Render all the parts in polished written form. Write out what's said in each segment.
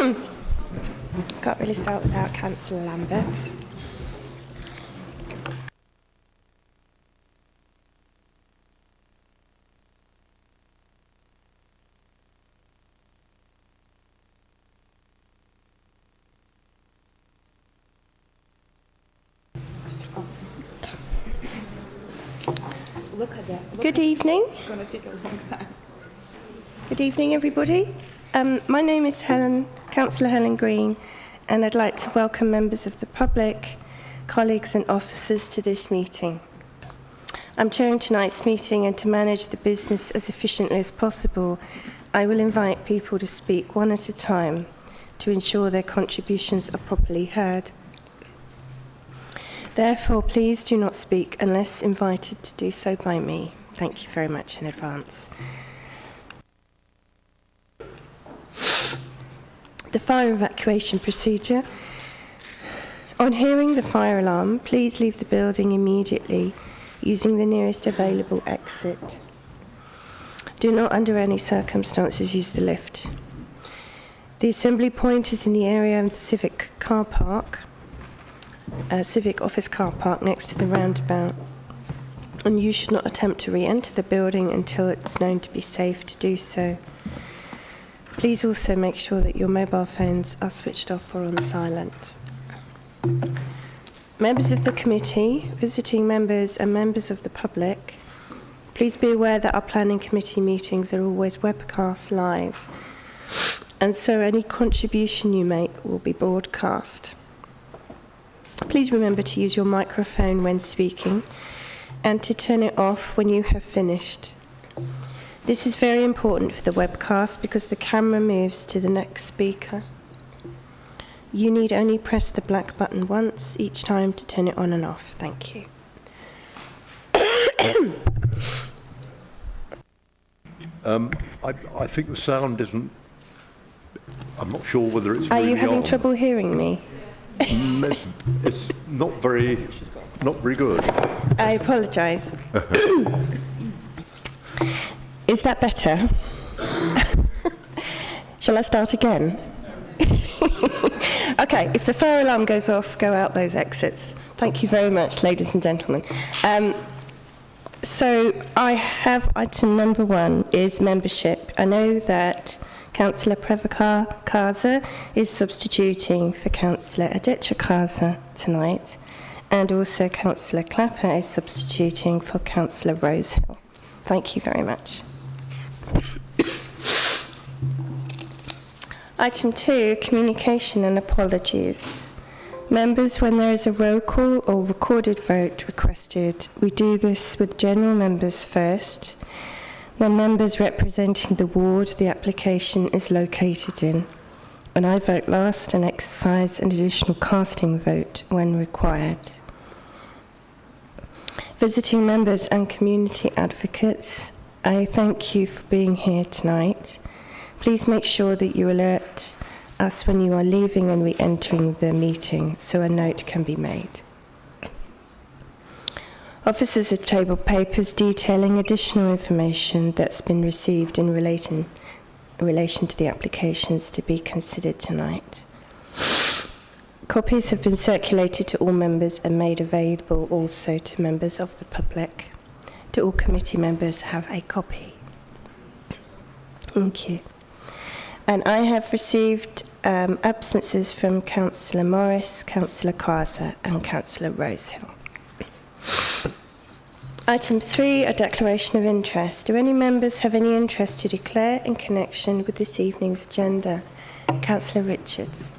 Can't really start without Councillor Lambert. Good evening. It's going to take a long time. Good evening, everybody. My name is Councillor Helen Green, and I'd like to welcome members of the public, colleagues and officers to this meeting. I'm chairing tonight's meeting, and to manage the business as efficiently as possible, I will invite people to speak one at a time to ensure their contributions are properly heard. Therefore, please do not speak unless invited to do so by me. Thank you very much in advance. The fire evacuation procedure. On hearing the fire alarm, please leave the building immediately using the nearest available exit. Do not under any circumstances use the lift. The assembly point is in the area of the Civic car park. Civic office car park next to the roundabout, and you should not attempt to re-enter the building until it's known to be safe to do so. Please also make sure that your mobile phones are switched off or on silent. Members of the committee, visiting members and members of the public, please be aware that our planning committee meetings are always webcast live, and so any contribution you make will be broadcast. Please remember to use your microphone when speaking and to turn it off when you have finished. This is very important for the webcast because the camera moves to the next speaker. You need only press the black button once each time to turn it on and off. Thank you. I think the sound isn't... I'm not sure whether it's Are really you having on. trouble hearing me? It's not very good. I apologise. Is that better? Shall I start again? Okay, if the fire alarm goes off, go out those exits. Thank you very much, ladies and gentlemen. So I have item number 1 is membership. I know that Councillor Prevakar-Kaza is substituting for Councillor Adecha-Kaza tonight, and also Councillor Clapper is substituting for Councillor Rosehill. Thank you very much. Item 2, communication and apologies. Members, when there is a roll call or recorded vote requested, we do this with general members first. When members representing the ward the application is located in, and I vote last and exercise an additional casting vote when required. Visiting members and community advocates, I thank you for being here tonight. Please make sure that you alert us when you are leaving and re-entering the meeting so a note can be made. Officers have tabled papers detailing additional information that's been received in relation to the applications to be considered tonight. Copies have been circulated to all members and made available also to members of the public. Do all committee members have a copy? Thank you. And I have received absences from Councillor Morris, Councillor Kaza and Councillor Rosehill. Item 3, a declaration of interest. Do any members have any interest to declare in connection with this evening's agenda? Councillor Richards.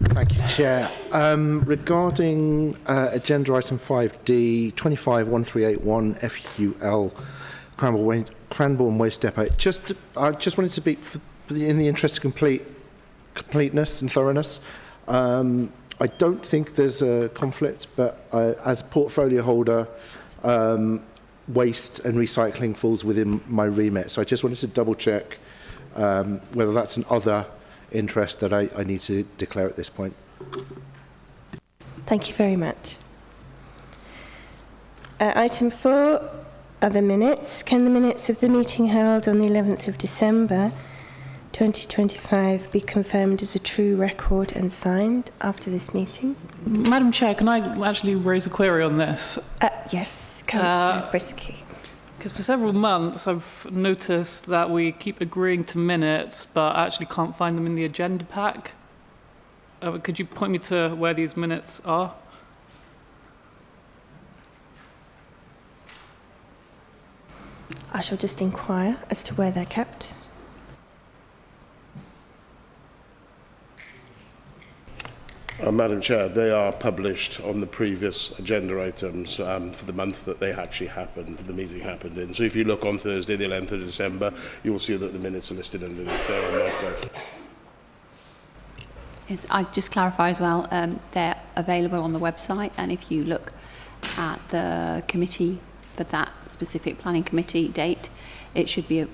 Thank you, Chair. Regarding agenda item 5D, 251381 FUL Cranbourne Waste Depot, I just wanted to be, in the interest of completeness and thoroughness, I don't think there's a conflict, but as a portfolio holder, waste and recycling falls within my remit. So I just wanted to double check whether that's an other interest that I need to declare at this point. Thank you very much. Item 4 are the minutes. Can the minutes of the meeting held on the 11th of December 2025 be confirmed as a true record and signed after this meeting? Madam Chair, can I actually raise a query on this? Yes, Councillor Brisky. Because for several months I've noticed that we keep agreeing to minutes but actually can't find them in the agenda pack. Could you point me to where these minutes are? I shall just inquire as to where they're kept. Madam Chair, they are published on the previous agenda items for the month that they actually happened, the meeting happened in. So if you look on Thursday, the 11th of December, you will see that the minutes are listed underneath there on MyGov. Yes, I just clarify as well, they're available on the website, and if you look at the committee for that specific planning committee date, it should be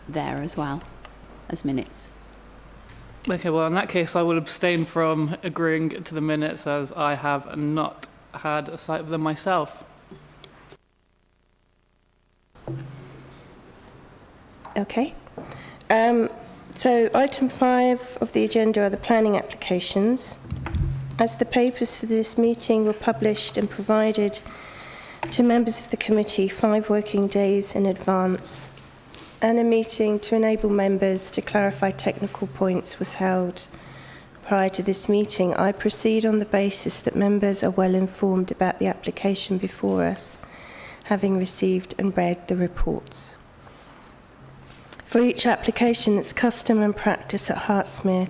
there as well as minutes. Okay, well, in that case, I will abstain from agreeing to the minutes as I have not had a sight of them myself. Okay. So item 5 of the agenda are the planning applications. As the papers for this meeting were published and provided to members of the committee 5 working days in advance, and a meeting to enable members to clarify technical points was held prior to this meeting, I proceed on the basis that members are well informed about the application before us, having received and read the reports. For each application, it's custom and practice at Hertsmere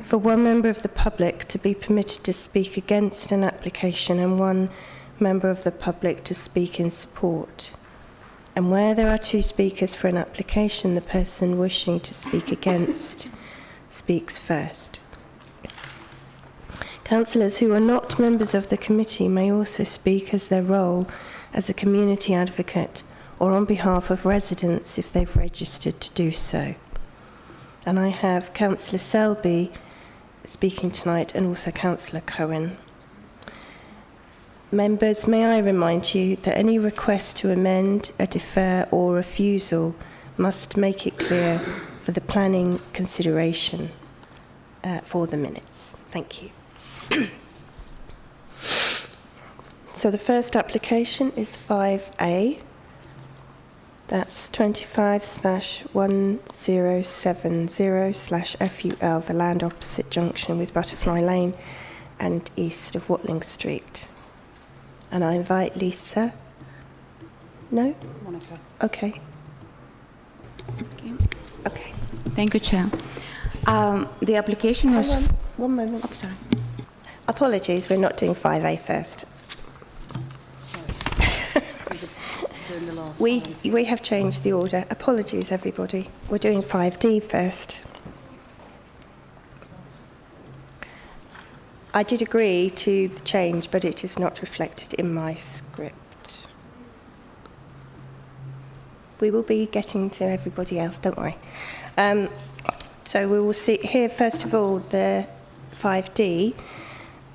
for one member of the public to be permitted to speak against an application and one member of the public to speak in support. And where there are 2 speakers for an application, the person wishing to speak against speaks first. Councillors who are not members of the committee may also speak as their role as a community advocate or on behalf of residents if they've registered to do so. And I have Councillor Selby speaking tonight and also Councillor Cohen. Members, may I remind you that any request to amend, defer or refusal must make it clear for the planning consideration for the minutes. Thank you. So the first application is 5A. That's 25/1070/FUL, the land opposite junction with Butterfly Lane and east of Watling Street. And I invite Lisa. No? Monica. Okay. Okay. Okay. Thank you, Chair. The application was... Hang on, one moment. Oh, sorry. Apologies, we're not doing 5A first. We have changed the order. Apologies, everybody. We're doing 5D first. I did agree to the change, but it is not reflected in my script. We will be getting to everybody else, don't worry. So we will see here, first of all, the 5D,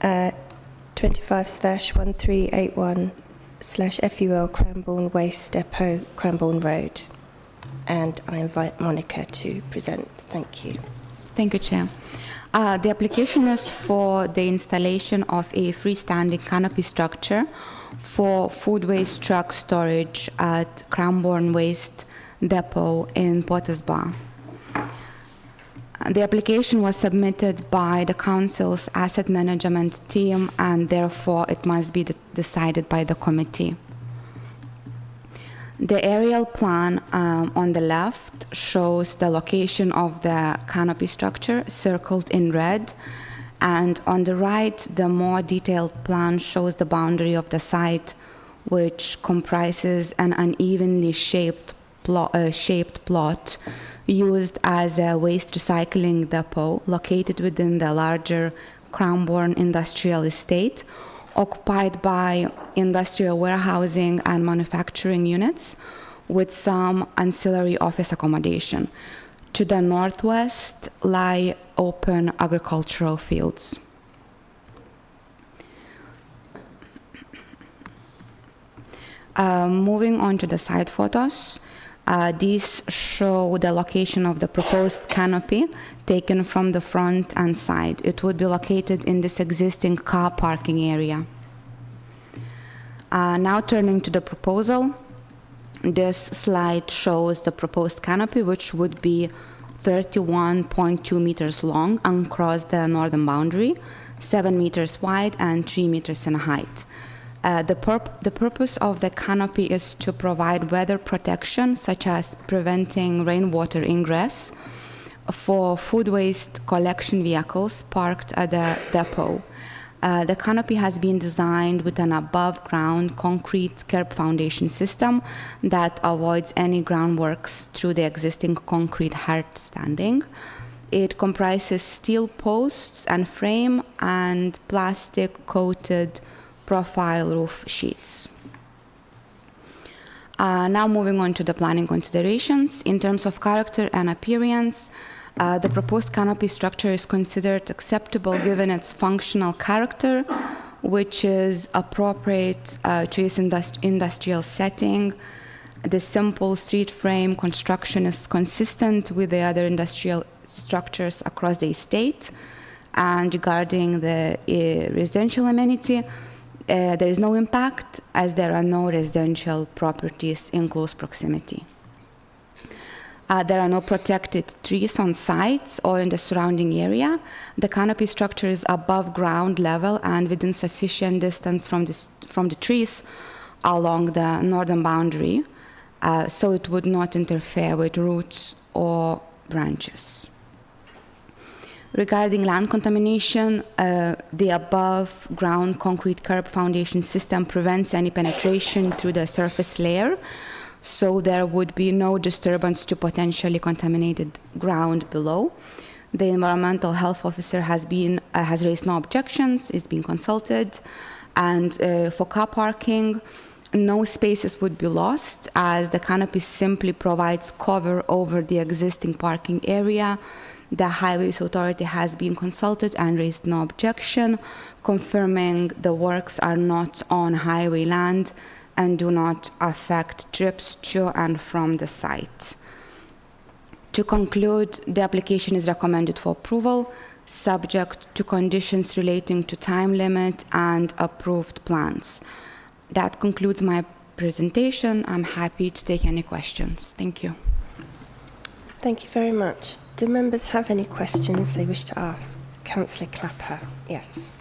25/1381/FUL Cranbourne Waste Depot, Cranbourne Road. And I invite Monica to present. Thank you. Thank you, Chair. The application is for the installation of a freestanding canopy structure for food waste truck storage at Cranbourne Waste Depot in Potters Bar. The application was submitted by the Council's asset management team, and therefore it must be decided by the committee. The aerial plan on the left shows the location of the canopy structure circled in red, and on the right the more detailed plan shows the boundary of the site, which comprises an unevenly shaped plot used as a waste recycling depot located within the larger Cranbourne industrial estate, occupied by industrial warehousing and manufacturing units with some ancillary office accommodation. To the northwest lie open agricultural fields. Moving on to the site photos, These show the location of the proposed canopy taken from the front and side. It would be located in this existing car parking area. Now turning to the proposal, this slide shows the proposed canopy, which would be 31.2 meters long and cross the northern boundary, 7 meters wide and 3 meters in height. The purpose of the canopy is to provide weather protection, such as preventing rainwater ingress for food waste collection vehicles parked at the depot. The canopy has been designed with an above-ground concrete curb foundation system that avoids any groundworks through the existing concrete heart standing. It comprises steel posts and frame and plastic-coated profile roof sheets. Now moving on to the planning considerations. In terms of character and appearance, the proposed canopy structure is considered acceptable given its functional character, which is appropriate to its industrial setting. The simple street frame construction is consistent with the other industrial structures across the estate. And regarding the residential amenity, there is no impact as there are no residential properties in close proximity. There are no protected trees on sites or in the surrounding area. The canopy structure is above ground level and within sufficient distance from the trees along the northern boundary, so it would not interfere with roots or branches. Regarding land contamination, the above ground concrete curb foundation system prevents any penetration through the surface layer, so there would be no disturbance to potentially contaminated ground below. The environmental health officer has raised no objections, is being consulted, and for car parking, no spaces would be lost as the canopy simply provides cover over the existing parking area. The Highways Authority has been consulted and raised no objection, confirming the works are not on highway land and do not affect trips to and from the site. To conclude, the application is recommended for approval, subject to conditions relating to time limit and approved plans. That concludes my presentation. I'm happy to take any questions. Thank you. Thank you very much. Do members have any questions they wish to ask? Councillor Clapper, yes.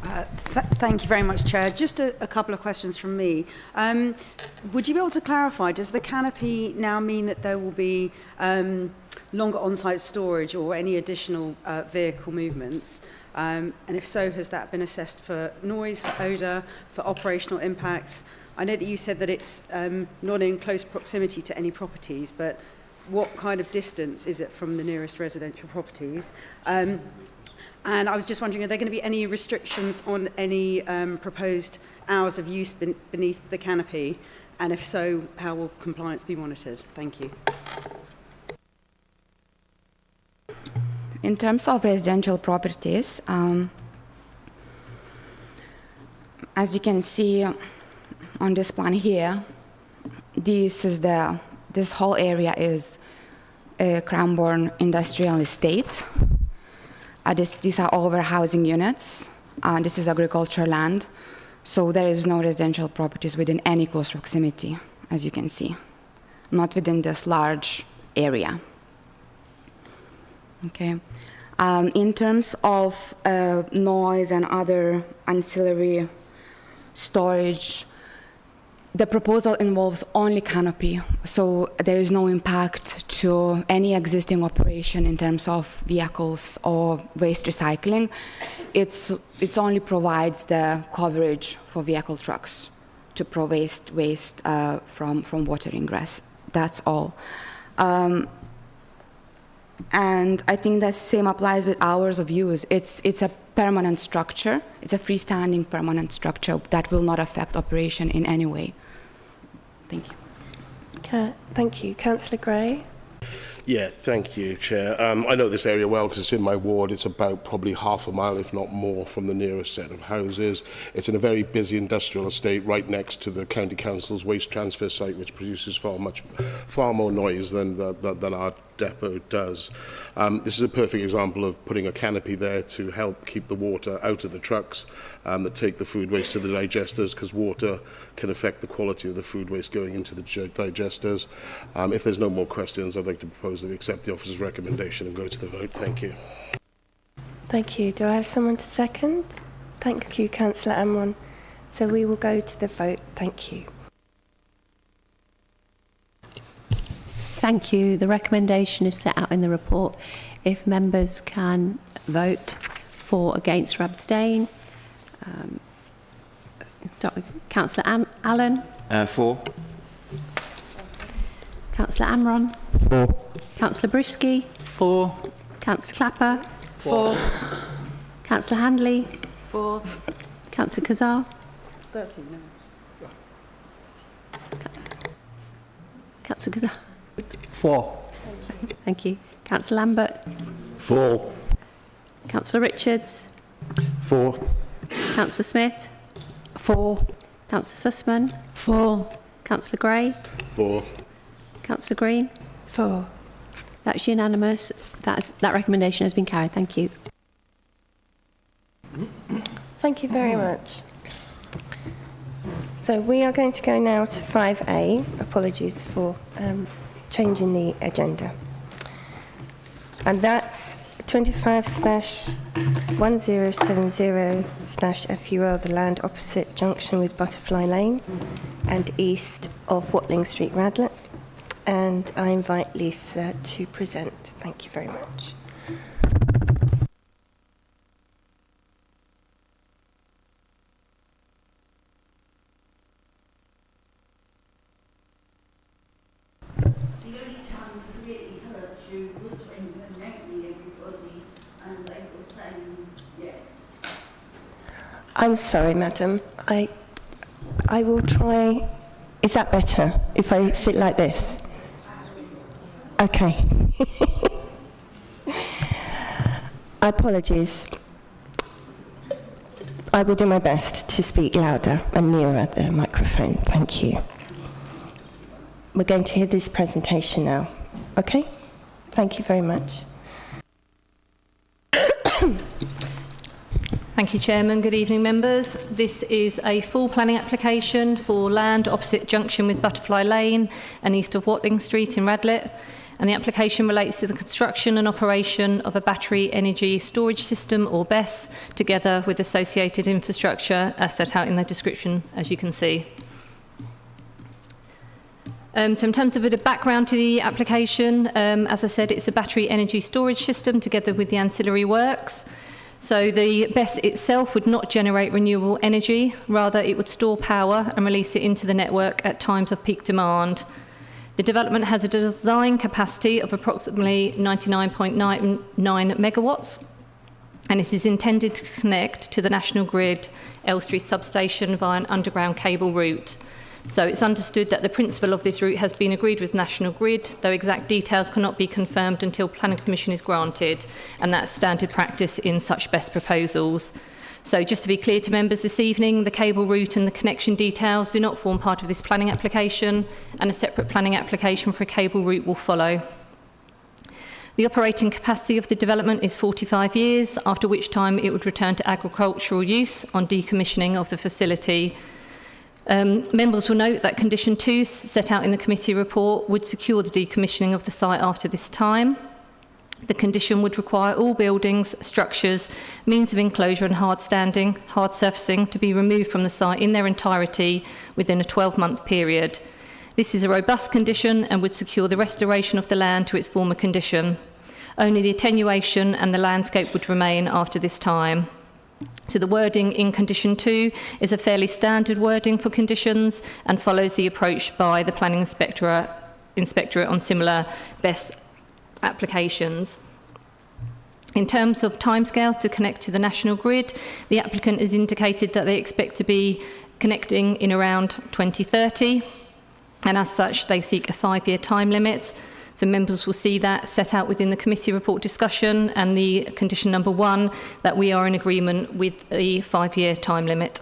Thank you very much, Chair. Just a couple of questions from me. Would you be able to clarify, does the canopy now mean that there will be longer on-site storage or any additional vehicle movements? And if so, has that been assessed for noise, for odour, for operational impacts? I know that you said that it's not in close proximity to any properties, but what kind of distance is it from the nearest residential properties? And I was just wondering, are there going to be any restrictions on any proposed hours of use beneath the canopy? And if so, how will compliance be monitored? Thank you. In terms of residential properties, as you can see on this plan here, this whole area is a Cranbourne industrial estate. These are all warehousing units. This is agricultural land, so there is no residential properties within any close proximity, as you can see, not within this large area. Okay. In terms of noise and other ancillary storage, the proposal involves only canopy, so there is no impact to any existing operation in terms of vehicles or waste recycling. It only provides the coverage for vehicle trucks to provide waste from water ingress. That's all. And I think the same applies with hours of use. It's a permanent structure. It's a freestanding permanent structure that will not affect operation in any way. Thank you. Thank you. Councillor Gray? Yeah, thank you, Chair. I know this area well because it's in my ward. It's about probably half a mile, if not more, from the nearest set of houses. It's in a very busy industrial estate right next to the County Council's waste transfer site, which produces far more noise than our depot does. This is a perfect example of putting a canopy there to help keep the water out of the trucks that take the food waste to the digesters, because water can affect the quality of the food waste going into the digesters. If there's no more questions, I'd like to propose that we accept the officer's recommendation and go to the vote. Thank you. Thank you. Do I have someone to second? Thank you, Councillor Amron. So we will go to the vote. Thank you. Thank you. The recommendation is set out in the report. If members can vote for, against or abstain. Start with Councillor Allen. For. Councillor Amron. For. Councillor Brisky. For. Councillor Clapper. For. Councillor Handley. For. Councillor Kazar. That's no. Councillor Kazar. For. Thank you. Councillor Lambert. For. Councillor Richards. For. Councillor Smith. For. Councillor Sussman. For. Councillor Gray. For. Councillor Green. For. That's unanimous. That recommendation has been carried. Thank you. Thank you very much. So we are going to go now to 5A. Apologies for changing the agenda. And that's 25/1070/FUL, the land opposite junction with Butterfly Lane and east of Watling Street, Radlett. And I invite Lisa to present. Thank you very much. I'm sorry, madam. I will try. Is that better if I sit like this? Okay. Apologies. I will do my best to speak louder and nearer the microphone. Thank you. We're going to hear this presentation now. Okay? Thank you very much. Thank you, Chairman. Good evening, members. This is a full planning application for land opposite junction with Butterfly Lane and east of Watling Street in Radlett. And the application relates to the construction and operation of a battery energy storage system, or BESS, together with associated infrastructure as set out in the description, as you can see. So in terms of a bit of background to the application, as I said, it's a battery energy storage system together with the ancillary works. So the BESS itself would not generate renewable energy, rather it would store power and release it into the network at times of peak demand. The development has a design capacity of approximately 99.99 megawatts, and this is intended to connect to the national grid Elstree substation via an underground cable route. So it's understood that the principle of this route has been agreed with National Grid, though exact details cannot be confirmed until planning permission is granted, and that's standard practice in such BESS proposals. So just to be clear to members this evening, the cable route and the connection details do not form part of this planning application, and a separate planning application for a cable route will follow. The operating capacity of the development is 45 years, after which time it would return to agricultural use on decommissioning of the facility. Members will note that Condition 2, set out in the committee report, would secure the decommissioning of the site after this time. The condition would require all buildings, structures, means of enclosure and hard surfacing to be removed from the site in their entirety within a 12-month period. This is a robust condition and would secure the restoration of the land to its former condition. Only the attenuation and the landscape would remain after this time. So the wording in Condition 2 is a fairly standard wording for conditions and follows the approach by the Planning Inspectorate on similar BESS applications. In terms of timescales to connect to the national grid, the applicant has indicated that they expect to be connecting in around 2030, and as such they seek a 5-year time limit. So members will see that set out within the committee report discussion and the condition number 1 that we are in agreement with the 5-year time limit.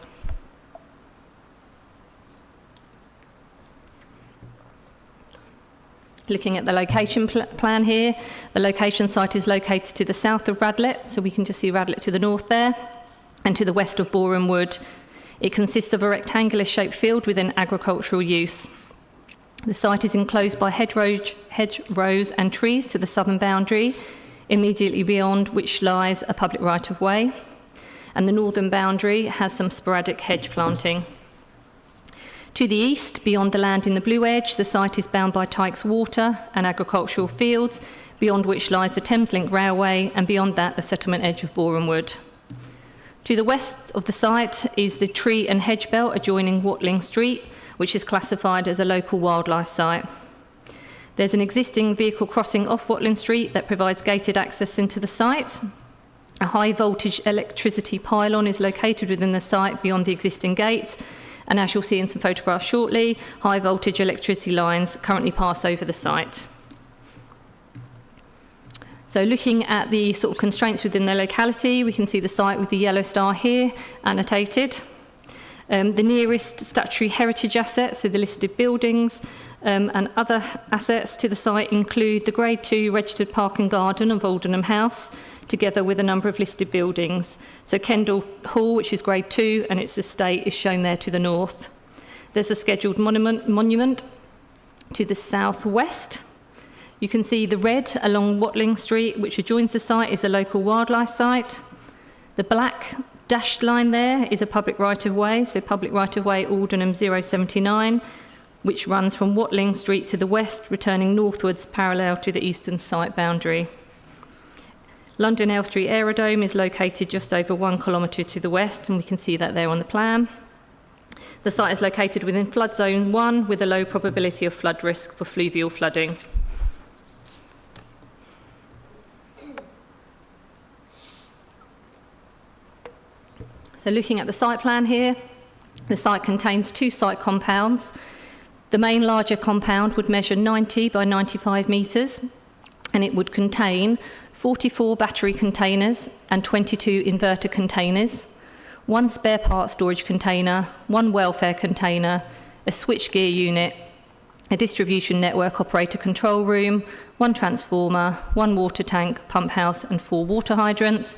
Looking at the location plan here, the location site is located to the south of Radlett, so we can just see Radlett to the north there, and to the west of Boreham Wood. It consists of a rectangular shaped field with an agricultural use. The site is enclosed by hedgerows and trees to the southern boundary, immediately beyond which lies a public right-of-way, and the northern boundary has some sporadic hedge planting. To the east, beyond the land in the blue edge, the site is bound by Tykes Water and agricultural fields, beyond which lies the Thameslink Railway, and beyond that, the settlement edge of Boreham Wood. To the west of the site is the tree and hedge belt adjoining Watling Street, which is classified as a local wildlife site. There's an existing vehicle crossing off Watling Street that provides gated access into the site. A high voltage electricity pylon is located within the site beyond the existing gate. And as you'll see in some photographs shortly, high voltage electricity lines currently pass over the site. So looking at the sort of constraints within the locality, we can see the site with the yellow star here annotated. The nearest statutory heritage assets, so the listed buildings and other assets to the site include the Grade 2 registered park and garden of Aldenham House, together with a number of listed buildings. So Kendall Hall, which is Grade 2, and its estate is shown there to the north. There's a scheduled monument to the southwest. You can see the red along Watling Street, which adjoins the site, is a local wildlife site. The black dashed line there is a public right-of-way, so public right-of-way Aldenham 079, which runs from Watling Street to the west, returning northwards parallel to the eastern site boundary. London Elstree Aerodrome is located just over 1 kilometre to the west, and we can see that there on the plan. The site is located within flood zone 1 with a low probability of flood risk for fluvial flooding. So looking at the site plan here, the site contains 2 site compounds. The main larger compound would measure 90 by 95 metres, and it would contain 44 battery containers and 22 inverter containers, 1 spare part storage container, 1 welfare container, a switchgear unit, a distribution network operator control room, 1 transformer, 1 water tank, pump house, and 4 water hydrants.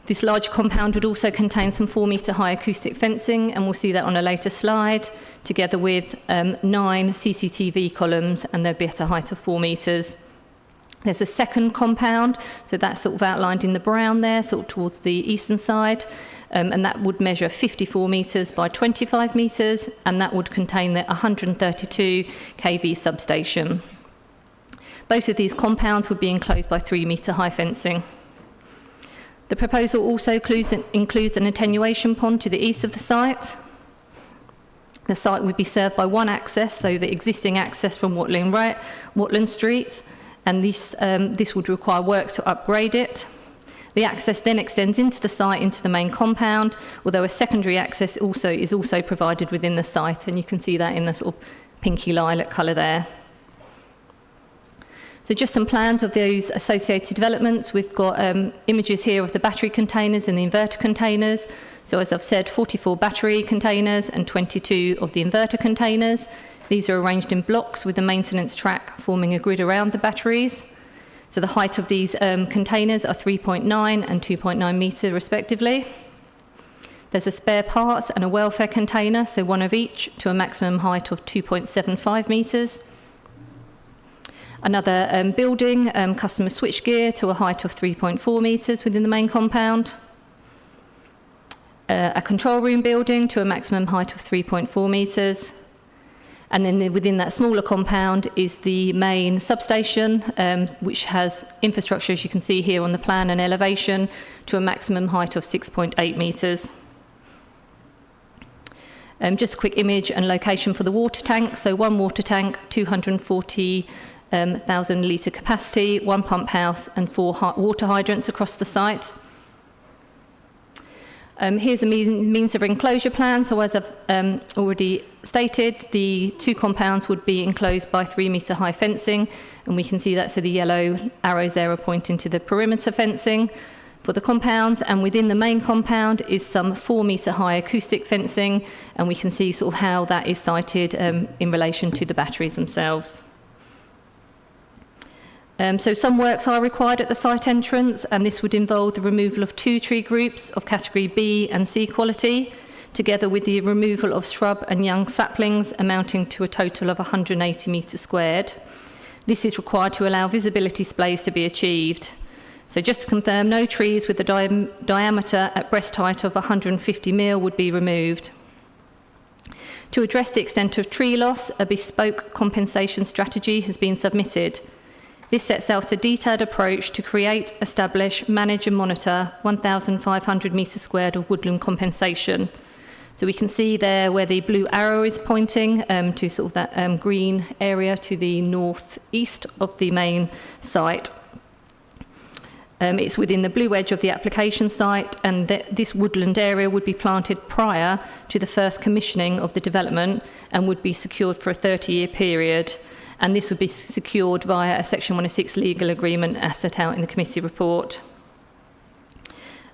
This large compound would also contain some 4-metre high acoustic fencing, and we'll see that on a later slide, together with 9 CCTV columns, and they'd be at a height of 4 metres. There's a second compound, so that's sort of outlined in the brown there, sort of towards the eastern side, and that would measure 54 metres by 25 metres, and that would contain the 132 kV substation. Both of these compounds would be enclosed by 3-metre high fencing. The proposal also includes an attenuation pond to the east of the site. The site would be served by 1 access, so the existing access from Watling Street, and this would require work to upgrade it. The access then extends into the site, into the main compound, although a secondary access is also provided within the site, and you can see that in the sort of pinky lilac colour there. So just some plans of those associated developments. We've got images here of the battery containers and the inverter containers. So as I've said, 44 battery containers and 22 of the inverter containers. These are arranged in blocks with the maintenance track forming a grid around the batteries. So the height of these containers are 3.9 and 2.9 metre respectively. There's a spare parts and a welfare container, so 1 of each, to a maximum height of 2.75 metres. Another building, customer switchgear, to a height of 3.4 metres within the main compound. A control room building to a maximum height of 3.4 metres. And then within that smaller compound is the main substation, which has infrastructure, as you can see here on the plan, and elevation to a maximum height of 6.8 metres. Just a quick image and location for the water tank. So 1 water tank, 240,000 litre capacity, 1 pump house, and 4 water hydrants across the site. Here's a means of enclosure plan. So as I've already stated, the 2 compounds would be enclosed by 3-metre high fencing, and we can see that, so the yellow arrows there are pointing to the perimeter fencing for the compounds, and within the main compound is some 4-metre high acoustic fencing, and we can see sort of how that is sited in relation to the batteries themselves. So some works are required at the site entrance, and this would involve the removal of 2 tree groups of category B and C quality, together with the removal of shrub and young saplings amounting to a total of 180 metres squared. This is required to allow visibility displays to be achieved. So just to confirm, no trees with a diameter at breast height of 150 mm would be removed. To address the extent of tree loss, a bespoke compensation strategy has been submitted. This sets out a detailed approach to create, establish, manage and monitor 1,500 metres squared of woodland compensation. So we can see there where the blue arrow is pointing to sort of that green area to the northeast of the main site. It's within the blue edge of the application site, and this woodland area would be planted prior to the first commissioning of the development and would be secured for a 30-year period. And this would be secured via a Section 106 legal agreement as set out in the committee report.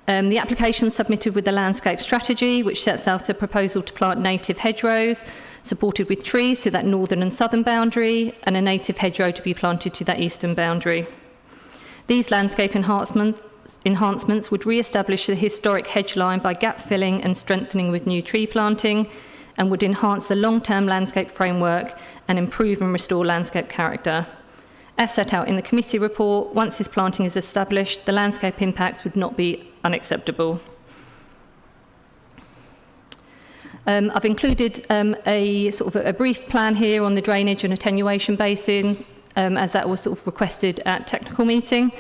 The application submitted with the landscape strategy, which sets out a proposal to plant native hedgerows, supported with trees to that northern and southern boundary, and a native hedgerow to be planted to that eastern boundary. These landscape enhancements would re-establish the historic hedge line by gap filling and strengthening with new tree planting, and would enhance the long-term landscape framework and improve and restore landscape character. As set out in the committee report, once this planting is established, the landscape impacts would not be unacceptable. I've included a sort of a brief plan here on the drainage and attenuation basin, as that was sort of requested at technical meeting.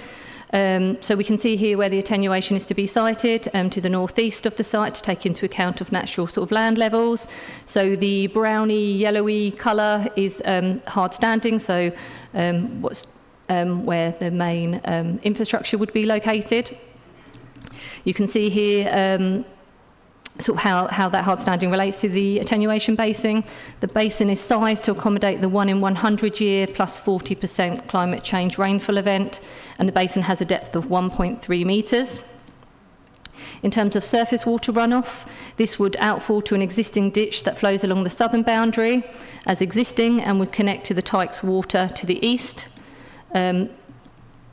So we can see here where the attenuation is to be sited to the northeast of the site to take into account of natural sort of land levels. So the browny yellowy colour is hard standing, so where the main infrastructure would be located. You can see here sort of how that hard standing relates to the attenuation basin. The basin is sized to accommodate the 1 in 100 year plus 40% climate change rainfall event, and the basin has a depth of 1.3 metres. In terms of surface water runoff, this would outfall to an existing ditch that flows along the southern boundary as existing and would connect to the Tykes water to the east.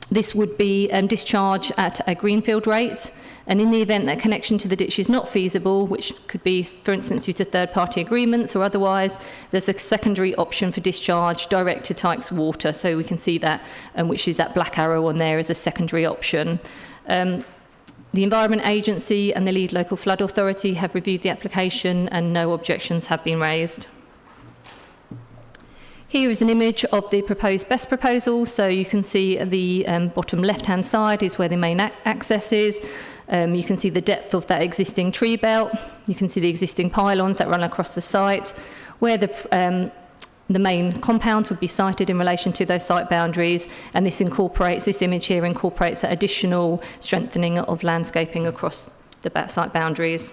This would be discharged at a greenfield rate, and in the event that connection to the ditch is not feasible, which could be, for instance, due to third-party agreements or otherwise, there's a secondary option for discharge direct to Tykes water. So we can see that, which is that black arrow on there, as a secondary option. The Environment Agency and the lead local flood authority have reviewed the application, and no objections have been raised. Here is an image of the proposed BESS proposal. So you can see the bottom left-hand side is where the main access is. You can see the depth of that existing tree belt. You can see the existing pylons that run across the site, where the main compounds would be sited in relation to those site boundaries, and this image here incorporates that additional strengthening of landscaping across the site boundaries.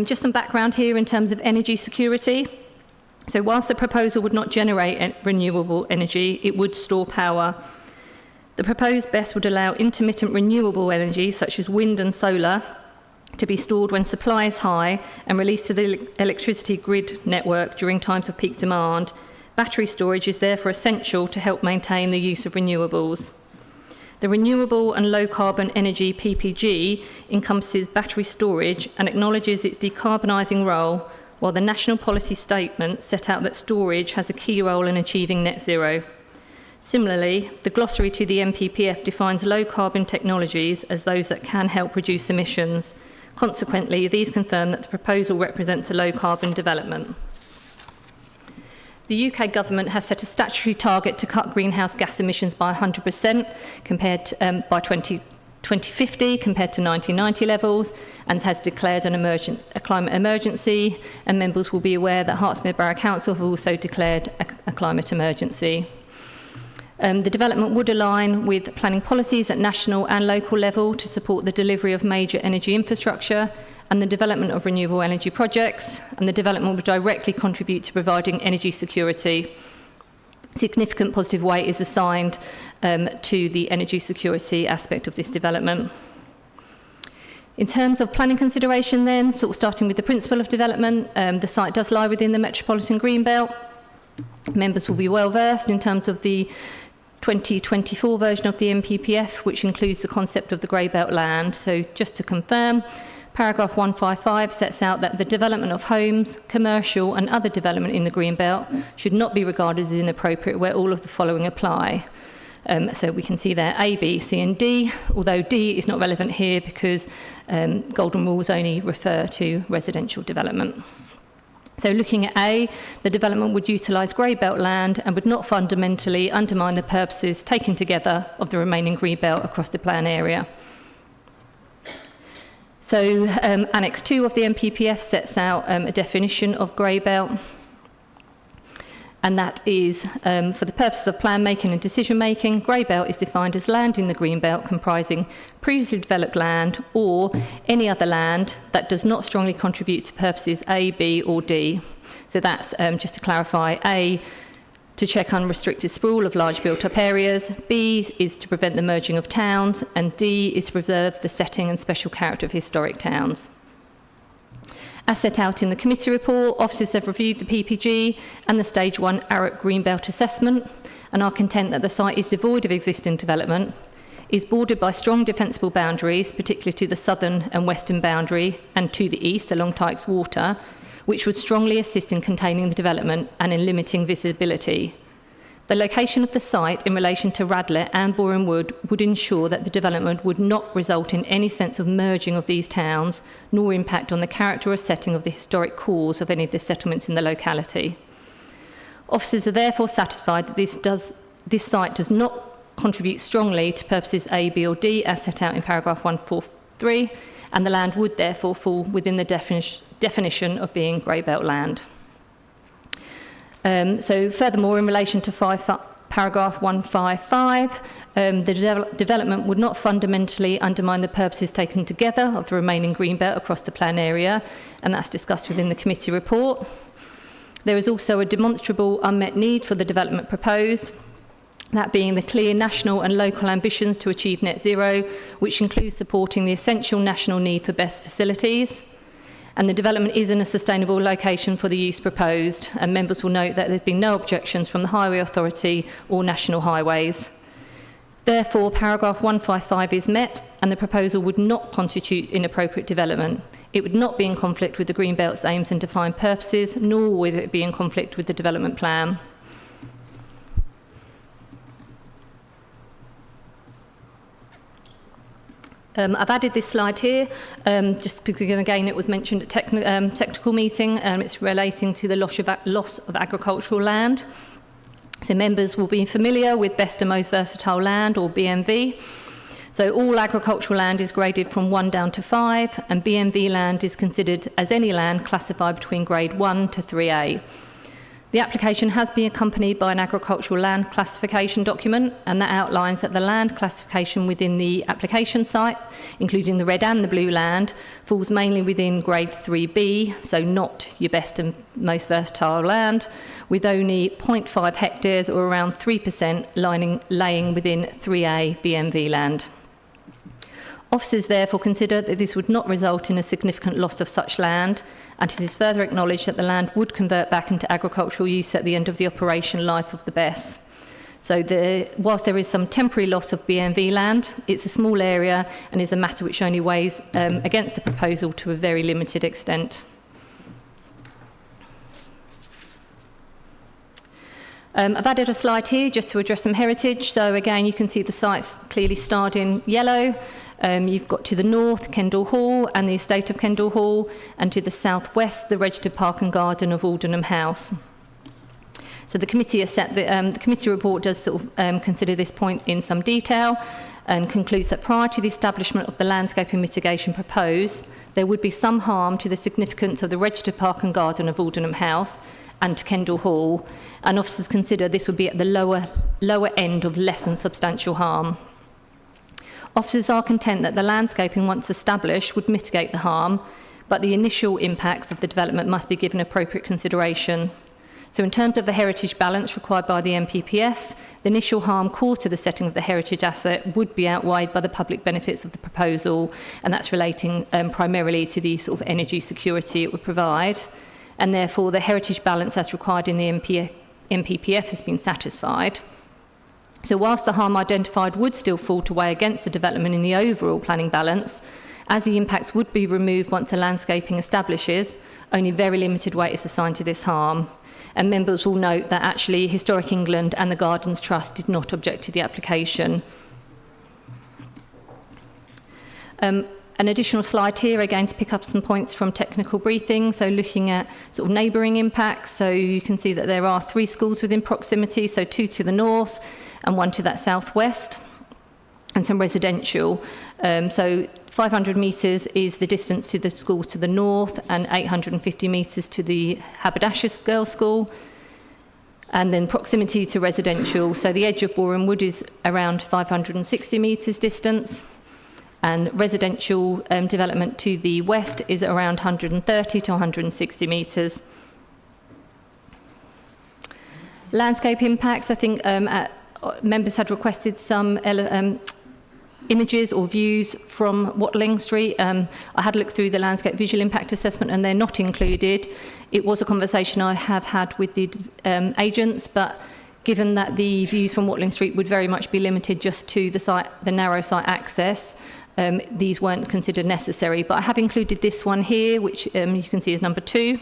Just some background here in terms of energy security. So whilst the proposal would not generate renewable energy, it would store power. The proposed BESS would allow intermittent renewable energy, such as wind and solar, to be stored when supply is high and released to the electricity grid network during times of peak demand. Battery storage is therefore essential to help maintain the use of renewables. The Renewable and Low Carbon Energy PPG encompasses battery storage and acknowledges its decarbonising role, while the national policy statement set out that storage has a key role in achieving net zero. Similarly, the glossary to the NPPF defines low carbon technologies as those that can help reduce emissions. Consequently, these confirm that the proposal represents a low carbon development. The UK government has set a statutory target to cut greenhouse gas emissions by 100% compared to, by 2050 compared to 1990 levels, and has declared a climate emergency, and members will be aware that Hertsmere Borough Council have also declared a climate emergency. The development would align with planning policies at national and local level to support the delivery of major energy infrastructure and the development of renewable energy projects, and the development would directly contribute to providing energy security. Significant positive weight is assigned to the energy security aspect of this development. In terms of planning consideration then, sort of starting with the principle of development, the site does lie within the Metropolitan Greenbelt. Members will be well versed in terms of the 2024 version of the MPPF, which includes the concept of the grey belt land. So just to confirm, paragraph 155 sets out that the development of homes, commercial and other development in the Greenbelt should not be regarded as inappropriate where all of the following apply. So we can see there A, B, C and D, although D is not relevant here because golden rules only refer to residential development. So looking at A, the development would utilise grey belt land and would not fundamentally undermine the purposes taken together of the remaining green belt across the plan area. So Annex 2 of the MPPF sets out a definition of grey belt, and that is, for the purposes of plan making and decision making, grey belt is defined as land in the green belt comprising previously developed land or any other land that does not strongly contribute to purposes A, B or D. So that's, just to clarify, A, to check unrestricted sprawl of large built-up areas, B is to prevent the merging of towns, and D is to preserve the setting and special character of historic towns. As set out in the committee report, officers have reviewed the PPG and the Stage 1 ARUC Greenbelt assessment and are content that the site is devoid of existing development, is bordered by strong defensible boundaries, particularly to the southern and western boundary and to the east along Tykes Water, which would strongly assist in containing the development and in limiting visibility. The location of the site in relation to Radlett and Boreham Wood would ensure that the development would not result in any sense of merging of these towns, nor impact on the character or setting of the historic cores of any of the settlements in the locality. Officers are therefore satisfied that this site does not contribute strongly to purposes A, B or D as set out in paragraph 143, and the land would therefore fall within the definition of being grey belt land. So furthermore, in relation to paragraph 155, the development would not fundamentally undermine the purposes taken together of the remaining greenbelt across the plan area, and that's discussed within the committee report. There is also a demonstrable unmet need for the development proposed, that being the clear national and local ambitions to achieve net zero, which includes supporting the essential national need for best facilities. And the development is in a sustainable location for the use proposed, and members will note that there's been no objections from the Highway Authority or National Highways. Therefore, paragraph 155 is met, and the proposal would not constitute inappropriate development. It would not be in conflict with the Greenbelt's aims and defined purposes, nor would it be in conflict with the development plan. I've added this slide here, just because again it was mentioned at technical meeting, it's relating to the loss of agricultural land. So members will be familiar with best and most versatile land, or BMV. So all agricultural land is graded from 1 down to 5, and BMV land is considered as any land classified between grade 1 to 3A. The application has been accompanied by an agricultural land classification document, and that outlines that the land classification within the application site, including the red and the blue land, falls mainly within grade 3B, so not your best and most versatile land, with only 0.5 hectares or around 3% laying within 3A BMV land. Officers therefore consider that this would not result in a significant loss of such land, and it is further acknowledged that the land would convert back into agricultural use at the end of the operation life of the BESS. So whilst there is some temporary loss of BMV land, it's a small area and is a matter which only weighs against the proposal to a very limited extent. I've added a slide here just to address some heritage. So again, you can see the site's clearly starred in yellow. You've got to the north Kendall Hall and the estate of Kendall Hall, and to the southwest the registered park and garden of Aldenham House. So the committee the committee report does sort of consider this point in some detail, and concludes that prior to the establishment of the landscaping mitigation proposed, there would be some harm to the significance of the registered park and garden of Aldenham House, and to Kendall Hall, and officers consider this would be at the lower end of less than substantial harm. Officers are content that the landscaping, once established, would mitigate the harm, but the initial impacts of the development must be given appropriate consideration. So in terms of the heritage balance required by the NPPF, the initial harm caused to the setting of the heritage asset would be outweighed by the public benefits of the proposal, and that's relating primarily to the sort of energy security it would provide. And therefore, the heritage balance as required in the NPPF has been satisfied. So whilst the harm identified would still fall to weigh against the development in the overall planning balance, as the impacts would be removed once the landscaping establishes, only very limited weight is assigned to this harm. And members will note that actually Historic England and the Gardens Trust did not object to the application. An additional slide here, again, to pick up some points from technical briefing. So looking at sort of neighbouring impacts, so you can see that there are 3 schools within proximity, so 2 to the north and 1 to that southwest, and some residential. So 500 metres is the distance to the school to the north, and 850 metres to the Haberdashers Girls' School, and then proximity to residential. So the edge of Boreham Wood is around 560 metres distance, and residential development to the west is around 130 to 160 metres. Landscape impacts, I think members had requested some images or views from Watling Street. I had a look through the landscape visual impact assessment and they're not included. It was a conversation I have had with the agents, but given that the views from Watling Street would very much be limited just to the site, the narrow site access, these weren't considered necessary. But I have included this one here, which you can see is number 2.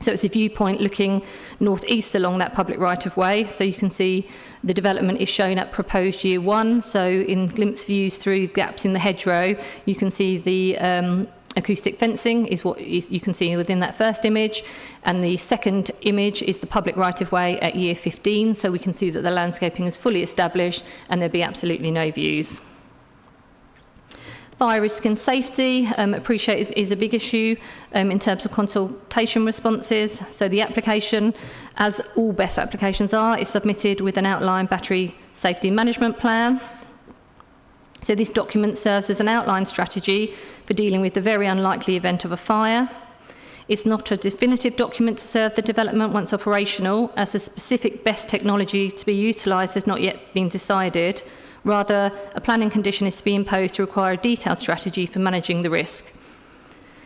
So it's a viewpoint looking northeast along that public right-of-way. So you can see the development is shown at proposed year 1. So in glimpse views through gaps in the hedgerow, you can see the acoustic fencing is what you can see within that first image. And the second image is the public right-of-way at year 15. So we can see that the landscaping is fully established and there'll be absolutely no views. Fire risk and safety, appreciate is a big issue in terms of consultation responses. So the application, as all BESS applications are, is submitted with an outline battery safety management plan. So this document serves as an outline strategy for dealing with the very unlikely event of a fire. It's not a definitive document to serve the development once operational, as the specific BESS technology to be utilised has not yet been decided. Rather, a planning condition is to be imposed to require a detailed strategy for managing the risk.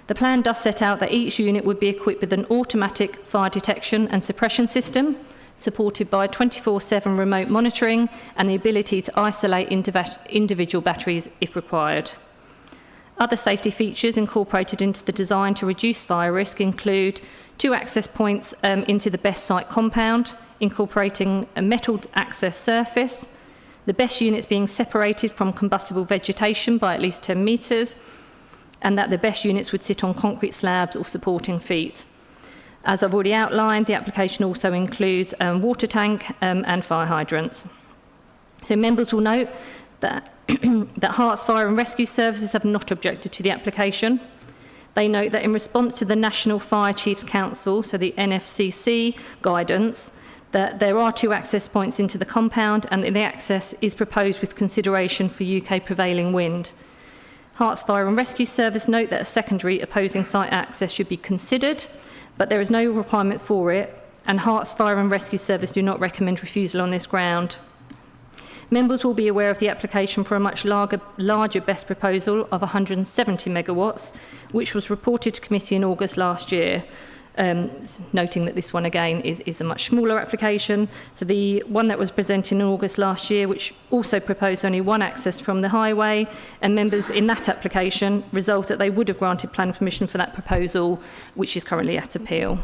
The plan does set out that each unit would be equipped with an automatic fire detection and suppression system, supported by 24/7 remote monitoring and the ability to isolate individual batteries if required. Other safety features incorporated into the design to reduce fire risk include 2 access points into the BESS site compound, incorporating a metalled access surface, the BESS units being separated from combustible vegetation by at least 10 metres, and that the BESS units would sit on concrete slabs or supporting feet. As I've already outlined, the application also includes water tank and fire hydrants. So members will note that, that Herts Fire and Rescue Services have not objected to the application. They note that in response to the National Fire Chiefs Council, so the NFCC guidance, that there are 2 access points into the compound and that the access is proposed with consideration for UK prevailing wind. Herts Fire and Rescue Service note that a secondary opposing site access should be considered, but there is no requirement for it, and Herts Fire and Rescue Service do not recommend refusal on this ground. Members will be aware of the application for a much larger BESS proposal of 170 megawatts, which was reported to committee in August last year. Noting that this one again is a much smaller application. So the one that was presented in August last year, which also proposed only 1 access from the highway, and members in that application resolved that they would have granted planning permission for that proposal, which is currently at appeal.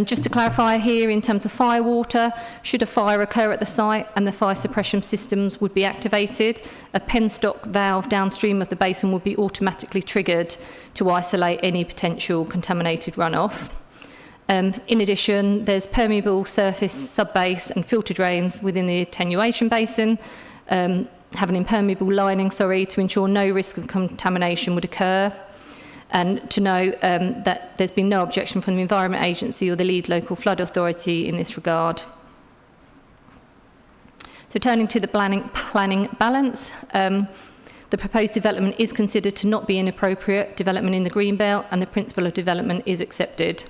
Just to clarify here, in terms of fire water, should a fire occur at the site and the fire suppression systems would be activated, a penstock valve downstream of the basin would be automatically triggered to isolate any potential contaminated runoff. In addition, there's permeable surface subbase and filter drains within the attenuation basin, have an impermeable lining, to ensure no risk of contamination would occur. and to know that there's been no objection from the Environment Agency or the lead local flood authority in this regard. So turning to the planning balance, the proposed development is considered to not be inappropriate development in the Greenbelt, and the principle of development is accepted.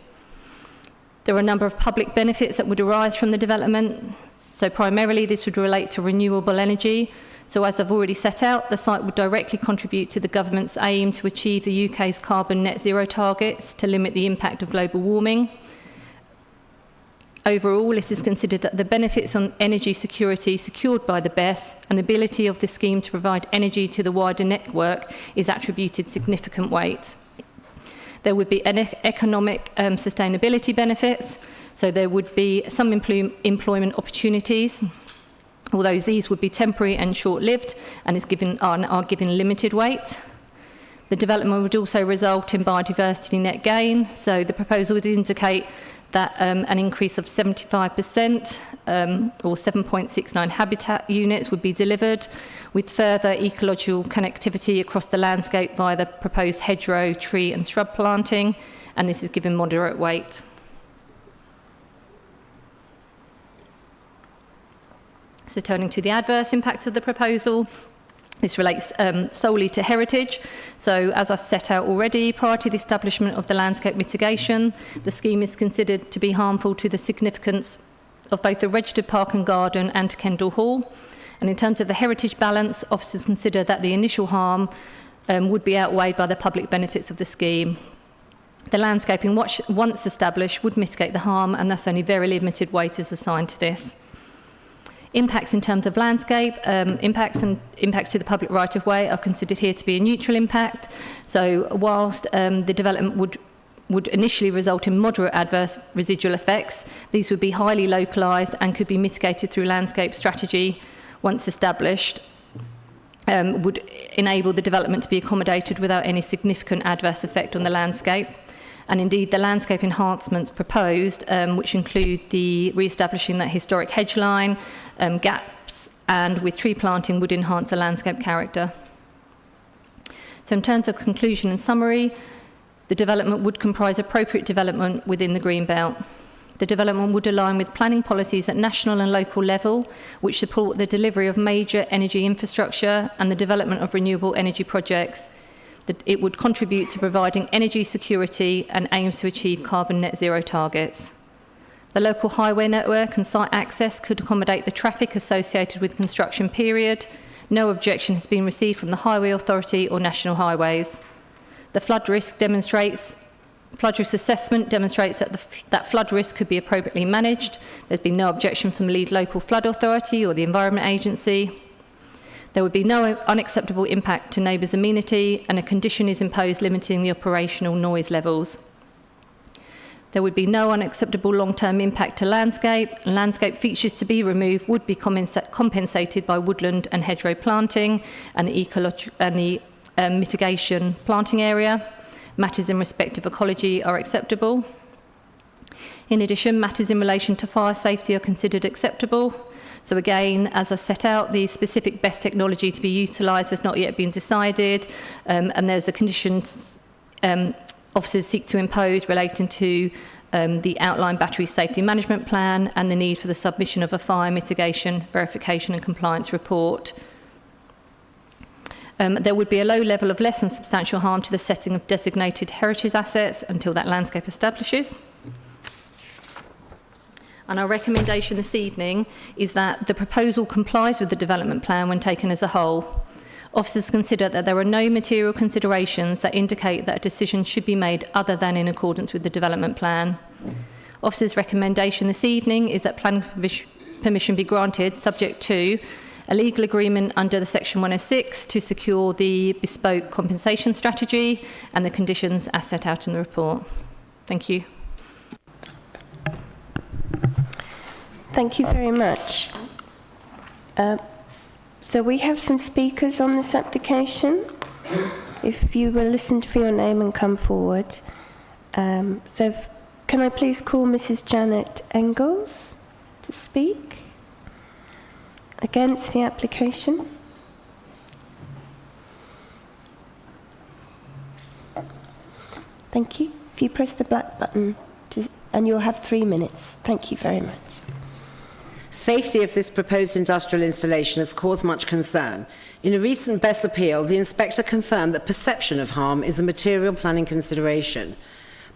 There are a number of public benefits that would arise from the development. So primarily this would relate to renewable energy. So as I've already set out, the site would directly contribute to the government's aim to achieve the UK's carbon net zero targets to limit the impact of global warming. Overall, it is considered that the benefits on energy security secured by the BESS and the ability of the scheme to provide energy to the wider network is attributed significant weight. There would be economic sustainability benefits, so there would be some employment opportunities, although these would be temporary and short-lived and are given limited weight. The development would also result in biodiversity net gain, so the proposal would indicate that an increase of 75% or 7.69 habitat units would be delivered, with further ecological connectivity across the landscape via the proposed hedgerow, tree and shrub planting, and this is given moderate weight. So turning to the adverse impacts of the proposal, this relates solely to heritage. So as I've set out already, prior to the establishment of the landscape mitigation, the scheme is considered to be harmful to the significance of both the registered park and garden and Kendall Hall. And in terms of the heritage balance, officers consider that the initial harm would be outweighed by the public benefits of the scheme. The landscaping, once established, would mitigate the harm, and thus only very limited weight is assigned to this. Impacts in terms of landscape, impacts to the public right-of-way are considered here to be a neutral impact. So whilst the development would initially result in moderate adverse residual effects, these would be highly localised and could be mitigated through landscape strategy once established, would enable the development to be accommodated without any significant adverse effect on the landscape. And indeed, the landscape enhancements proposed, which include the re-establishing that historic hedge line, gaps, and with tree planting, would enhance the landscape character. So in terms of conclusion and summary, the development would comprise appropriate development within the Greenbelt. The development would align with planning policies at national and local level, which support the delivery of major energy infrastructure and the development of renewable energy projects. That it would contribute to providing energy security and aims to achieve carbon net zero targets. The local highway network and site access could accommodate the traffic associated with the construction period. No objection has been received from the Highway Authority or National Highways. The flood risk assessment demonstrates that flood risk could be appropriately managed. There's been no objection from the lead local flood authority or the Environment Agency. There would be no unacceptable impact to neighbours' amenity, and a condition is imposed limiting the operational noise levels. There would be no unacceptable long-term impact to landscape. Landscape features to be removed would be compensated by woodland and hedgerow planting and the mitigation planting area. Matters in respect of ecology are acceptable. In addition, matters in relation to fire safety are considered acceptable. So again, as I set out, the specific best technology to be utilised has not yet been decided, and there's a condition officers seek to impose relating to the outline battery safety management plan and the need for the submission of a fire mitigation, verification and compliance report. There would be a low level of less than substantial harm to the setting of designated heritage assets until that landscape establishes. And our recommendation this evening is that the proposal complies with the development plan when taken as a whole. Officers consider that there are no material considerations that indicate that a decision should be made other than in accordance with the development plan. Officers' recommendation this evening is that planning permission be granted subject to a legal agreement under the Section 106 to secure the bespoke compensation strategy and the conditions as set out in the report. Thank you. Thank you very much. So we have some speakers on this application. If you will listen for your name and come forward. Can I please call Mrs. Janet Engels to speak against the Thank you. If you press the black button, and you'll have 3 minutes. Thank you very much. Safety of this proposed industrial installation has caused much concern. In a recent BESS appeal, the inspector confirmed that perception of harm is a material planning consideration.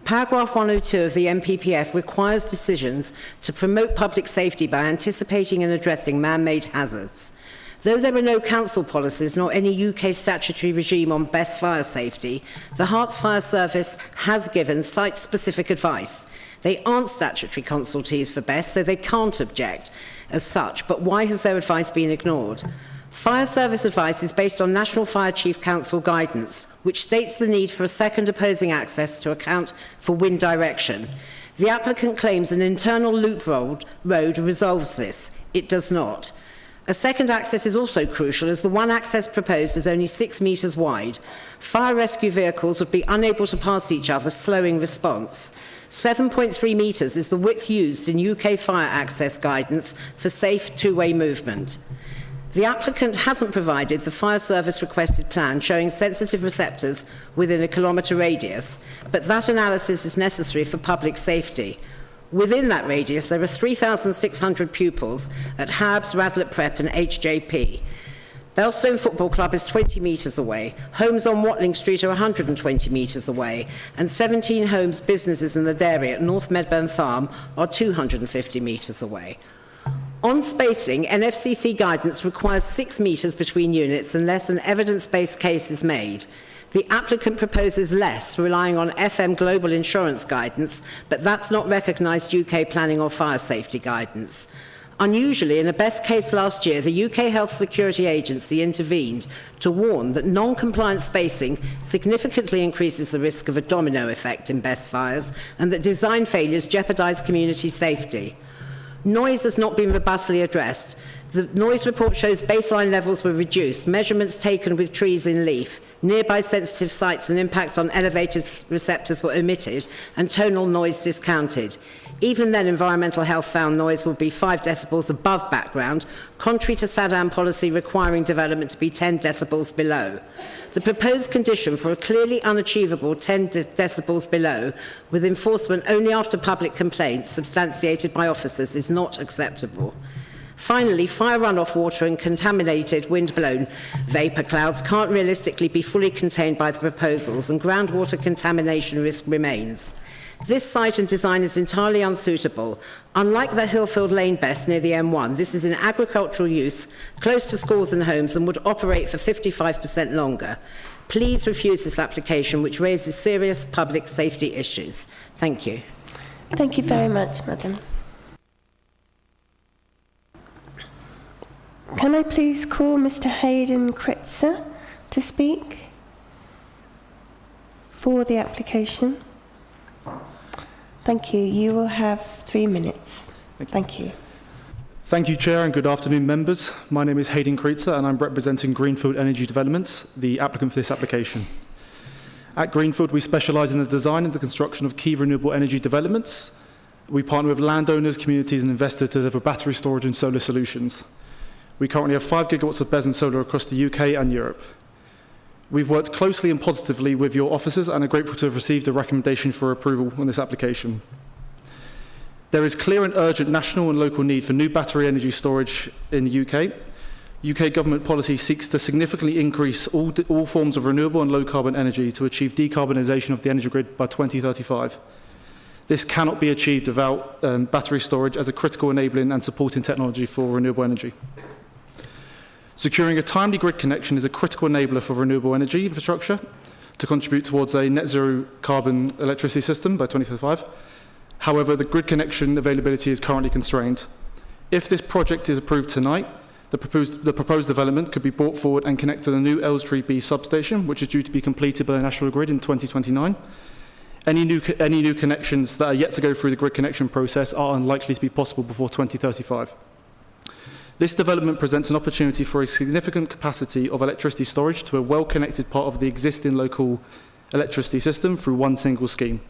Paragraph 102 of the MPPF requires decisions to promote public safety by anticipating and addressing man-made hazards. Though there are no council policies nor any UK statutory regime on BESS fire safety, the Herts Fire Service has given site-specific advice. They aren't statutory consultees for BESS, so they can't object as such. But why has their advice been ignored? Fire Service advice is based on National Fire Chief Council guidance, which states the need for a second opposing access to account for wind direction. The applicant claims an internal loop road resolves this. It does not. A second access is also crucial, as the one access proposed is only 6 metres wide. Fire rescue vehicles would be unable to pass each other, slowing response. 7.3 metres is the width used in UK fire access guidance for safe two-way movement. The applicant hasn't provided the Fire Service requested plan showing sensitive receptors within a kilometre radius, but that analysis is necessary for public safety. Within that radius, there are 3,600 pupils at Habs, Radlett Prep and HJP. Belstone Football Club is 20 metres away. Homes on Watling Street are 120 metres away. And 17 homes, businesses in the dairy at North Medburn Farm are 250 metres away. On spacing, NFCC guidance requires 6 metres between units unless an evidence-based case is made. The applicant proposes less, relying on FM Global Insurance guidance, but that's not recognised UK planning or fire safety guidance. Unusually, in a best case last year, the UK Health Security Agency intervened to warn that non-compliant spacing significantly increases the risk of a domino effect in best fires and that design failures jeopardise community safety. Noise has not been robustly addressed. The noise report shows baseline levels were reduced, measurements taken with trees in leaf, nearby sensitive sites and impacts on elevated receptors were omitted, and tonal noise discounted. Even then, environmental health found noise would be 5 decibels above background, contrary to SADAM policy requiring development to be 10 decibels below. The proposed condition for a clearly unachievable 10 decibels below, with enforcement only after public complaints substantiated by officers, is not acceptable. Finally, fire runoff water and contaminated wind-blown vapour clouds can't realistically be fully contained by the proposals, and groundwater contamination risk remains. This site and design is entirely unsuitable. Unlike the Hillfield Lane BESS near the M1, this is in agricultural use, close to schools and homes, and would operate for 55% longer. Please refuse this application, which raises serious public safety issues. Thank you. Thank you very much, Madam. Can I please call Mr. Hayden Kretzer to speak for the application? Thank you. You will have 3 minutes. Thank you. Thank you, Chair, and good afternoon, members. My name is Hayden Kretzer, and I'm representing Greenfield Energy Developments, the applicant for this application. At Greenfield, we specialise in the design and the construction of key renewable energy developments. We partner with landowners, communities and investors to deliver battery storage and solar solutions. We currently have 5 gigawatts of BESS and solar across the UK and Europe. We've worked closely and positively with your officers and are grateful to have received a recommendation for approval on this application. There is clear and urgent national and local need for new battery energy storage in the UK. UK government policy seeks to significantly increase all forms of renewable and low-carbon energy to achieve decarbonisation of the energy grid by 2035. This cannot be achieved without battery storage as a critical enabling and supporting technology for renewable energy. Securing a timely grid connection is a critical enabler for renewable energy infrastructure to contribute towards a net zero carbon electricity system by 2035. However, the grid connection availability is currently constrained. If this project is approved tonight, the proposed development could be brought forward and connect to the new Elstree B substation, which is due to be completed by the National Grid in 2029. Any new connections that are yet to go through the grid connection process are unlikely to be possible before 2035. This development presents an opportunity for a significant capacity of electricity storage to a well-connected part of the existing local electricity system through one single scheme.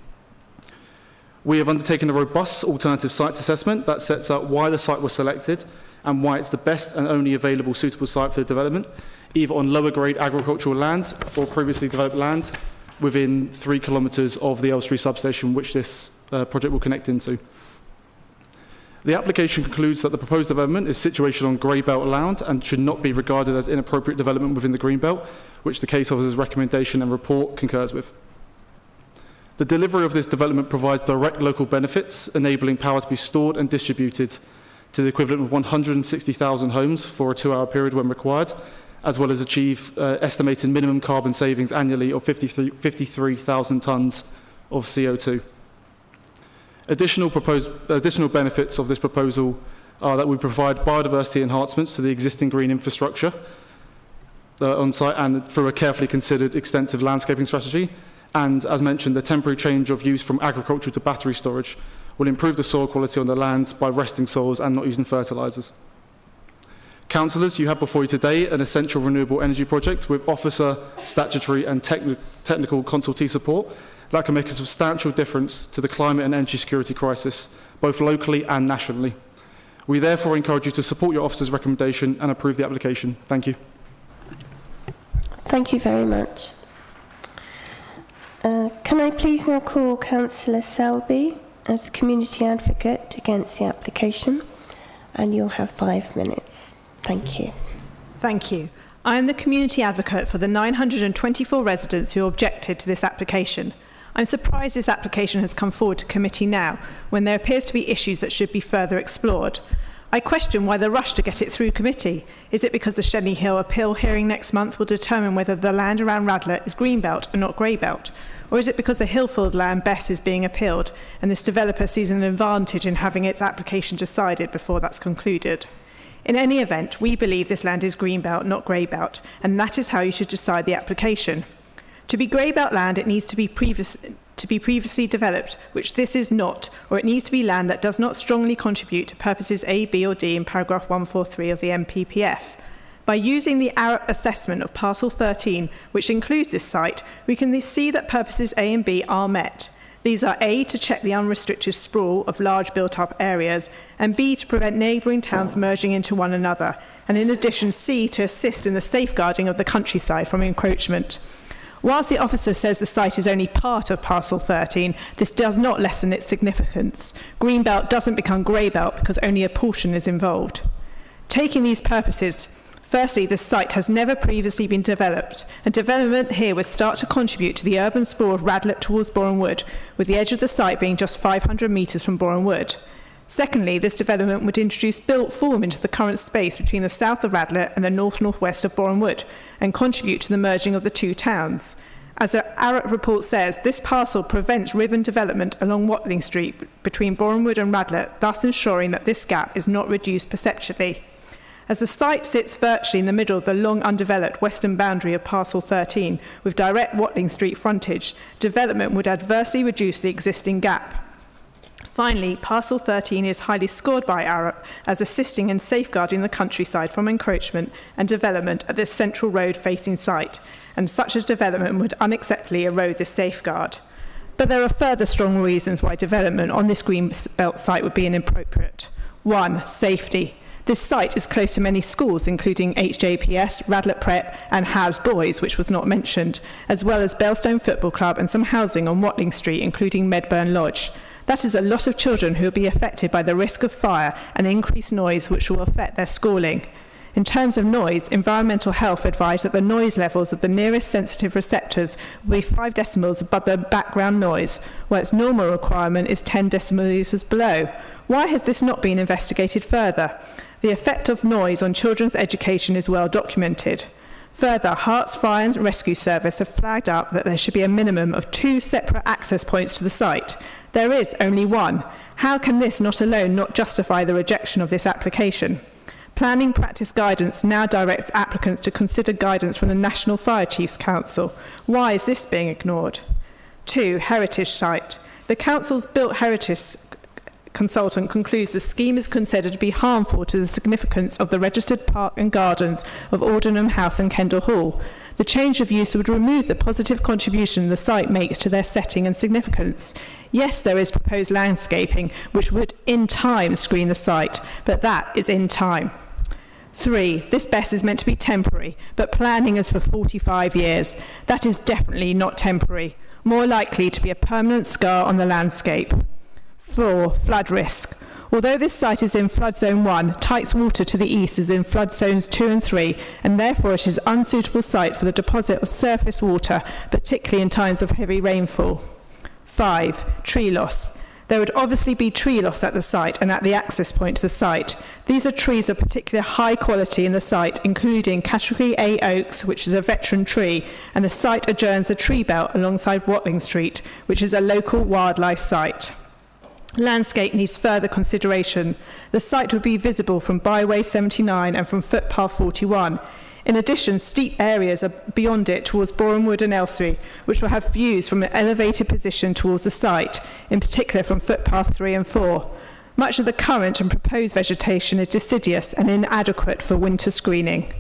We have undertaken a robust alternative sites assessment that sets out why the site was selected and why it's the best and only available suitable site for the development, either on lower grade agricultural land or previously developed land, within 3 kilometres of the Elstree substation, which this project will connect into. The application concludes that the proposed development is situated on grey belt land and should not be regarded as inappropriate development within the green belt, which the case officer's recommendation and report concurs with. The delivery of this development provides direct local benefits, enabling power to be stored and distributed to the equivalent of 160,000 homes for a 2-hour period when required, as well as achieve estimated minimum carbon savings annually of 53,000 tonnes of CO2. Additional benefits of this proposal are that we provide biodiversity enhancements to the existing green infrastructure on site and through a carefully considered extensive landscaping strategy. And as mentioned, the temporary change of use from agriculture to battery storage will improve the soil quality on the land by resting soils and not using fertilisers. Councillors, you have before you today an essential renewable energy project with officer, statutory and technical consultee support that can make a substantial difference to the climate and energy security crisis, both locally and nationally. We therefore encourage you to support your officer's recommendation and approve the application. Thank you. Thank you very much. Can I please now call Councillor Selby as the community advocate against the application? And you'll have 5 minutes. Thank you. Thank you. I am the community advocate for the 924 residents who objected to this application. I'm surprised this application has come forward to committee now, when there appears to be issues that should be further explored. I question why the rush to get it through committee. Is it because the Shenley Hill appeal hearing next month will determine whether the land around Radlett is greenbelt and not greybelt? Or is it because the Hillfield land BESS is being appealed and this developer sees an advantage in having its application decided before that's concluded? In any event, we believe this land is greenbelt, not greybelt, and that is how you should decide the application. To be greybelt land, it needs to be previously developed, which this is not, or it needs to be land that does not strongly contribute to purposes A, B or D in paragraph 143 of the MPPF. By using the ARUP assessment of parcel 13, which includes this site, we can see that purposes A and B are met. These are A, to check the unrestricted sprawl of large built-up areas, and B, to prevent neighbouring towns merging into one another, and in addition C, to assist in the safeguarding of the countryside from encroachment. Whilst the officer says the site is only part of parcel 13, this does not lessen its significance. Greenbelt doesn't become greybelt because only a portion is involved. Taking these purposes, firstly, the site has never previously been developed, and development here would start to contribute to the urban sprawl of Radlett towards Boreham Wood, with the edge of the site being just 500 metres from Boreham Wood. Secondly, this development would introduce built form into the current space between the south of Radlett and the north-northwest of Boreham Wood, and contribute to the merging of the two towns. As the ARUP report says, this parcel prevents ribbon development along Watling Street between Boreham Wood and Radlett, thus ensuring that this gap is not reduced perceptually. As the site sits virtually in the middle of the long undeveloped western boundary of parcel 13, with direct Watling Street frontage, development would adversely reduce the existing gap. Finally, parcel 13 is highly scored by ARUP as assisting in safeguarding the countryside from encroachment and development at this central road facing site, and such a development would unacceptably erode this safeguard. But there are further strong reasons why development on this greenbelt site would be inappropriate. 1. Safety. This site is close to many schools, including HJPS, Radlett Prep and Howes Boys, which was not mentioned, as well as Belstone Football Club and some housing on Watling Street, including Medburn Lodge. That is a lot of children who will be affected by the risk of fire and increased noise, which will affect their schooling. In terms of noise, Environmental Health advised that the noise levels of the nearest sensitive receptors will be 5 decibels above the background noise, while its normal requirement is 10 decibels below. Why has this not been investigated further? The effect of noise on children's education is well documented. Further, Herts Fire and Rescue Service have flagged up that there should be a minimum of 2 separate access points to the site. There is only one. How can this not alone not justify the rejection of this application? Planning practice guidance now directs applicants to consider guidance from the National Fire Chiefs Council. Why is this being ignored? 2. Heritage site. The Council's built heritage consultant concludes the scheme is considered to be harmful to the significance of the registered park and gardens of Aldenham House and Kendall Hall. The change of use would remove the positive contribution the site makes to their setting and significance. Yes, there is proposed landscaping, which would in time screen the site, but that is in time. 3, this BESS is meant to be temporary, but planning is for 45 years. That is definitely not temporary, more likely to be a permanent scar on the landscape. 4, flood risk. Although this site is in flood zone 1, Tykes water to the east is in flood zones 2 and 3, and therefore it is an unsuitable site for the deposit of surface water, particularly in times of heavy rainfall. 5, tree loss. There would obviously be tree loss at the site and at the access point to the site. These are trees of particular high quality in the site, including Category A oaks, which is a veteran tree, and the site adjourns the tree belt alongside Watling Street, which is a local wildlife site. Landscape needs further consideration. The site would be visible from Byway 79 and from footpath 41. In addition, steep areas are beyond it towards Boreham Wood and Elstree, which will have views from an elevated position towards the site, in particular from footpath 3 and 4. Much of the current and proposed vegetation is deciduous and inadequate for winter screening.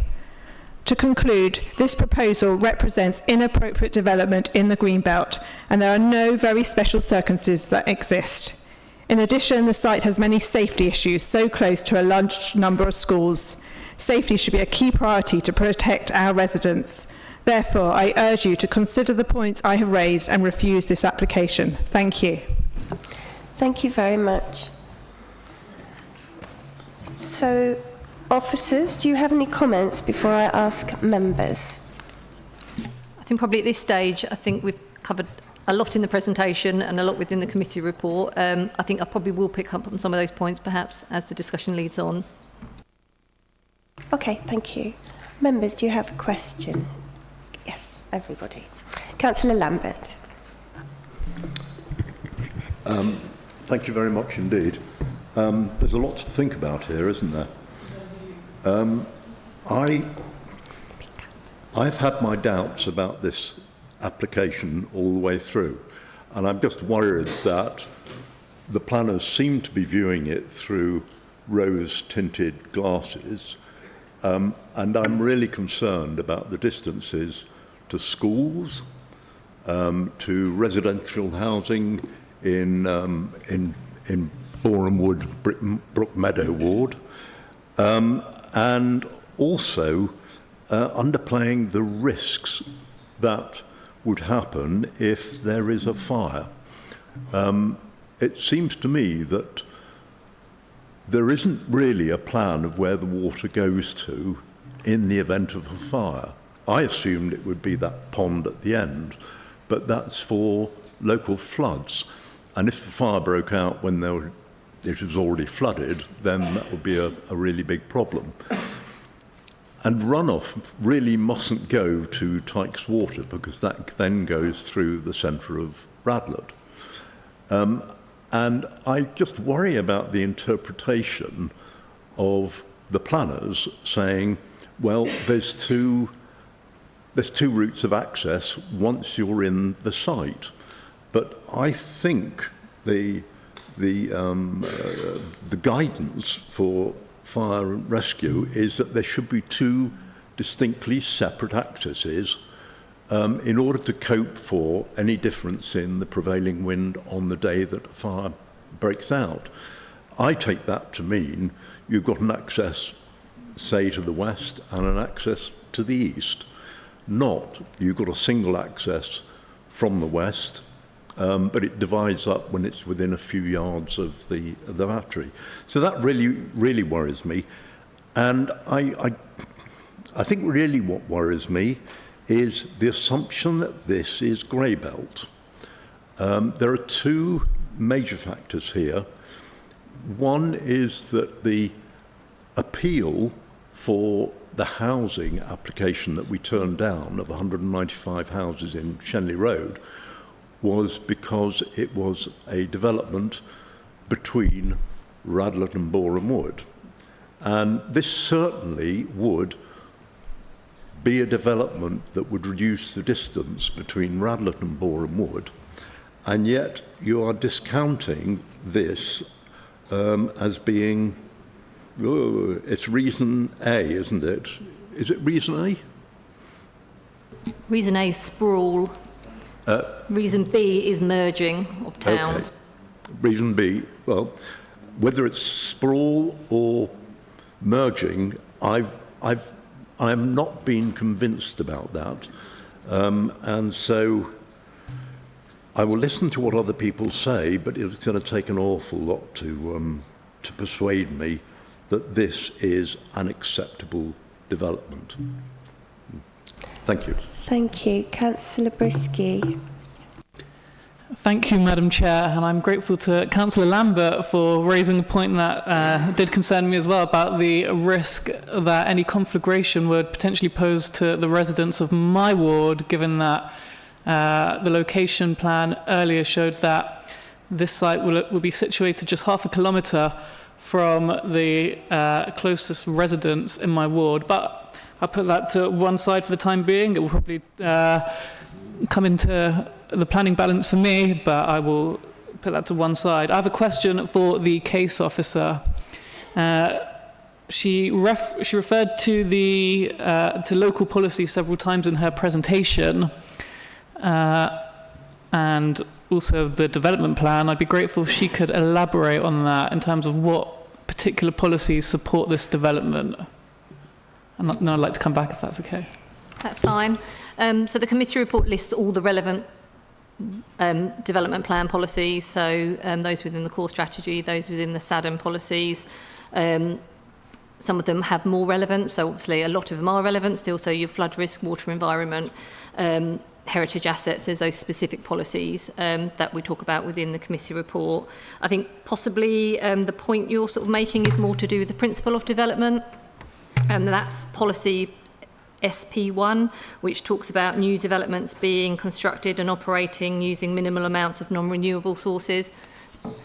To conclude, this proposal represents inappropriate development in the Greenbelt, and there are no very special circumstances that exist. In addition, the site has many safety issues so close to a large number of schools. Safety should be a key priority to protect our residents. Therefore, I urge you to consider the points I have raised and refuse this application. Thank you. Thank you very much. So, officers, do you have any comments before I ask members? I think probably at this stage, I think we've covered a lot in the presentation and a lot within the committee report. I think I probably will pick up on some of those points perhaps as the discussion leads on. Okay, thank you. Members, do you have a question? Yes, everybody. Councillor Lambert. Thank you very much indeed. There's a lot to think about here, isn't there? I've had my doubts about this application all the way through, and I'm just worried that the planners seem to be viewing it through rose-tinted glasses, and I'm really concerned about the distances to schools, to residential housing in Boreham Wood, Brook Meadow Ward, and also underplaying the risks that would happen if there is a fire. It seems to me that there isn't really a plan of where the water goes to in the event of a fire. I assumed it would be that pond at the end, but that's for local floods. And if the fire broke out when it was already flooded, then that would be a really big problem. And runoff really mustn't go to Tykes Water, because that then goes through the centre of Radlett. And I just worry about the interpretation of the planners saying, well, there's two routes of access once you're in the site. But I think the guidance for fire and rescue is that there should be two distinctly separate accesses in order to cope for any difference in the prevailing wind on the day that a fire breaks out. I take that to mean you've got an access, say, to the west and an access to the east. Not you've got a single access from the west, but it divides up when it's within a few yards of the battery. So that really worries me. And I think really what worries me is the assumption that this is grey belt. There are two major factors here. One is that the appeal for the housing application that we turned down of 195 houses in Shenley Road was because it was a development between Radlett and Boreham Wood. And this certainly would be a development that would reduce the distance between Radlett and Boreham Wood, and yet you are discounting this as being, it's reason A, isn't it? Is it reason A? Reason A is sprawl. Reason B is merging of towns. Okay. Reason B, well, whether it's sprawl or merging, I'm not being convinced about that, and so I will listen to what other people say, but it's going to take an awful lot to persuade me that this is an acceptable development. Thank you. Thank you. Councillor Brisky. Thank you, Madam Chair, and I'm grateful to Councillor Lambert for raising a point that did concern me as well about the risk that any conflagration would potentially pose to the residents of my ward, given that the location plan earlier showed that this site will be situated just half a kilometre from the closest residents in my ward. But I'll put that to one side for the time being. It will probably come into the planning balance for me, but I will put that to one side. I have a question for the case officer. She referred to the to local policy several times in her presentation, and also the development plan. I'd be grateful if she could elaborate on that in terms of what particular policies support this development. And then I'd like to come back if that's okay. That's fine. So the committee report lists all the relevant development plan policies, so those within the core strategy, those within the SADM policies. Some of them have more relevance, so obviously a lot of them are relevant still, so your flood risk, water environment, heritage assets, there's those specific policies that we talk about within the committee report. I think possibly the point you're sort of making is more to do with the principle of development, and that's policy SP1, which talks about new developments being constructed and operating using minimal amounts of non-renewable sources.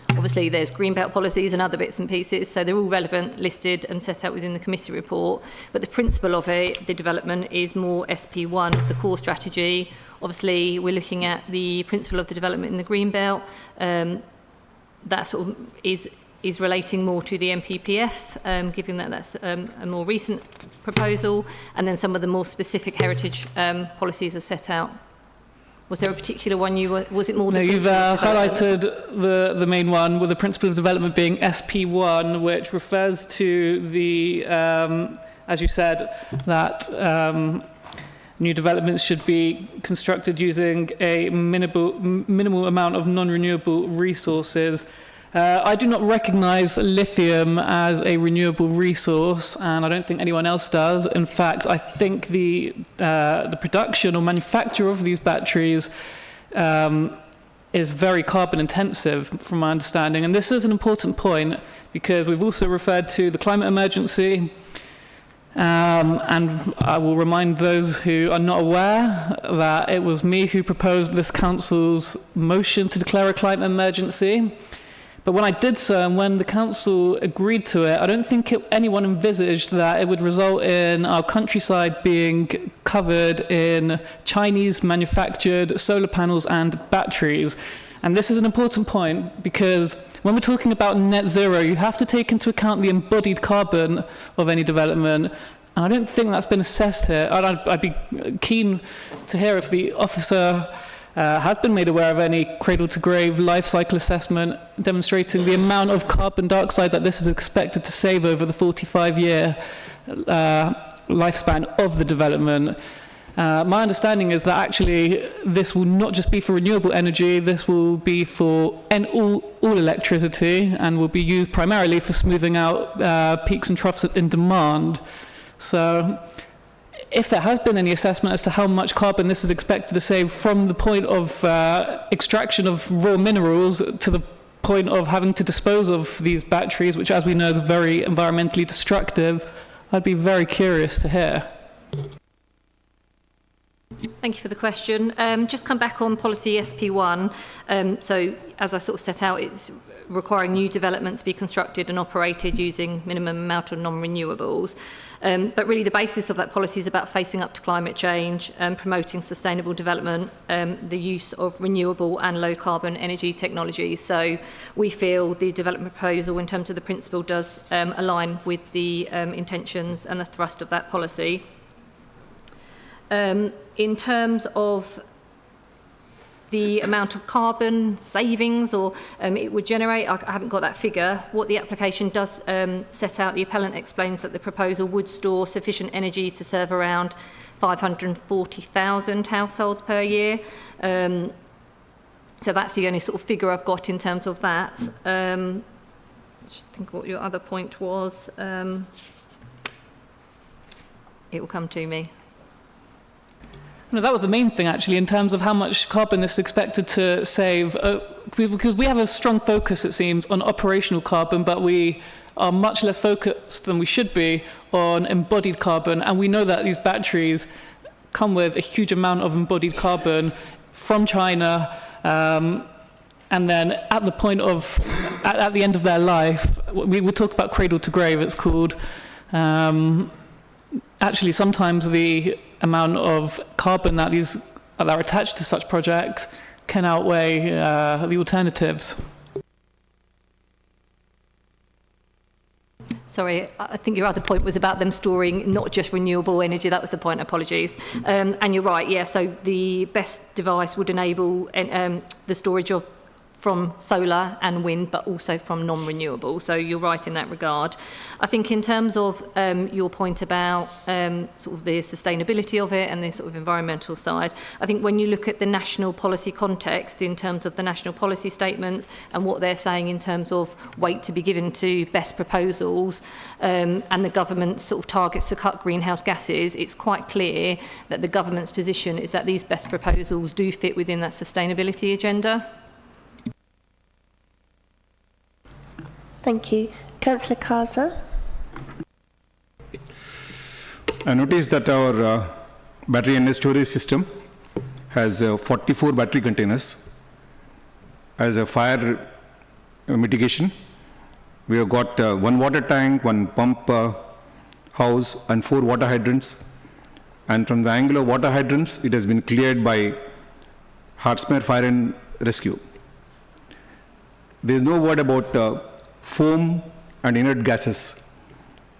Obviously, there's greenbelt policies and other bits and pieces, so they're all relevant, listed and set out within the committee report. But the principle of the development is more SP1 of the core strategy. Obviously, we're looking at the principle of the development in the greenbelt. That sort of is relating more to the MPPF, given that that's a more recent proposal, and then some of the more specific heritage policies are set out. Was there a particular one was it more the... No, you've highlighted the main one, with the principle of development being SP1, which refers to the, as you said, that new developments should be constructed using a minimal amount of non-renewable resources. I do not recognise lithium as a renewable resource, and I don't think anyone else does. In fact, I think the production or manufacture of these batteries is very carbon intensive, from my understanding. And this is an important point because we've also referred to the climate emergency. And I will remind those who are not aware that it was me who proposed this council's motion to declare a climate emergency. But when I did so, and when the council agreed to it, I don't think anyone envisaged that it would result in our countryside being covered in Chinese-manufactured solar panels and batteries. And this is an important point because when we're talking about net zero, you have to take into account the embodied carbon of any development. And I don't think that's been assessed here. I'd be keen to hear if the officer has been made aware of any cradle-to-grave life cycle assessment demonstrating the amount of carbon dioxide that this is expected to save over the 45-year lifespan of the development. My understanding is that actually this will not just be for renewable energy, this will be for all electricity and will be used primarily for smoothing out peaks and troughs in demand. So if there has been any assessment as to how much carbon this is expected to save from the point of extraction of raw minerals to the point of having to dispose of these batteries, which as we know is very environmentally destructive, I'd be very curious to hear. Thank you for the question. Just come back on policy SP1. So as I sort of set out, it's requiring new developments to be constructed and operated using minimum amount of non-renewables. But really the basis of that policy is about facing up to climate change and promoting sustainable development, the use of renewable and low carbon energy technologies. So we feel the development proposal in terms of the principle does align with the intentions and the thrust of that policy. In terms of the amount of carbon savings or it would generate. I haven't got that figure. What the application does set out, the appellant explains that the proposal would store sufficient energy to serve around 540,000 households per year. So that's the only sort of figure I've got in terms of that. I think what your other point was. It will come to me. No, that was the main thing, actually, in terms of how much carbon this is expected to save. Because we have a strong focus, it seems, on operational carbon, but we are much less focused than we should be on embodied carbon. And we know that these batteries come with a huge amount of embodied carbon from China. And then at the point of, at the end of their life, we will talk about cradle to grave, it's called. Actually, sometimes the amount of carbon that are attached to such projects can outweigh the alternatives. Sorry, I think your other point was about them storing not just renewable energy. That was the point, apologies. And you're right, yeah, so the BESS device would enable the storage of from solar and wind, but also from non-renewable. So you're right in that regard. I think in terms of your point about sort of the sustainability of it and the sort of environmental side, I think when you look at the national policy context in terms of the national policy statements and what they're saying in terms of weight to be given to best proposals and the government's sort of targets to cut greenhouse gases, it's quite clear that the government's position is that these best proposals do fit within that sustainability agenda. Thank you. Councillor Kaza. I noticed that our battery energy storage system has 44 battery containers as a fire mitigation. We have got one water tank, one pump house, and 4 water hydrants. And from the angle of water hydrants, it has been cleared by Hertsmere Fire and Rescue. There is no word about foam and inert gases,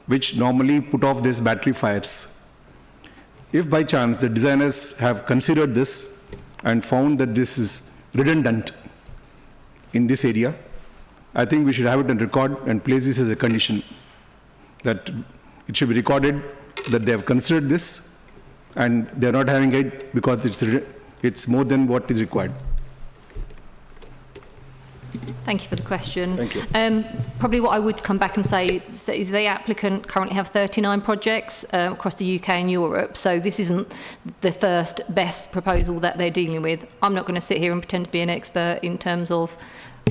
which normally put off these battery fires. If by chance the designers have considered this and found that this is redundant in this area, I think we should have it on record and place this as a condition, that it should be recorded that they have considered this and they are not having it because it's more than what is required. Thank you for the question. Thank you. Probably what I would come back and say is the applicant currently have 39 projects across the UK and Europe, so this isn't the first best proposal that they're dealing with. I'm not going to sit here and pretend to be an expert in terms of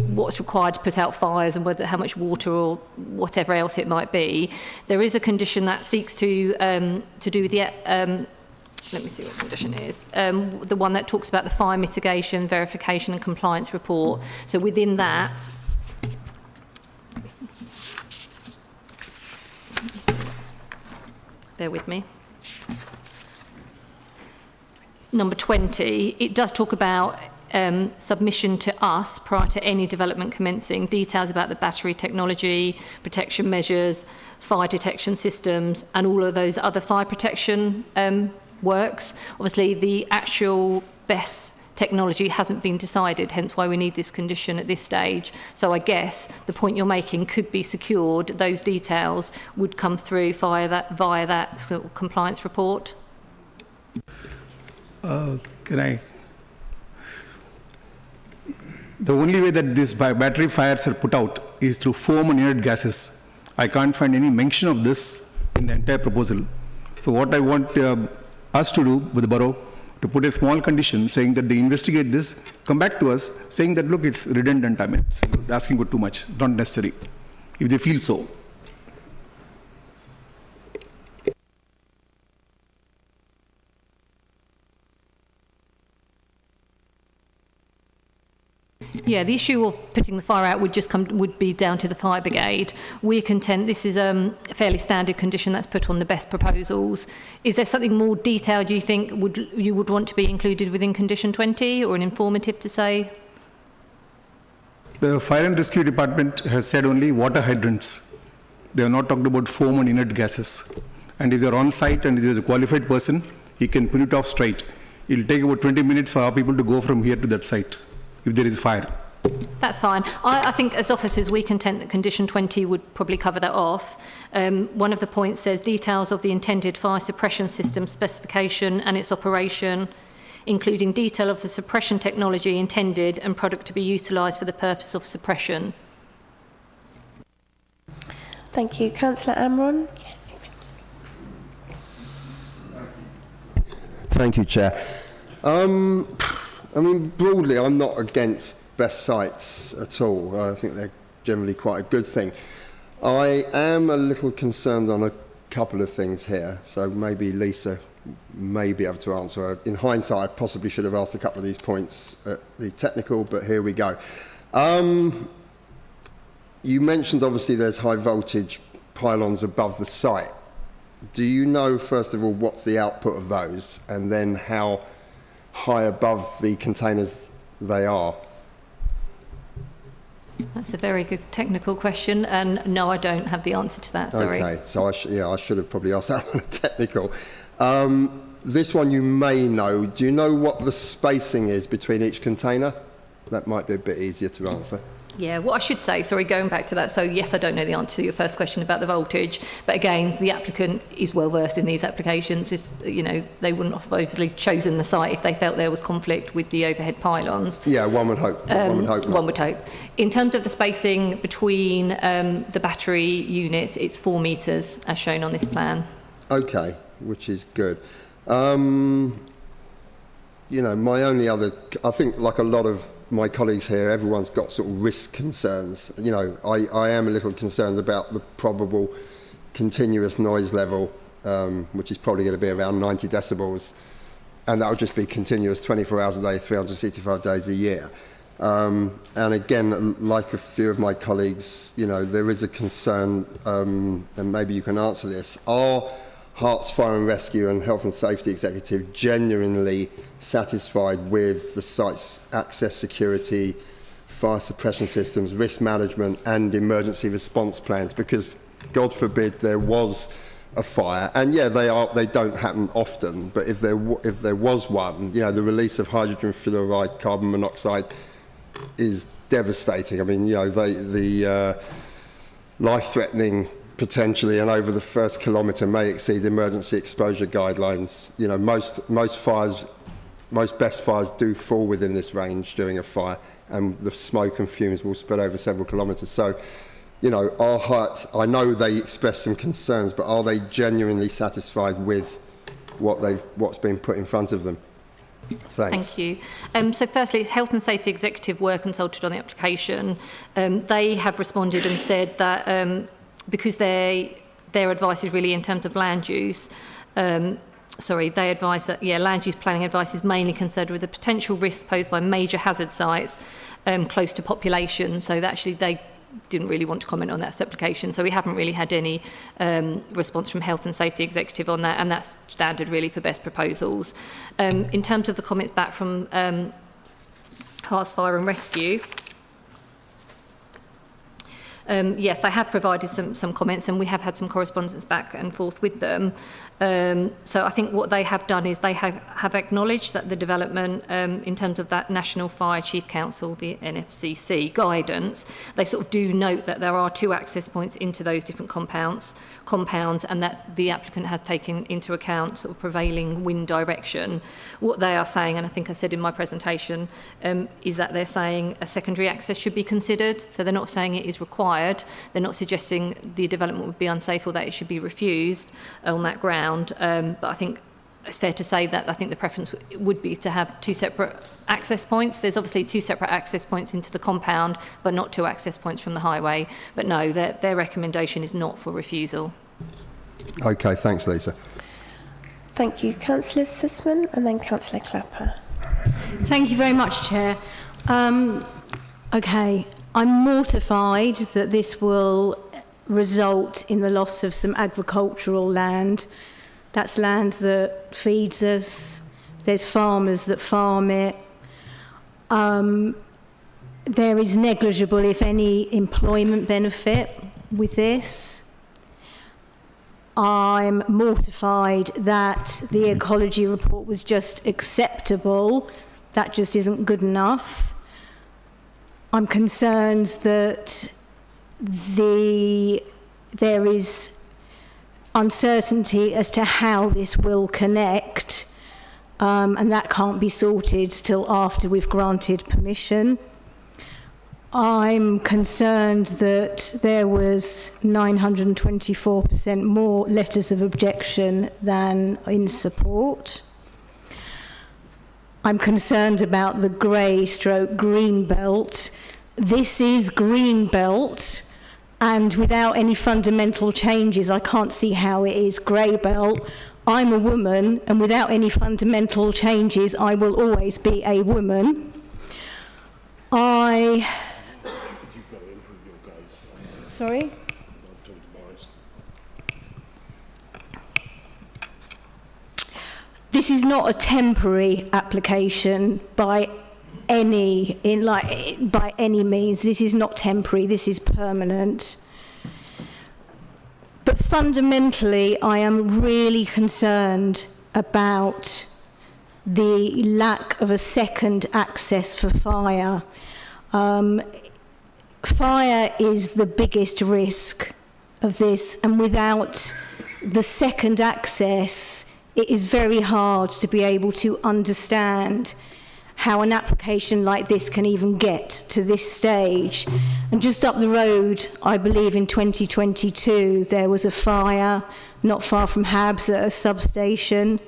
what's required to put out fires and how much water or whatever else it might be. There is a condition that seeks to do with the let me see what condition it is. The one that talks about the fire mitigation, verification and compliance report. So within that, bear with me. Number 20, it does talk about submission to us prior to any development commencing, details about the battery technology, protection measures, fire detection systems, and all of those other fire protection works. Obviously, the actual BESS technology hasn't been decided, hence why we need this condition at this stage. So I guess the point you're making could be secured. Those details would come through via that sort of compliance report. Can I? The only way that these battery fires are put out is through foam and inert gases. I can't find any mention of this in the entire proposal. So what I want us to do with the borough, to put a small condition saying that they investigate this, come back to us saying that, look, it's redundant. I mean, it's asking for too much, not necessary, if they feel so. Yeah, the issue of putting the fire out would be down to the fire brigade. We're content. This is a fairly standard condition that's put on the best proposals. Is there something more detailed you think you would want to be included within condition 20, or an informative to say? The fire and rescue department has said only water hydrants. They are not talked about foam and inert gases. And if they're on site and if there's a qualified person, he can put it off straight. it'll take about 20 minutes for our people to go from here to that site if there is fire. That's fine. I think as officers we contend that condition 20 would probably cover that off. One of the points says details of the intended fire suppression system specification and its operation, including detail of the suppression technology intended and product to be utilised for the purpose of suppression. Thank you. Councillor Amron? Yes. Thank you, Chair. I mean, broadly, I'm not against best sites at all. I think they're generally quite a good thing. I am a little concerned on a couple of things here, so maybe Lisa may be able to answer. In hindsight, I possibly should have asked a couple of these points at the technical, but here we go. You mentioned, obviously, there's high voltage pylons above the site. Do you know, first of all, what's the output of those, and then how high above the containers they are? That's a very good technical question, and no, I don't have the answer to that, sorry. Okay, so I should have probably asked that one technical. This one you may know. Do you know what the spacing is between each container? That might be a bit easier to answer. Yeah, what I should say, sorry, going back to that, so yes, I don't know the answer to your first question about the voltage, but again, the applicant is well versed in these applications. They wouldn't have obviously chosen the site if they felt there was conflict with the overhead pylons. Yeah, one would hope. One would hope. In terms of the spacing between the battery units, it's 4 metres as shown on this plan. Okay, which is good. My only other, I think like a lot of my colleagues here, everyone's got sort of risk concerns. I am a little concerned about the probable continuous noise level, which is probably going to be around 90 decibels, and that will just be continuous 24 hours a day, 365 days a year. And again, like a few of my colleagues, there is a concern, and maybe you can answer this. Are Herts Fire and Rescue and Health and Safety Executive genuinely satisfied with the site's access security, fire suppression systems, risk management and emergency response plans? Because God forbid there was a fire, and yeah, they don't happen often, but if there was one, the release of hydrogen fluoride, carbon monoxide is devastating. I mean, the life-threatening potentially, and over the first kilometre may exceed emergency exposure guidelines. Most best fires do fall within this range during a fire, and the smoke and fumes will spread over several kilometres. So, our Herts, I know they express some concerns, but are they genuinely satisfied with what's been put in front of them? Thanks. Thank you. So firstly, Health and Safety Executive were consulted on the application. They have responded and said that because their advice is really in terms of land use, they advise that, land use planning advice is mainly concerned with the potential risks posed by major hazard sites close to population. So that actually they didn't really want to comment on that application. So we haven't really had any response from Health and Safety Executive on that, and that's standard really for best proposals. In terms of the comments back from Herts Fire and Rescue, yes, they have provided some comments, and we have had some correspondence back and forth with them. So I think what they have done is they have acknowledged that the development, in terms of that National Fire Chief Council, the NFCC guidance, they sort of do note that there are 2 access points into those different compounds, and that the applicant has taken into account sort of prevailing wind direction. What they are saying, and I think I said in my presentation, is that they're saying a secondary access should be considered. So they're not saying it is required. They're not suggesting the development would be unsafe or that it should be refused on that ground. But I think it's fair to say that I think the preference would be to have 2 separate access points. There's obviously 2 separate access points into the compound, but not 2 access points from the highway. But no, their recommendation is not for refusal. Okay, thanks, Lisa. Thank you. Councillor Sussman and then Councillor Clapper. Thank you very much, Chair. Okay, I'm mortified that this will result in the loss of some agricultural land. That's land that feeds us. There's farmers that farm it. There is negligible, if any, employment benefit with this. I'm mortified that the ecology report was just acceptable. That just isn't good enough. I'm concerned that there is uncertainty as to how this will connect, and that can't be sorted till after we've granted permission. I'm concerned that there was 924% more letters of objection than in support. I'm concerned about the grey/green belt. This is green belt, and without any fundamental changes, I can't see how it is grey belt. I'm a woman, and without any fundamental changes, I will always be a woman. Sorry? This is not a temporary application by any means. This is not temporary, this is permanent. But fundamentally, I am really concerned about the lack of a second access for fire. Fire is the biggest risk of this, and without the second access, it is very hard to be able to understand how an application like this can even get to this stage. And just up the road, I believe in 2022, there was a fire not far from Habs at a substation.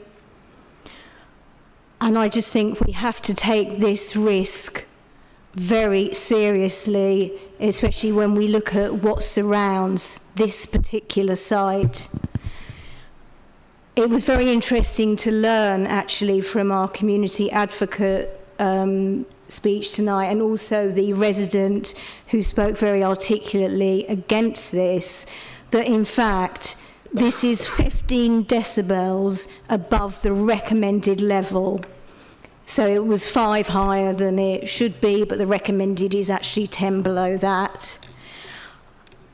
And I just think we have to take this risk very seriously, especially when we look at what surrounds this particular site. It was very interesting to learn, actually, from our community advocate speech tonight, and also the resident who spoke very articulately against this, that in fact, this is 15 decibels above the recommended level. So it was 5 higher than it should be, but the recommended is actually 10 below that.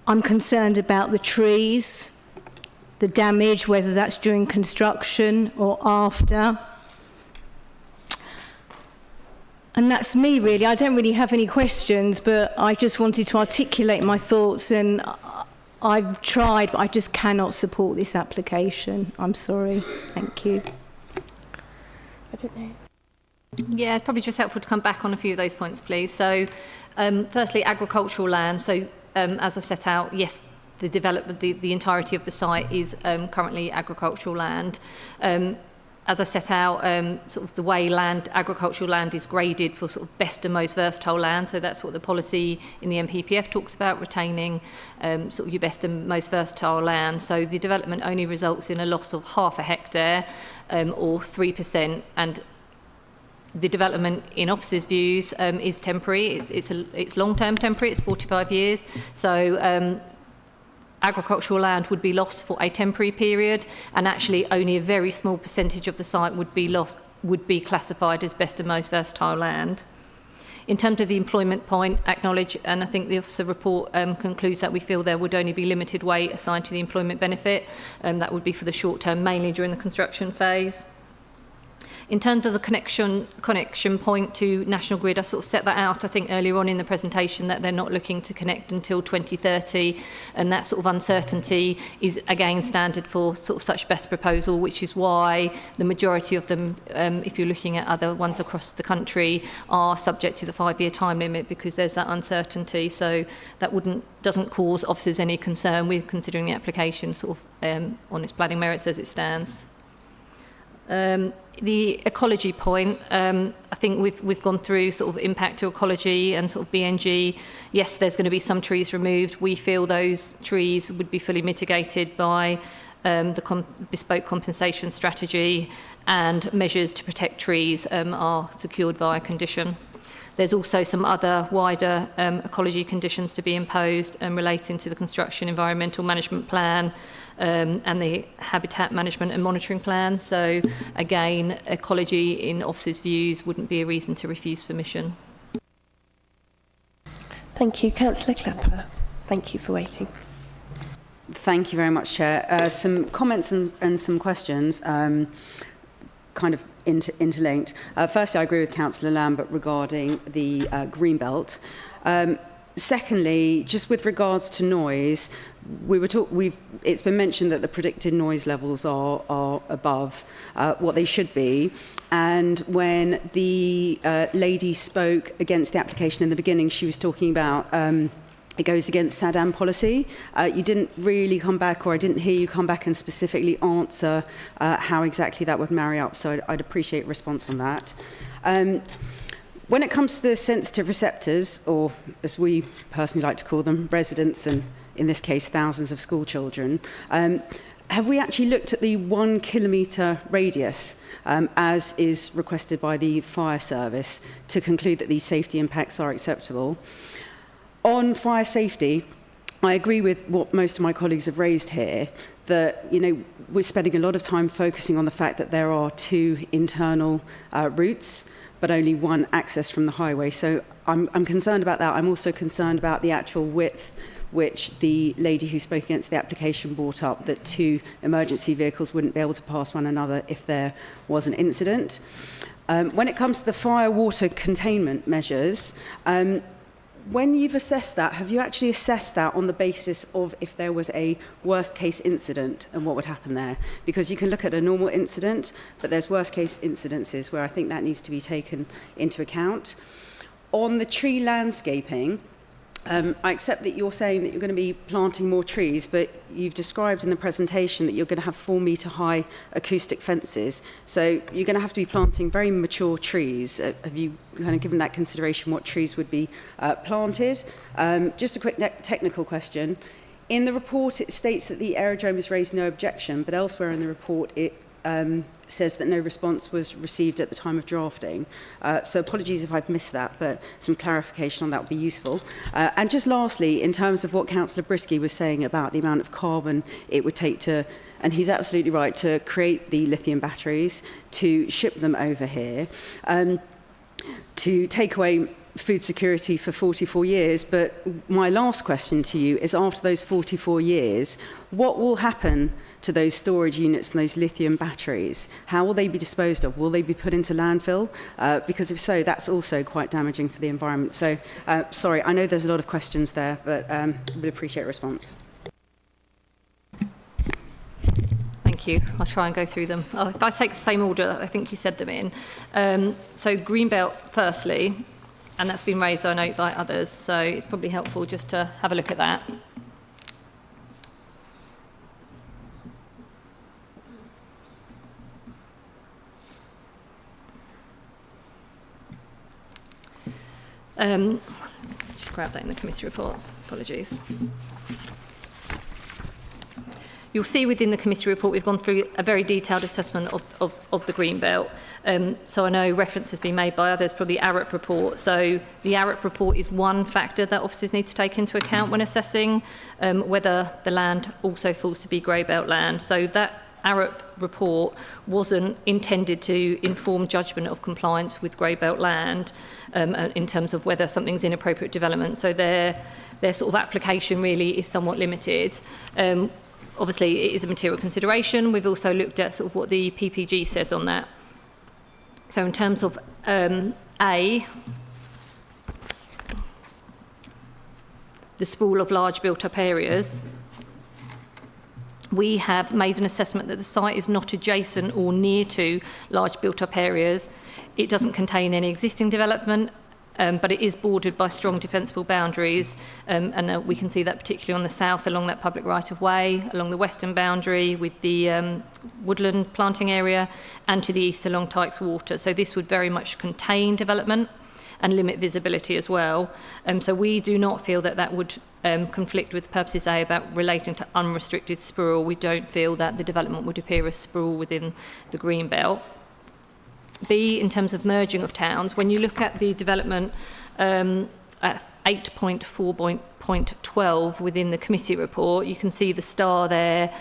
I'm concerned about the trees, the damage, whether that's during construction or after. And that's me, really. I don't really have any questions, but I just wanted to articulate my thoughts, and I've tried, but I just cannot support this application. I'm sorry. Thank you. I don't know. Yeah, it's probably just helpful to come back on a few of those points, please. So, firstly, agricultural land. So, as I set out, yes, the development, the entirety of the site is currently agricultural land. As I set out, sort of the way agricultural land is graded for sort of best and most versatile land. So that's what the policy in the NPPF talks about, retaining sort of your best and most versatile land. So the development only results in a loss of half a hectare or 3%, and the development in officers' views is temporary. It's long-term temporary. It's 45 years. So agricultural land would be lost for a temporary period, and actually only a very small percentage of the site would be classified as best and most versatile land. In terms of the employment point, acknowledge, and I think the officer report concludes that we feel there would only be limited weight assigned to the employment benefit. That would be for the short term, mainly during the construction phase. In terms of the connection point to National Grid, I sort of set that out, I think, earlier on in the presentation, that they're not looking to connect until 2030, and that sort of uncertainty is, again, standard for sort of such best proposal, which is why the majority of them, if you're looking at other ones across the country, are subject to the 5-year time limit, because there's that uncertainty. So that doesn't cause officers any concern. We're considering the application sort of on its planning merits as it stands. The ecology point, I think we've gone through sort of impact to ecology and sort of BNG. Yes, there's going to be some trees removed. We feel those trees would be fully mitigated by the bespoke compensation strategy, and measures to protect trees are secured via condition. There's also some other wider ecology conditions to be imposed relating to the construction environmental management plan and the habitat management and monitoring plan. So again, ecology in officers' views wouldn't be a reason to refuse permission. Thank you. Councillor Clapper. Thank you for waiting. Thank you very much, Chair. Some comments and some questions, kind of interlinked. Firstly, I agree with Councillor Lambert regarding the green belt. Secondly, just with regards to noise, it's been mentioned that the predicted noise levels are above what they should be. And when the lady spoke against the application in the beginning, she was talking about it goes against SADAM policy. You didn't really come back, or I didn't hear you come back and specifically answer how exactly that would marry up. So I'd appreciate a response on that. When it comes to the sensitive receptors, or as we personally like to call them, residents, and in this case, thousands of school children, have we actually looked at the 1 kilometre radius, as is requested by the fire service, to conclude that these safety impacts are acceptable? On fire safety, I agree with what most of my colleagues have raised here, that, you know, we're spending a lot of time focusing on the fact that there are 2 internal routes, but only 1 access from the highway. So I'm concerned about that. I'm also concerned about the actual width, which the lady who spoke against the application brought up, that 2 emergency vehicles wouldn't be able to pass one another if there was an incident. When it comes to the fire water containment measures, when you've assessed that, have you actually assessed that on the basis of if there was a worst case incident and what would happen there? Because you can look at a normal incident, but there's worst case incidences where I think that needs to be taken into account. On the tree landscaping, I accept that you're saying that you're going to be planting more trees, but you've described in the presentation that you're going to have 4-metre high acoustic fences. So you're going to have to be planting very mature trees. Have you kind of given that consideration, what trees would be planted? Just a quick technical question. In the report, it states that the aerodrome has raised no objection, but elsewhere in the report, it says that no response was received at the time of drafting. So apologies if I've missed that, but some clarification on that would be useful. And just lastly, in terms of what Councillor Brisky was saying about the amount of carbon it would take to, and he's absolutely right, to create the lithium batteries, to ship them over here, to take away food security for 44 years. But my last question to you is, after those 44 years, what will happen to those storage units and those lithium batteries? How will they be disposed of? Will they be put into landfill? Because if so, that's also quite damaging for the environment. So, sorry, I know there's a lot of questions there, but would appreciate a response. Thank you. I'll try and go through them. If I take the same order that I think you said them in. So Greenbelt, firstly, and that's been raised, I know, by others, so it's probably helpful just to have a look at that. Just grab that in the committee reports. Apologies. You'll see within the committee report we've gone through a very detailed assessment of the green belt. So I know reference has been made by others for the ARUP report. So the ARUP report is one factor that officers need to take into account when assessing whether the land also falls to be grey belt land. So that ARUP report wasn't intended to inform judgment of compliance with grey belt land in terms of whether something's inappropriate development. So their sort of application really is somewhat limited. Obviously, it is a material consideration. We've also looked at sort of what the PPG says on that. So in terms of A, the sprawl of large built-up areas, we have made an assessment that the site is not adjacent or near to large built-up areas. It doesn't contain any existing development, but it is bordered by strong defensible boundaries, and we can see that particularly on the south along that public right-of-way, along the western boundary with the woodland planting area, and to the east along Tykes Water. So this would very much contain development and limit visibility as well. So we do not feel that that would conflict with purposes A about relating to unrestricted sprawl. We don't feel that the development would appear as sprawl within the green belt. B, in terms of merging of towns, when you look at the development at 8.4.12 within the committee report, you can see the star there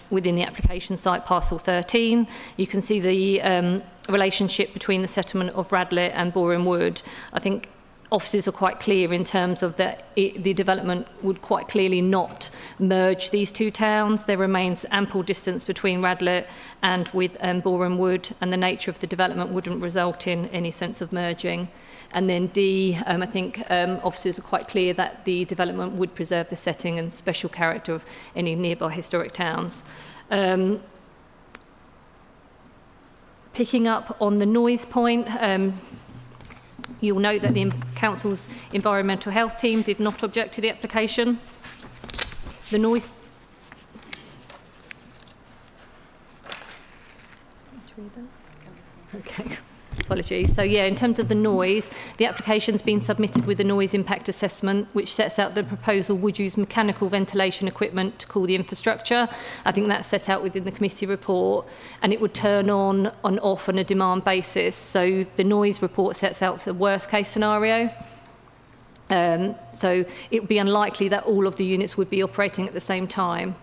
within the application site, parcel 13. You can see the relationship between the settlement of Radlett and Boreham Wood. I think officers are quite clear in terms of that the development would quite clearly not merge these two towns. There remains ample distance between Radlett and with Boreham Wood, and the nature of the development wouldn't result in any sense of merging. And then D, I think officers are quite clear that the development would preserve the setting and special character of any nearby historic towns. Picking up on the noise point, you'll note that the Council's environmental health team did not object to the application. The noise... Okay, apologies. So yeah, in terms of the noise, the application's been submitted with a noise impact assessment, which sets out the proposal would use mechanical ventilation equipment to cool the infrastructure. I think that's set out within the committee report, and it would turn on and off on a demand basis. So the noise report sets out the worst case scenario. So it would be unlikely that all of the units would be operating at the same time.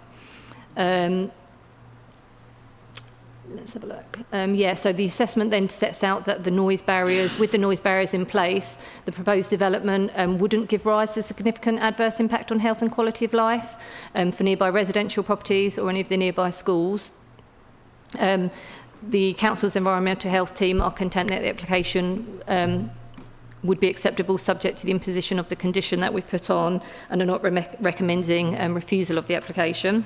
Let's have a look. Yeah, so the assessment then sets out that the noise barriers, with the noise barriers in place, the proposed development wouldn't give rise to significant adverse impact on health and quality of life for nearby residential properties or any of the nearby schools. The Council's environmental health team are content that the application would be acceptable subject to the imposition of the condition that we've put on, and are not recommending refusal of the application.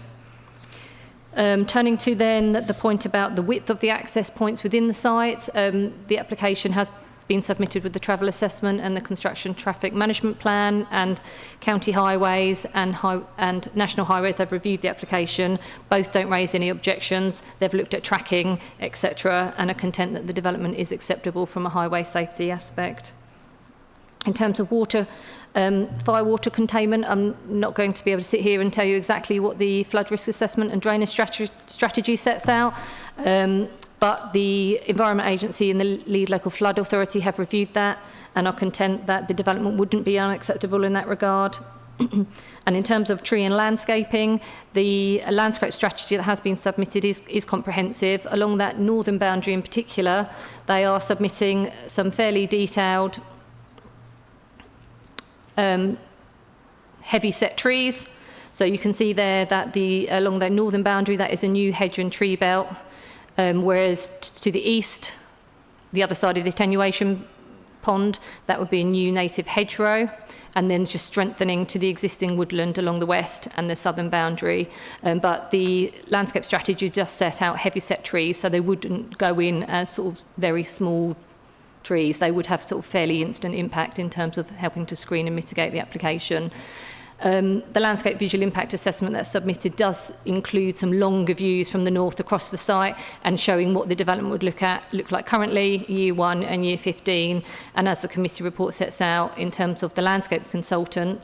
Turning to then the point about the width of the access points within the site, the application has been submitted with the travel assessment and the construction traffic management plan, and county highways and national highways have reviewed the application. Both don't raise any objections. They've looked at tracking, etc., and are content that the development is acceptable from a highway safety aspect. In terms of water, fire water containment, I'm not going to be able to sit here and tell you exactly what the flood risk assessment and drainage strategy sets out, but the Environment Agency and the lead local flood authority have reviewed that and are content that the development wouldn't be unacceptable in that regard. And in terms of tree and landscaping, the landscape strategy that has been submitted is comprehensive. Along that northern boundary in particular, they are submitting some fairly detailed heavy set trees. So you can see there that along the northern boundary, that is a new hedge and tree belt, whereas to the east, the other side of the attenuation pond, that would be a new native hedgerow, and then just strengthening to the existing woodland along the west and the southern boundary. But the landscape strategy just set out heavy set trees, so they wouldn't go in as sort of very small trees. They would have sort of fairly instant impact in terms of helping to screen and mitigate the application. The landscape visual impact assessment that's submitted does include some longer views from the north across the site and showing what the development would look like currently, year 1 and year 15. And as the committee report sets out, in terms of the landscape consultant,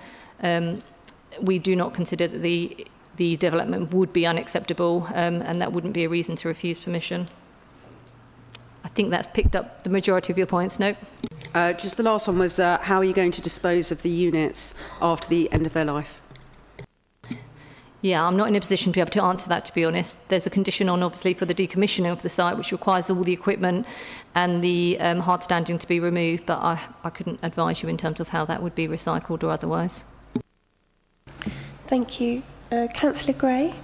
we do not consider that the development would be unacceptable, and that wouldn't be a reason to refuse permission. I think that's picked up the majority of your points. No? Just the last one was, how are you going to dispose of the units after the end of their life? Yeah, I'm not in a position to be able to answer that, to be honest. There's a condition on, obviously, for the decommissioning of the site, which requires all the equipment and the hard standing to be removed, but I couldn't advise you in terms of how that would be recycled or otherwise. Thank you. Councillor Gray?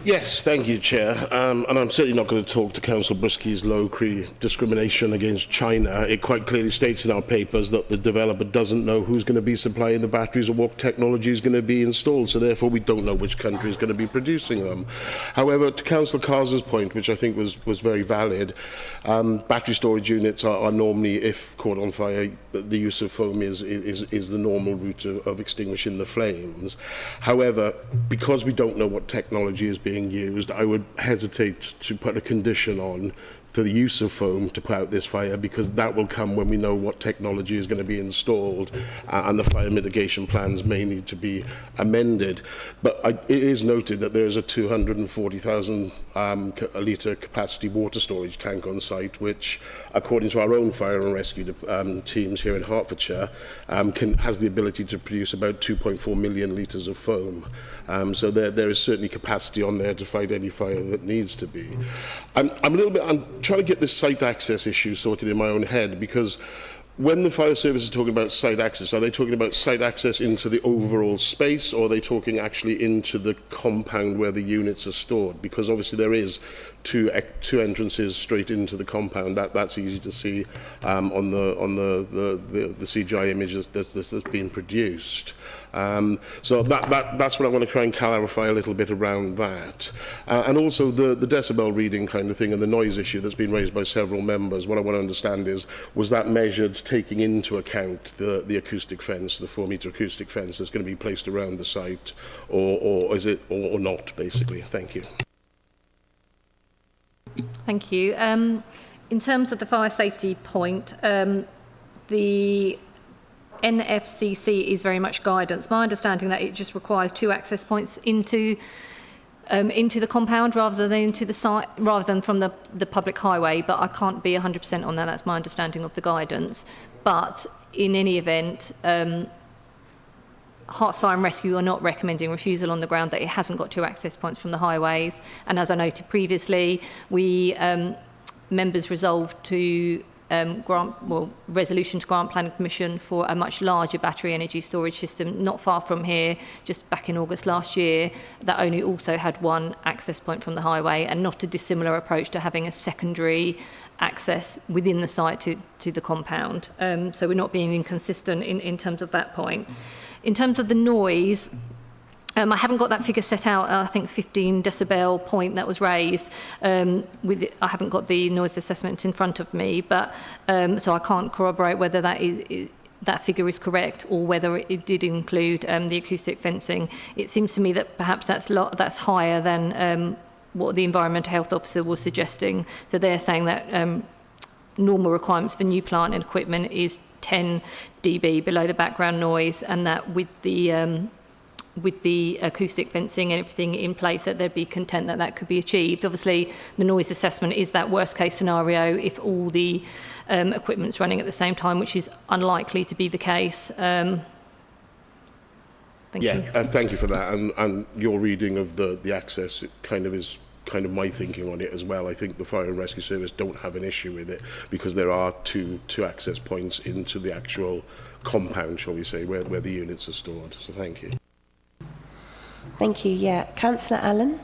Yes, thank you, Chair. And I'm certainly not going to talk to Councillor Brisky's low-cree discrimination against China. It quite clearly states in our papers that the developer doesn't know who's going to be supplying the batteries or what technology is going to be installed, so therefore we don't know which country is going to be producing them. However, to Councillor Cars's point, which I think was very valid, battery storage units are normally, if caught on fire, the use of foam is the normal route of extinguishing the flames. However, because we don't know what technology is being used, I would hesitate to put a condition on to the use of foam to put out this fire, because that will come when we know what technology is going to be installed, and the fire mitigation plans may need to be amended. But it is noted that there is a 240,000 litre capacity water storage tank on site, which, according to our own fire and rescue teams here in Hertfordshire, has the ability to produce about 2.4 million litres of foam. So there is certainly capacity on there to fight any fire that needs to be. I'm trying to get this site access issue sorted in my own head, because when the fire service is talking about site access, are they talking about site access into the overall space, or are they talking actually into the compound where the units are stored? Because obviously there is two entrances straight into the compound. That's easy to see on the CGI image that's been produced. So that's what I want to try and clarify a little bit around that. And also the decibel reading kind of thing and the noise issue that's been raised by several members. What I want to understand is, was that measured taking into account the acoustic fence, the 4-metre acoustic fence that's going to be placed around the site, or is it or not, basically? Thank you. Thank you. In terms of the fire safety point, the NFCC is very much guidance. My understanding that it just requires 2 access points into the compound rather than into the site, rather than from the public highway. But I can't be 100% on that. That's my understanding of the guidance. But in any event, Herts Fire and Rescue are not recommending refusal on the ground that it hasn't got 2 access points from the highways. And as I noted previously, we members resolved to resolution to grant planning permission for a much larger battery energy storage system not far from here, just back in August last year, that only also had 1 access point from the highway, and not a dissimilar approach to having a secondary access within the site to the compound. So we're not being inconsistent in terms of that point. In terms of the noise, I haven't got that figure set out. I think 15 decibel point that was raised. I haven't got the noise assessment in front of me, but so I can't corroborate whether that figure is correct or whether it did include the acoustic fencing. It seems to me that perhaps that's higher than what the environmental health officer was suggesting. So they're saying that normal requirements for new plant and equipment is 10 dB below the background noise, and that with the acoustic fencing and everything in place, that they'd be content that could be achieved. Obviously, the noise assessment is that worst case scenario if all the equipment's running at the same time, which is unlikely to be the case. Thank you. Thank you for that. And your reading of the access, it is my thinking on it as well. I think the Fire and Rescue Service don't have an issue with it because there are two access points into the actual compound, shall we say, where the units are stored. So thank you. Thank you. Yeah. Councillor Allen.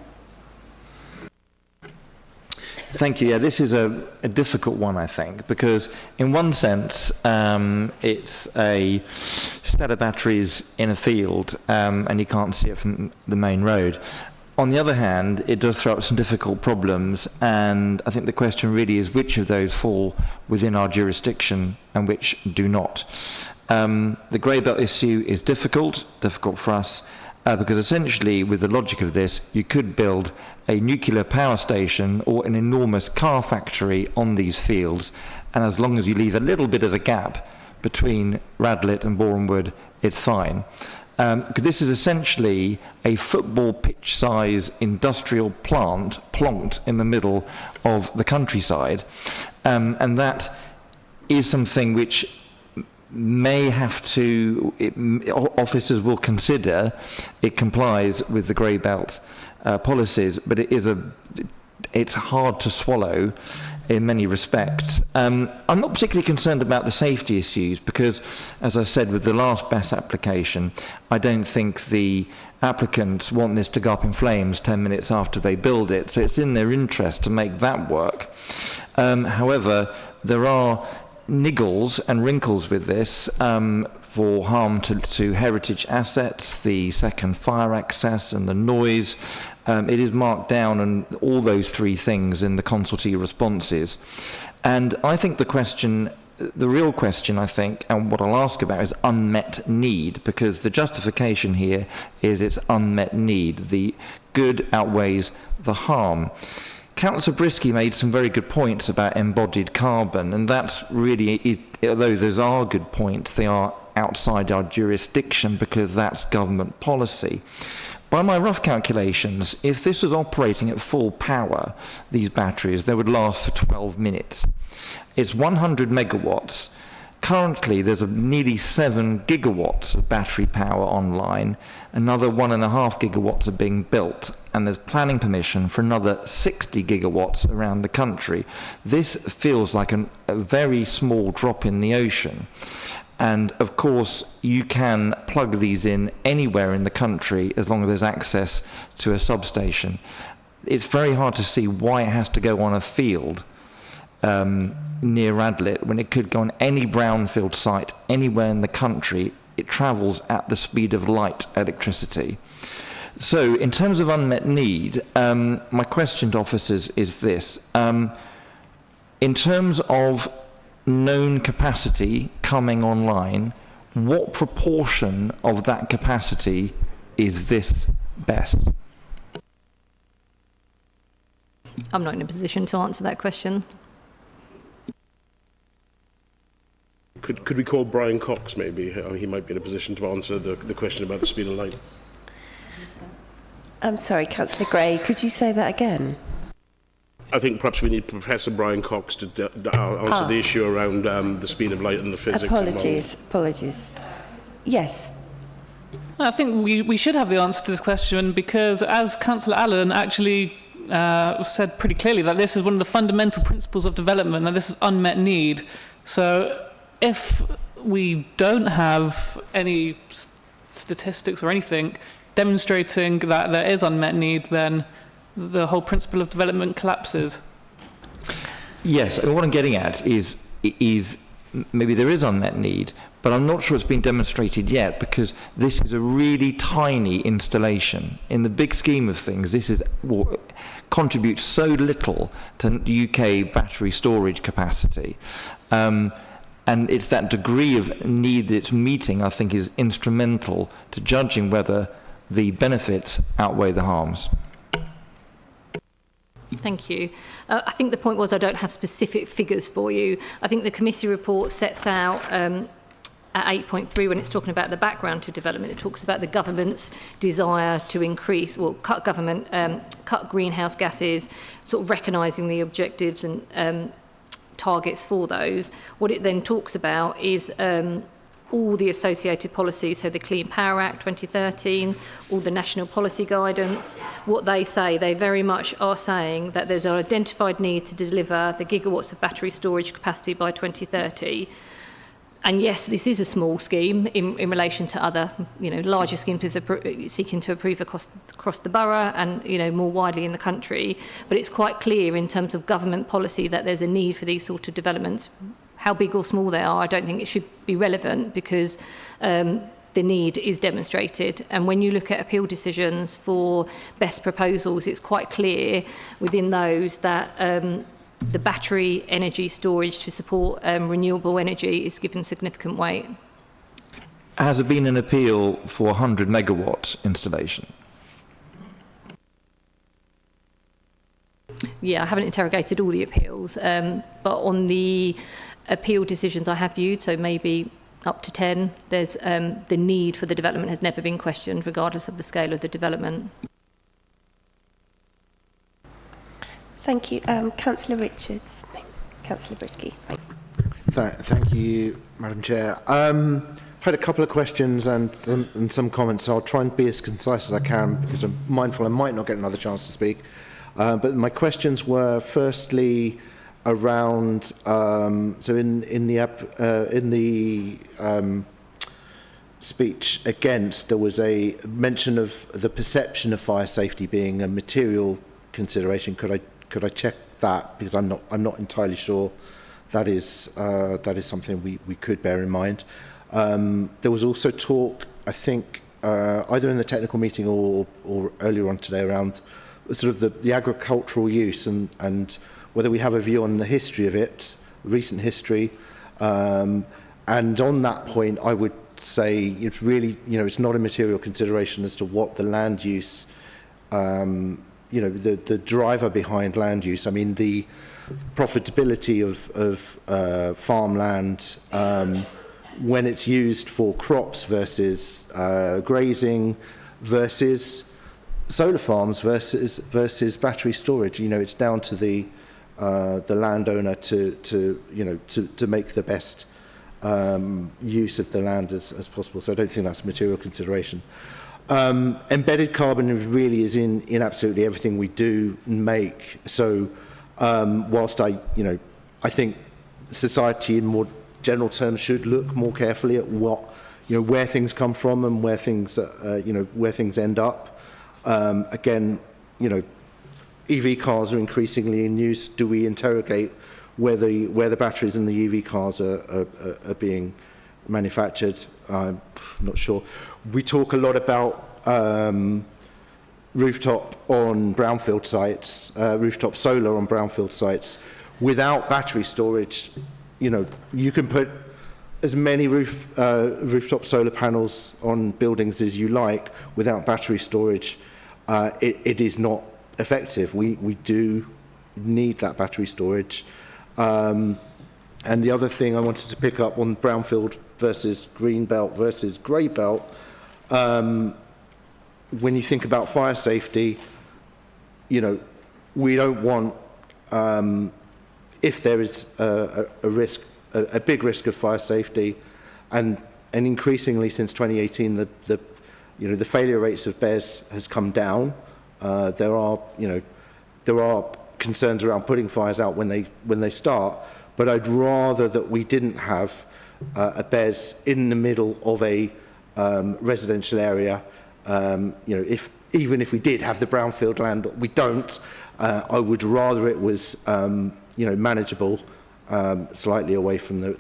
Thank you. Yeah, this is a difficult one, I think, because in one sense, it's a set of batteries in a field and you can't see it from the main road. On the other hand, it does throw up some difficult problems, and I think the question really is which of those fall within our jurisdiction and which do not. The grey belt issue is difficult for us, because essentially, with the logic of this, you could build a nuclear power station or an enormous car factory on these fields, and as long as you leave a little bit of a gap between Radlett and Borehamwood, it's fine. Because this is essentially a football pitch-size industrial plant plonked in the middle of the countryside, and that is something which may have to, officers will consider it complies with the grey belt policies, but it's hard to swallow in many respects. I'm not particularly concerned about the safety issues because, as I said with the last BESS application, I don't think the applicants want this to go up in flames 10 minutes after they build it, so it's in their interest to make that work. However, there are niggles and wrinkles with this for harm to heritage assets, the second fire access and the noise. It is marked down on all those 3 things in the consultee responses. And I think the real question, I think, and what I'll ask about is unmet need, because the justification here is it's unmet need. The good outweighs the harm. Councillor Brisky made some very good points about embodied carbon, and that's really, although those are good points, they are outside our jurisdiction because that's government policy. By my rough calculations, if this was operating at full power, these batteries, they would last for 12 minutes. It's 100 megawatts Currently, there's nearly 7 gigawatts of battery power online. Another 1.5 gigawatts are being built, and there's planning permission for another 60 gigawatts around the country. This feels like a very small drop in the ocean. And of course, you can plug these in anywhere in the country as long as there's access to a substation. It's very hard to see why it has to go on a field near Radlett when it could go on any brownfield site anywhere in the country. It travels at the speed of light electricity. So in terms of unmet need, my question to officers is this. In terms of known capacity coming online, what proportion of that capacity is this best? I'm not in a position to answer that question. Could we call Brian Cox, maybe? He might be in a position to answer the question about the speed of light. I'm sorry, Councillor Gray, could you say that again? I think perhaps we need Professor Brian Cox to answer the issue around the speed of light and the physics. Apologies. Yes. I think we should have the answer to this question because, as Councillor Allen actually said pretty clearly, that this is one of the fundamental principles of development, that this is unmet need. So if we don't have any statistics or anything demonstrating that there is unmet need, then the whole principle of development collapses. Yes, what I'm getting at is maybe there is unmet need, but I'm not sure it's been demonstrated yet because this is a really tiny installation. In the big scheme of things, this contributes so little to UK battery storage capacity. And it's that degree of need that it's meeting, I think, is instrumental to judging whether the benefits outweigh the harms. Thank you. I think the point was I don't have specific figures for you. I think the committee report sets out at 8.3, when it's talking about the background to development, it talks about the government's desire to increase, cut greenhouse gases, sort of recognising the objectives and targets for those. What it then talks about is all the associated policies, so the Clean Power Act 2013, all the national policy guidance. What they say, they very much are saying that there's an identified need to deliver the gigawatts of battery storage capacity by 2030. And yes, this is a small scheme in relation to other, larger schemes seeking to approve across the borough and, more widely in the country. But it's quite clear in terms of government policy that there's a need for these sort of developments. How big or small they are, I don't think it should be relevant because the need is demonstrated. And when you look at appeal decisions for best proposals, it's quite clear within those that the battery energy storage to support renewable energy is given significant weight. Has there been an appeal for 100 megawatt installation? Yeah, I haven't interrogated all the appeals, but on the appeal decisions I have viewed, so maybe up to 10, there's the need for the development has never been questioned, regardless of the scale of the development. Thank you. Councillor Richards. Councillor Brisky. Thank you, Madam Chair. I had a couple of questions and some comments, so I'll try and be as concise as I can because I'm mindful I might not get another chance to speak. But my questions were firstly around, so in the speech against, there was a mention of the perception of fire safety being a material consideration. Could I check that, because I'm not entirely sure that is something we could bear in mind. There was also talk, I think, either in the technical meeting or earlier on today, around sort of the agricultural use and whether we have a view on the history of it, recent history. And on that point, I would say it's really, it's not a material consideration as to what the land use, the driver behind land use. I mean, the profitability of farmland when it's used for crops versus grazing versus solar farms versus battery storage. It's down to the landowner to make the best use of the land as possible. So I don't think that's a material consideration. Embedded carbon really is in absolutely everything we do and make. So whilst I think society in more general terms should look more carefully at where things come from and where things where things end up. Again, EV cars are increasingly in use. Do we interrogate where the batteries in the EV cars are being manufactured? I'm not sure. We talk a lot about rooftop on brownfield sites, rooftop solar on brownfield sites. Without battery storage, you can put as many rooftop solar panels on buildings as you like. Without battery storage, it is not effective. We do need that battery storage. And the other thing I wanted to pick up on brownfield versus green belt versus grey belt, when you think about fire safety, we don't want, if there is a risk, a big risk of fire safety, and increasingly since 2018, the failure rates of BESS has come down. There are concerns around putting fires out when they start, but I'd rather that we didn't have a BESS in the middle of a residential area. Even if we did have the brownfield land, we don't. I would rather it was manageable, slightly away from the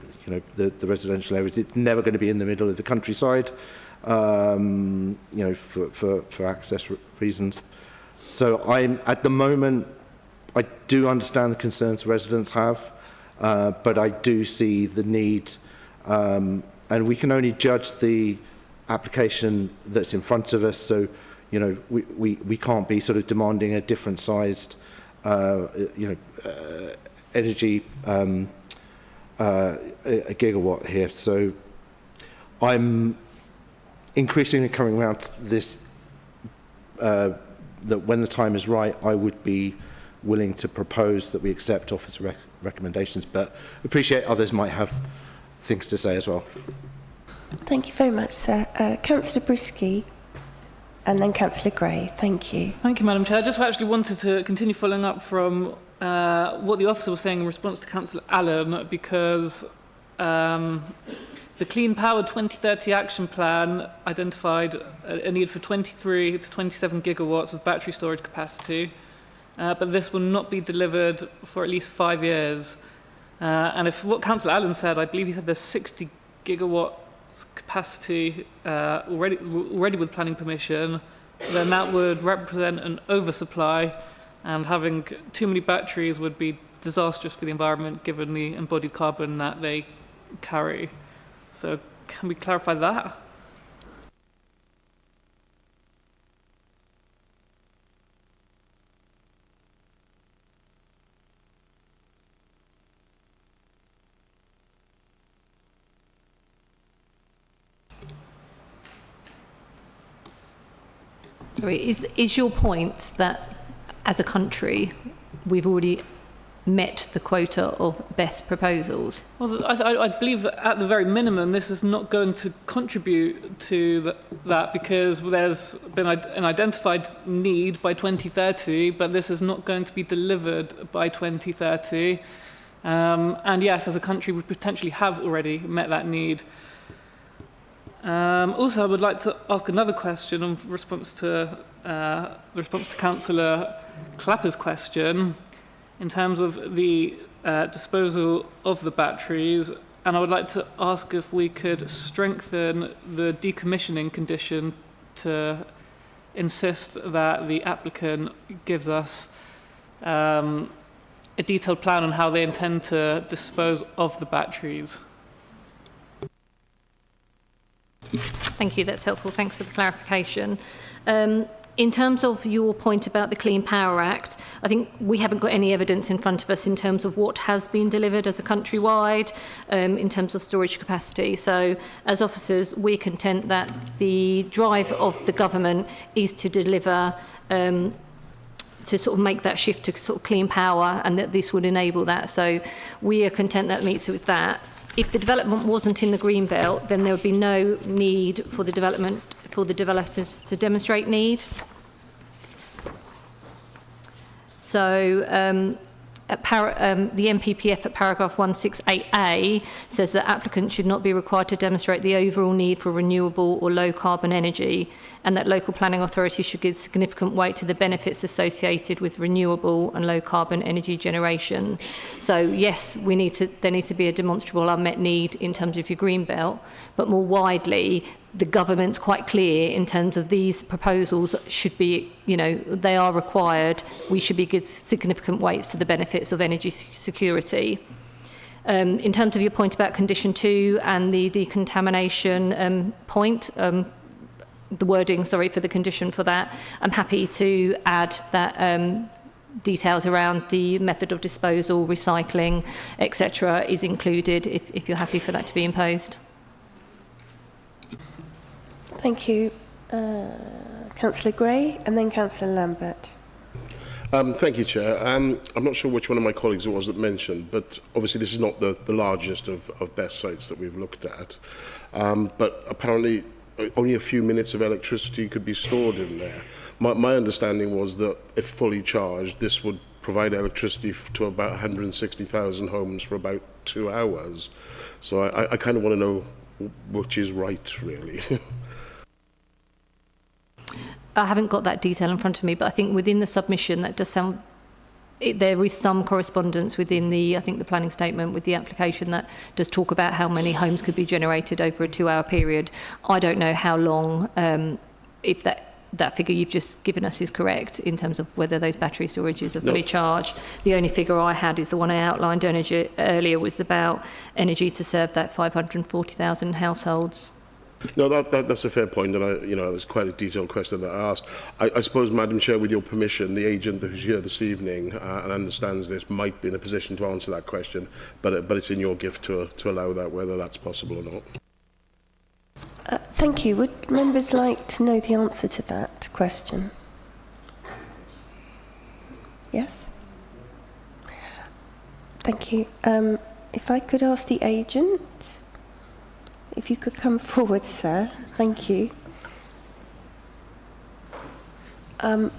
residential areas. It's never going to be in the middle of the countryside, for access reasons. So at the moment, I do understand the concerns residents have, but I do see the need, and we can only judge the application that's in front of us. So, we can't be sort of demanding a different sized, energy a gigawatt here. So, I'm increasingly coming around to this. That when the time is right, I would be willing to propose that we accept officer recommendations, but appreciate others might have things to say as well. Thank you very much, sir. Councillor Brisky and then Councillor Gray. Thank you. Thank you, Madam Chair. I just actually wanted to continue following up from what the officer was saying in response to Councillor Allen, because the Clean Power 2030 Action Plan identified a need for 23 to 27 gigawatts of battery storage capacity, but this will not be delivered for at least 5 years. And if what Councillor Allen said, I believe he said there's 60 gigawatts capacity already with planning permission, then that would represent an oversupply, and having too many batteries would be disastrous for the environment given the embodied carbon that they carry. So can we clarify that? Sorry, is your point that as a country we've already met the quota of best proposals? Well, I believe that at the very minimum this is not going to contribute to that, because there's been an identified need by 2030, but this is not going to be delivered by 2030. And yes, as a country we potentially have already met that need. Also, I would like to ask another question in response to Councillor Clapper's question in terms of the disposal of the batteries, and I would like to ask if we could strengthen the decommissioning condition to insist that the applicant gives us a detailed plan on how they intend to dispose of the batteries. Thank you, that's helpful. Thanks for the clarification. In terms of your point about the Clean Power Act, I think we haven't got any evidence in front of us in terms of what has been delivered as a countrywide in terms of storage capacity. So as officers, we're content that the drive of the government is to deliver, to sort of make that shift to sort of clean power, and that this would enable that. So we are content that meets with that. if the development wasn't in the green belt, then there would be no need for the developers to demonstrate need. So the MPPF at paragraph 168A says that applicants should not be required to demonstrate the overall need for renewable or low carbon energy, and that local planning authorities should give significant weight to the benefits associated with renewable and low carbon energy generation. So yes, there needs to be a demonstrable unmet need in terms of your green belt, but more widely, the government's quite clear in terms of these proposals should be, they are required. We should be give significant weights to the benefits of energy security. In terms of your point about condition 2 and the decontamination point, the wording, for the condition for that, I'm happy to add that details around the method of disposal, recycling, etc. is included if you're happy for that to be imposed. Thank you. Councillor Gray and then Councillor Lambert. Thank you, Chair. I'm not sure which one of my colleagues it was that mentioned, but obviously this is not the largest of best sites that we've looked at. But apparently only a few minutes of electricity could be stored in there. My understanding was that if fully charged, this would provide electricity to about 160,000 homes for about 2 hours. So I kind of want to know which is right, really. I haven't got that detail in front of me, but I think within the submission that does sound, there is some correspondence within the planning statement with the application that does talk about how many homes could be generated over a 2-hour period. I don't know how long, if that figure you've just given us is correct in terms of whether those battery storages are fully charged. The only figure I had is the one I outlined earlier was about energy to serve that 540,000 households. No, that's a fair point, and there's quite a detailed question that I asked. I suppose, Madam Chair, with your permission, the agent who's here this evening and understands this might be in a position to answer that question, but it's in your gift to allow that, whether that's possible or not. Thank you. Would members like to know the answer to that question? Yes? Thank you. If I could ask the agent, if you could come forward, sir. Thank you. A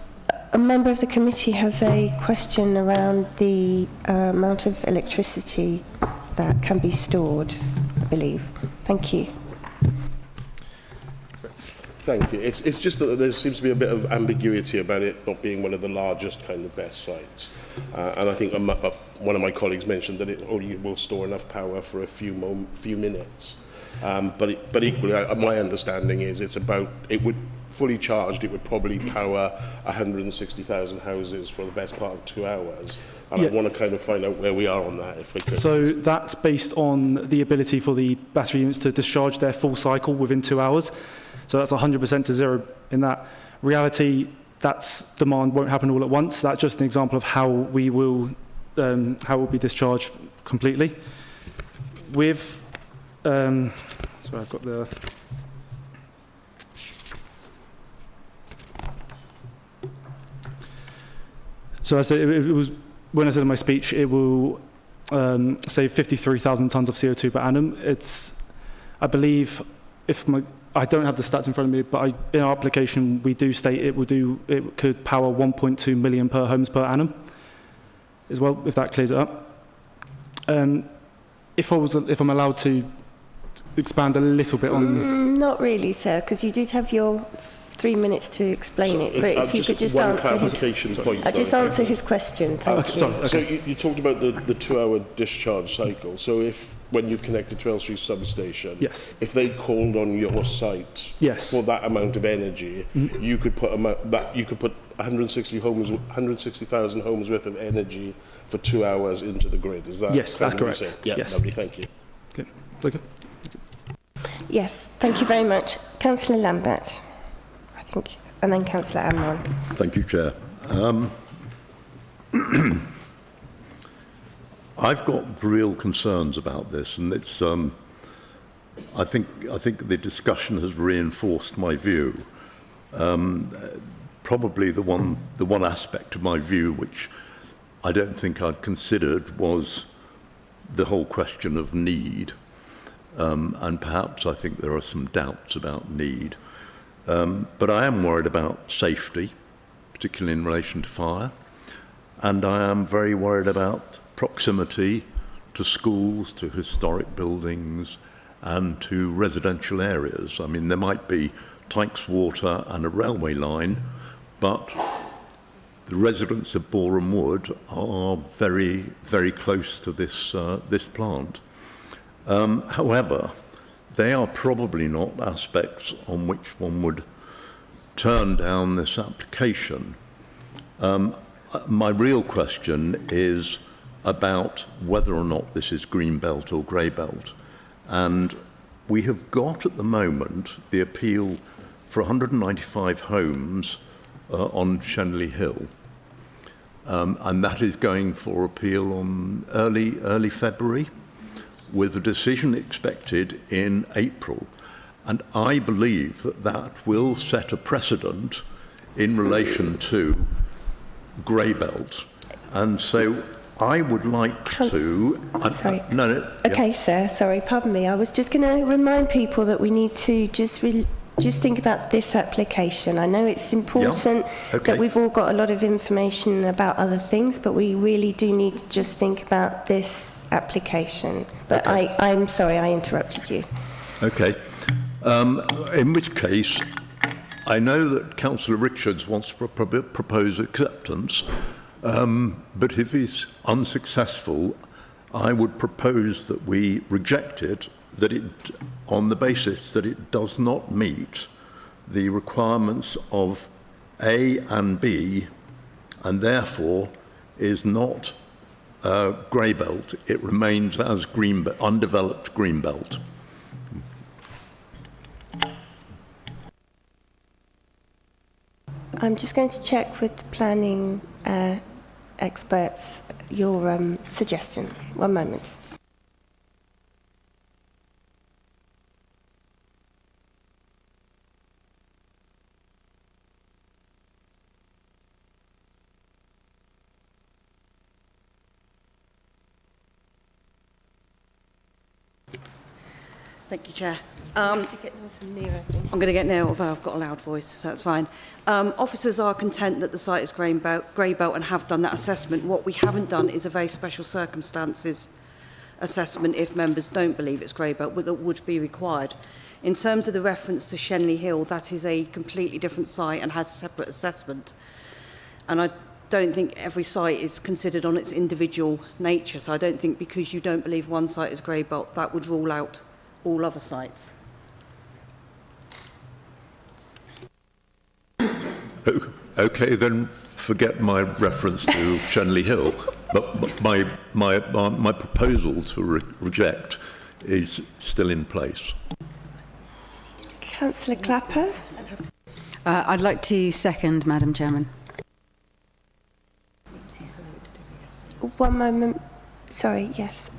member of the committee has a question around the amount of electricity that can be stored, I believe. Thank you. Thank you. It's just that there seems to be a bit of ambiguity about it not being one of the largest kind of best sites. And I think one of my colleagues mentioned that it only will store enough power for a few minutes. But equally, my understanding is it would fully charged, it would probably power 160,000 houses for the best part of 2 hours. And I want to kind of find out where we are on that, if we could. So that's based on the ability for the battery units to discharge their full cycle within 2 hours. So that's 100% to zero in that. Reality, that's demand won't happen all at once. That's just an example of how it will be discharged completely. With sorry, I've got the. So I said it was when I said in my speech, it will save 53,000 tons of CO2 per annum. I believe, I don't have the stats in front of me, but in our application we do state it could power 1.2 million per homes per annum, as well, if that clears it up. If I'm allowed to expand a little bit on. Not really, sir, because you did have your 3 minutes to explain it. But if you could just answer his question, thank you. Sorry, okay. So you talked about the 2-hour discharge cycle. So if when you've connected to Elstree substation, if they called on your site for that amount of energy, you could put 160,000 homes worth of energy for 2 hours into the grid. Is that that's correct? Yeah, yes. Lovely, thank you. Okay. Yes, thank you very much. Councillor Lambert, I think, and then Councillor Amron. Thank you, Chair. I've got real concerns about this, and it's. I think the discussion has reinforced my view. Probably the one aspect of my view which I don't think I'd considered was the whole question of need. and perhaps I think there are some doubts about need. But I am worried about safety, particularly in relation to fire, and I am very worried about proximity to schools, to historic buildings, and to residential areas. I mean, there might be Tykes Water and a railway line, but the residents of Boreham Wood are very, very close to this, this plant. However, they are probably not aspects on which one would turn down this application. My real question is about whether or not this is green belt or grey belt. And we have got at the moment the appeal for 195 homes on Shenley Hill. And that is going for appeal on early February, with a decision expected in April. And I believe that that will set a precedent in relation to grey belt. And so I would like to... Sorry. No, Okay, sir, sorry, pardon me. I was just going to remind people that we need to just think about this application. I know it's important that we've all got a lot of information about other things, but we really do need to just think about this application. But I'm sorry, I interrupted you. Okay. In which case, I know that Councillor Richards wants to propose acceptance, but if he's unsuccessful, I would propose that we reject it, on the basis that it does not meet the requirements of A and B, and therefore is not grey belt. It remains as undeveloped green belt. I'm just going to check with the planning experts your suggestion. One moment. Thank you, Chair. I'm going to get near, although I've got a loud voice, so that's fine. Officers are content that the site is grey belt and have done that assessment. What we haven't done is a very special circumstances assessment if members don't believe it's grey belt, but that would be required. In terms of the reference to Shenley Hill, that is a completely different site and has a separate assessment. And I don't think every site is considered on its individual nature, so I don't think because you don't believe one site is grey belt, that would rule out all other sites. Okay, then forget my reference to Shenley Hill, but my proposal to reject is still in place. Councillor Clapper? I'd like to second, Madam Chairman. One moment. Sorry, yes.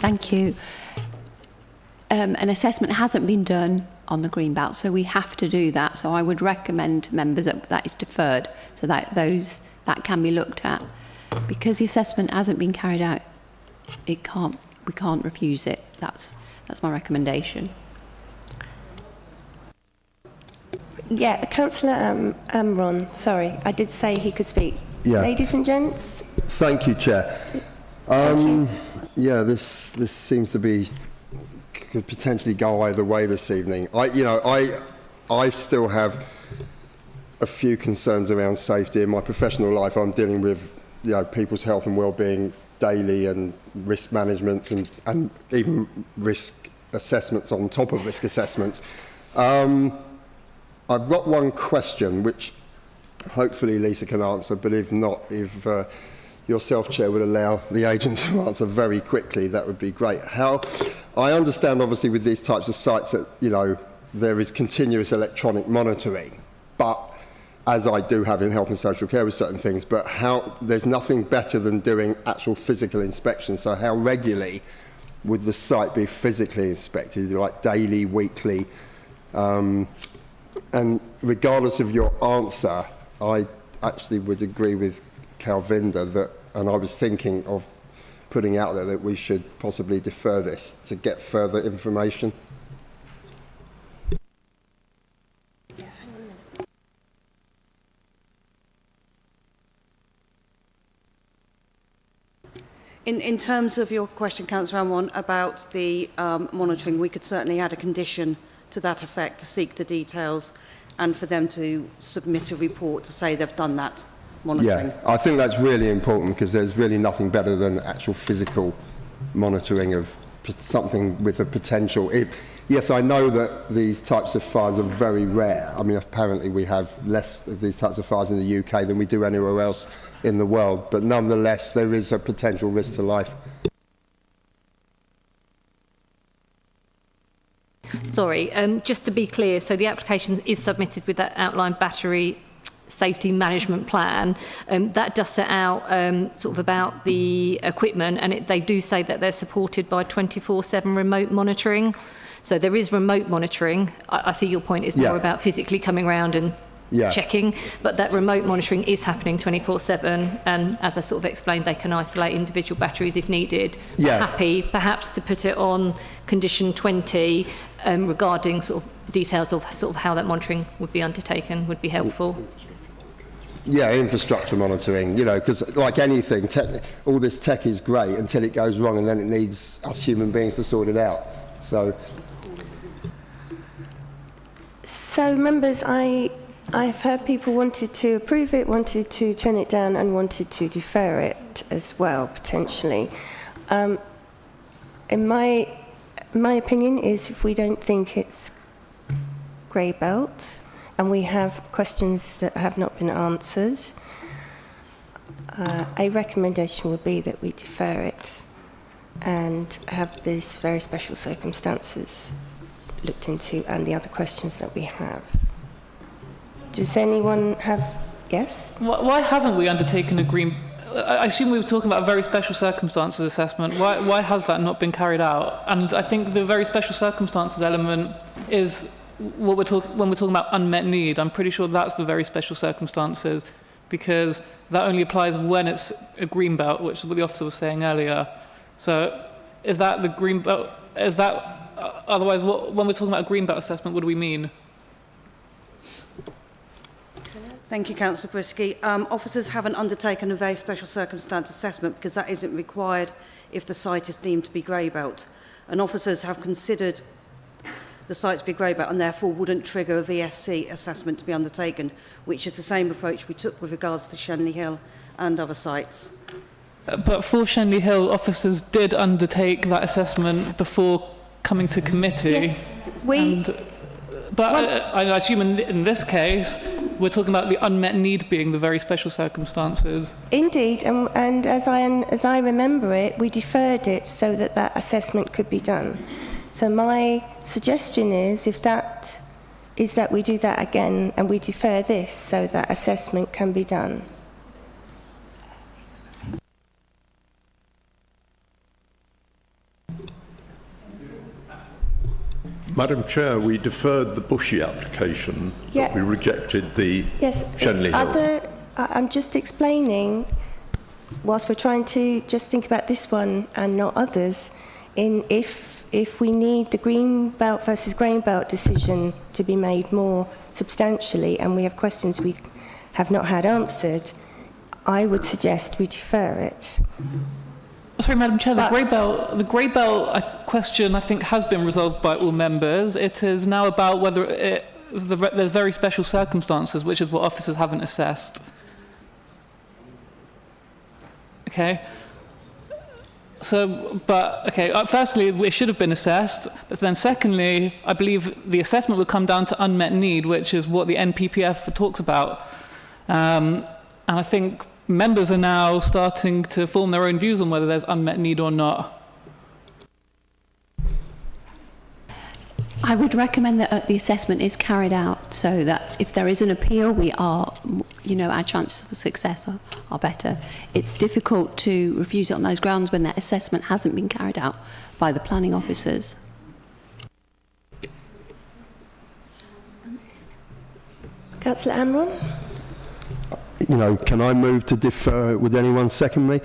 Thank you. An assessment hasn't been done on the green belt, so we have to do that. So I would recommend to members that is deferred, so that that can be looked at. Because the assessment hasn't been carried out, we can't refuse it. That's my recommendation. Yeah, Councillor Amron, sorry, I did say he could speak. Yeah. Ladies and gents. Thank you, Chair. Yeah, this seems to be could potentially go either way this evening. I still have a few concerns around safety in my professional life. I'm dealing with people's health and well-being daily, and risk management and even risk assessments on top of risk assessments. I've got one question which hopefully Lisa can answer, but if not, if yourself, Chair, would allow the agent to answer very quickly, that would be great. I understand, obviously, with these types of sites that, there is continuous electronic monitoring, but as I do have in health and social care with certain things, but there's nothing better than doing actual physical inspection. So how regularly would the site be physically inspected, like daily, weekly? And regardless of your answer, I actually would agree with Calvinda that and I was thinking of putting out there that we should possibly defer this to get further information. In terms of your question, Councillor Amon, about the monitoring, we could certainly add a condition to that effect to seek the details and for them to submit a report to say they've done that monitoring. Yeah, I think that's really important because there's really nothing better than actual physical monitoring of something with a potential. Yes, I know that these types of fires are very rare. I mean, apparently we have less of these types of fires in the UK than we do anywhere else in the world, but nonetheless there is a potential risk to life. Sorry, just to be clear, so the application is submitted with that outlined battery safety management plan. That does set out sort of about the equipment, and they do say that they're supported by 24/7 remote monitoring. So there is remote monitoring. I see your point is more about physically coming around and checking, but that remote monitoring is happening 24/7, and as I sort of explained, they can isolate individual batteries if needed. We're happy perhaps to put it on condition 20 regarding sort of details of sort of how that monitoring would be undertaken would be helpful. Yeah, infrastructure monitoring, you know, because like anything, all this tech is great until it goes wrong, and then it needs us human beings to sort it out. So members, I've heard people wanted to approve it, wanted to turn it down, and wanted to defer it as well, potentially. In my opinion is if we don't think it's grey belt and we have questions that have not been answered, a recommendation would be that we defer it and have these very special circumstances looked into and the other questions that we have. Does anyone have... Yes? Why haven't we undertaken a green... I assume we were talking about a very special circumstances assessment. Why has that not been carried out? And I think the very special circumstances element is what when we're talking about unmet need. I'm pretty sure that's the very special circumstances, because that only applies when it's a green belt, which is what the officer was saying earlier. So is that the green belt? Is that otherwise? When we're talking about a green belt assessment, what do we mean? Thank you, Councillor Brisky. Officers haven't undertaken a very special circumstance assessment because that isn't required if the site is deemed to be grey belt. And officers have considered the site to be grey belt and therefore wouldn't trigger a VSC assessment to be undertaken, which is the same approach we took with regards to Shenley Hill and other sites. But for Shenley Hill, officers did undertake that assessment before coming to committee. Yes, But I assume in this case, we're talking about the unmet need being the very special circumstances. Indeed, and as I remember it, we deferred it so that that assessment could be done. So my suggestion is that we do that again and we defer this so that assessment can be done. Madam Chair, we deferred the Bushy application, but we rejected the Shenley Hill. I'm just explaining, whilst we're trying to just think about this one and not others, if we need the green belt versus grey belt decision to be made more substantially and we have questions we have not had answered, I would suggest we defer it. Sorry, Madam Chair, the grey belt question, I think, has been resolved by all members. It is now about whether there's very special circumstances, which is what officers haven't assessed. Okay. So, firstly, it should have been assessed, but then secondly, I believe the assessment would come down to unmet need, which is what the NPPF talks about. And I think members are now starting to form their own views on whether there's unmet need or not. I would recommend that the assessment is carried out so that if there is an appeal, our chances of success are better. It's difficult to refuse it on those grounds when that assessment hasn't been carried out by the planning officers. Councillor Amron? you know, can I move to defer? Would anyone second me?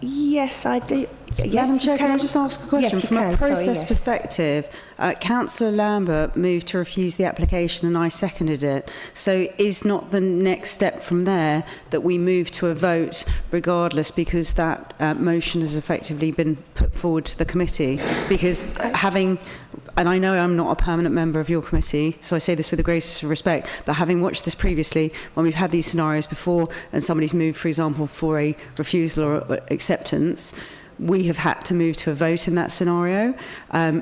Yes, I do. Madam Chair, can I just ask a question? Yes, you From can. a process Sorry, yes. perspective, Councillor Lambert moved to refuse the application and I seconded it. So is not the next step from there that we move to a vote regardless, because that motion has effectively been put forward to the committee? Because having, and I know I'm not a permanent member of your committee, so I say this with the greatest respect, but having watched this previously, when we've had these scenarios before and somebody's moved, for example, for a refusal or acceptance, we have had to move to a vote in that scenario.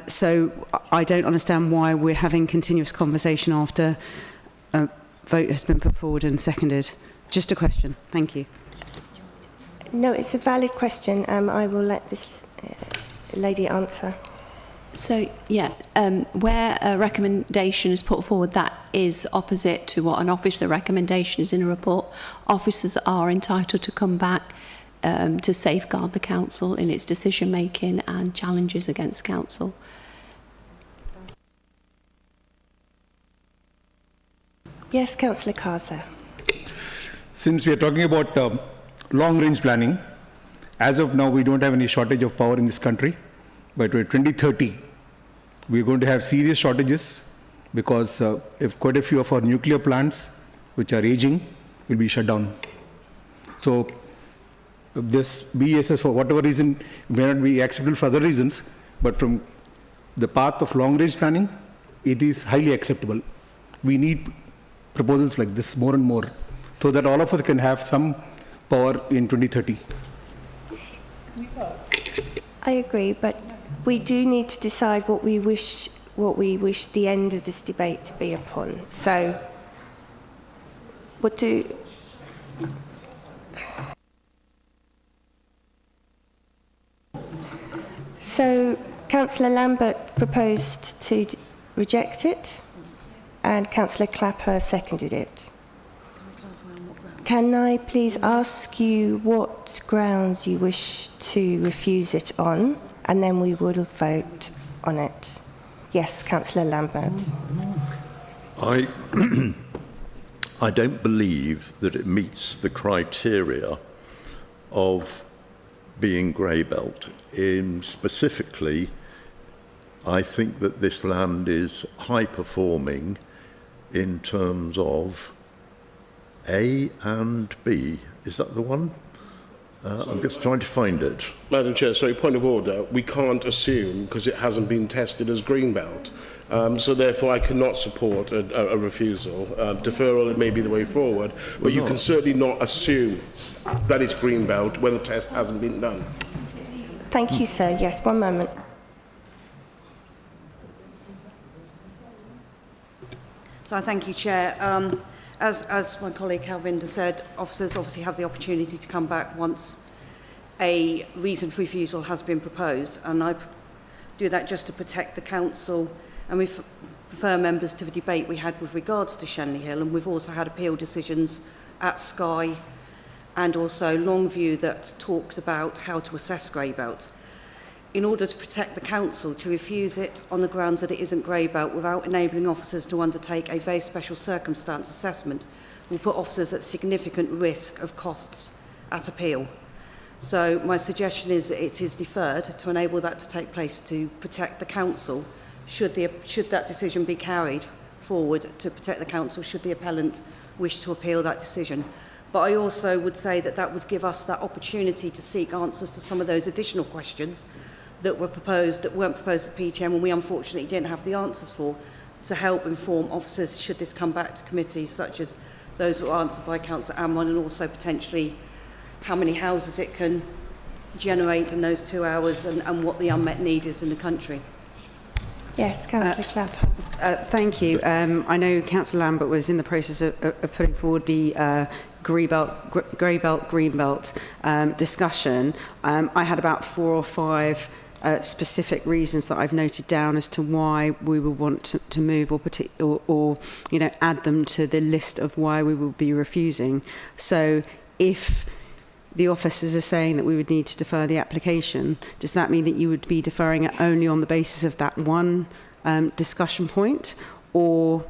So I don't understand why we're having continuous conversation after a vote has been put forward and seconded. Just a question. Thank you. No, it's a valid question. I will let this lady answer. So, yeah, where a recommendation is put forward that is opposite to what an officer recommendation is in a report, officers are entitled to come back to safeguard the council in its decision making and challenges against council. Yes, Councillor Kaza. Since we are talking about long-range planning, as of now, we don't have any shortage of power in this country. By 2030, we're going to have serious shortages because if quite a few of our nuclear plants, which are aging, will be shut down. So this BESS, for whatever reason, may not be acceptable for other reasons, but from the path of long-range planning, it is highly acceptable. We need proposals like this more and more, so that all of us can have some power in 2030. I agree, but we do need to decide what we wish the end of this debate to be upon. So, So, Councillor Lambert proposed to reject it, and Councillor Clapper seconded it. Can I please ask you what grounds you wish to refuse it on, and then we will vote on it. Yes, Councillor Lambert. I don't believe that it meets the criteria of being grey belt. Specifically, I think that this land is high performing in terms of A and B. Is that the one? I'm just trying to find it. Madam Chair, sorry, point of order. We can't assume, because it hasn't been tested as greenbelt. So therefore I cannot support a refusal. Deferral, it may be the way forward, but you can certainly not assume that it's greenbelt when the test hasn't been done. Thank you, sir. Yes, one moment. So I thank you, Chair. As my colleague Calvinda said, officers obviously have the opportunity to come back once a reason for refusal has been proposed, and I do that just to protect the council, and we refer members to the debate we had with regards to Shenley Hill, and we've also had appeal decisions at Skye and also Longview that talks about how to assess grey belt. In order to protect the council, to refuse it on the grounds that it isn't grey belt without enabling officers to undertake a very special circumstance assessment will put officers at significant risk of costs at appeal. So my suggestion is that it is deferred to enable that to take place to protect the council should that decision be carried forward, to protect the council should the appellant wish to appeal that decision. But I also would say that that would give us that opportunity to seek answers to some of those additional questions that weren't proposed at PTM, and we unfortunately didn't have the answers for, to help inform officers should this come back to committee, such as those that were answered by Councillor Amron, and also potentially how many houses it can generate in those 2 hours, and what the unmet need is in the country. Yes, Councillor Clapper. Thank you. I know Councillor Lambert was in the process of putting forward the grey belt, green belt discussion. I had about 4 or 5 specific reasons that I've noted down as to why we would want to move or you know, add them to the list of why we will be refusing. So if the officers are saying that we would need to defer the application, does that mean that you would be deferring it only on the basis of that one discussion point, or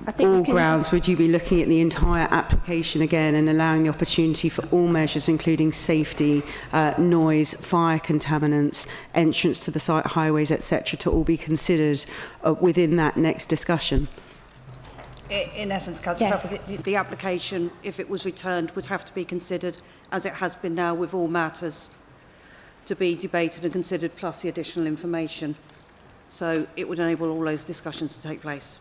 I think all we can grounds, would you be looking at the entire application again and allowing the opportunity for all measures, including safety, noise, fire contaminants, entrance to the site, highways, etc., to all be considered within that next discussion? In essence, Councillor Yes. Clapper, the application, if it was returned, would have to be considered, as it has been now, with all matters to be debated and considered, plus the additional information. So it would enable all those discussions to take place.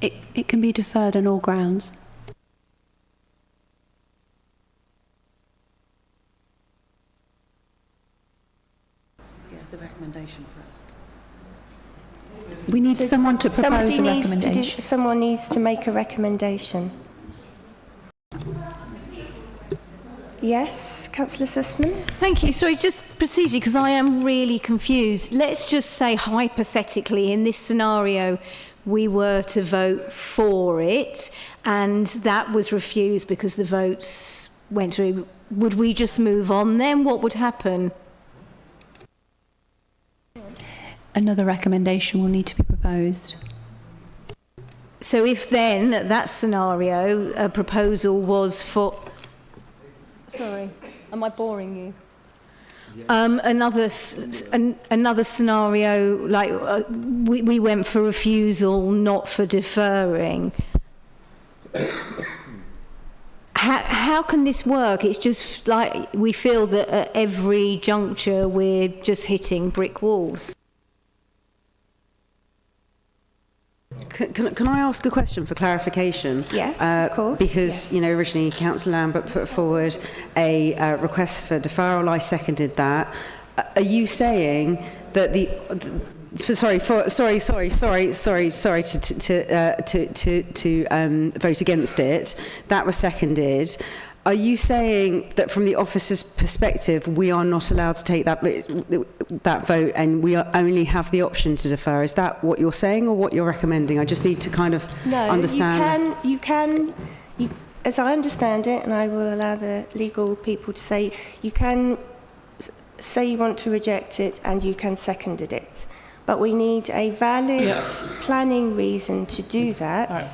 It can be deferred on all grounds. Yeah, the recommendation first. We need someone to propose a recommendation. Someone needs to make a recommendation. Yes, Councillor Sussman? Thank you. Sorry, just procedurally, because I am really confused. Let's just say hypothetically, in this scenario, we were to vote for it and that was refused because the votes went through. Would we just move on then? What would happen? Another recommendation will need to be proposed. So if then, that scenario, a proposal was for... Sorry, am I boring you? Another scenario, like we went for refusal, not for deferring. How can this work? It's just like we feel that at every juncture we're just hitting brick walls. Can I ask a question for clarification? Yes, of course. Because, you know, originally Councillor Lambert put forward a request for deferral. I seconded that. Are you saying that to vote against it? That was seconded. Are you saying that from the officer's perspective, we are not allowed to take that vote and we only have the option to defer? Is that what you're saying or what you're recommending? I just need to kind of understand. You can, as I understand it, and I will allow the legal people to say, you can say you want to reject it and you can second it. But we need a valid planning reason to do that. Right.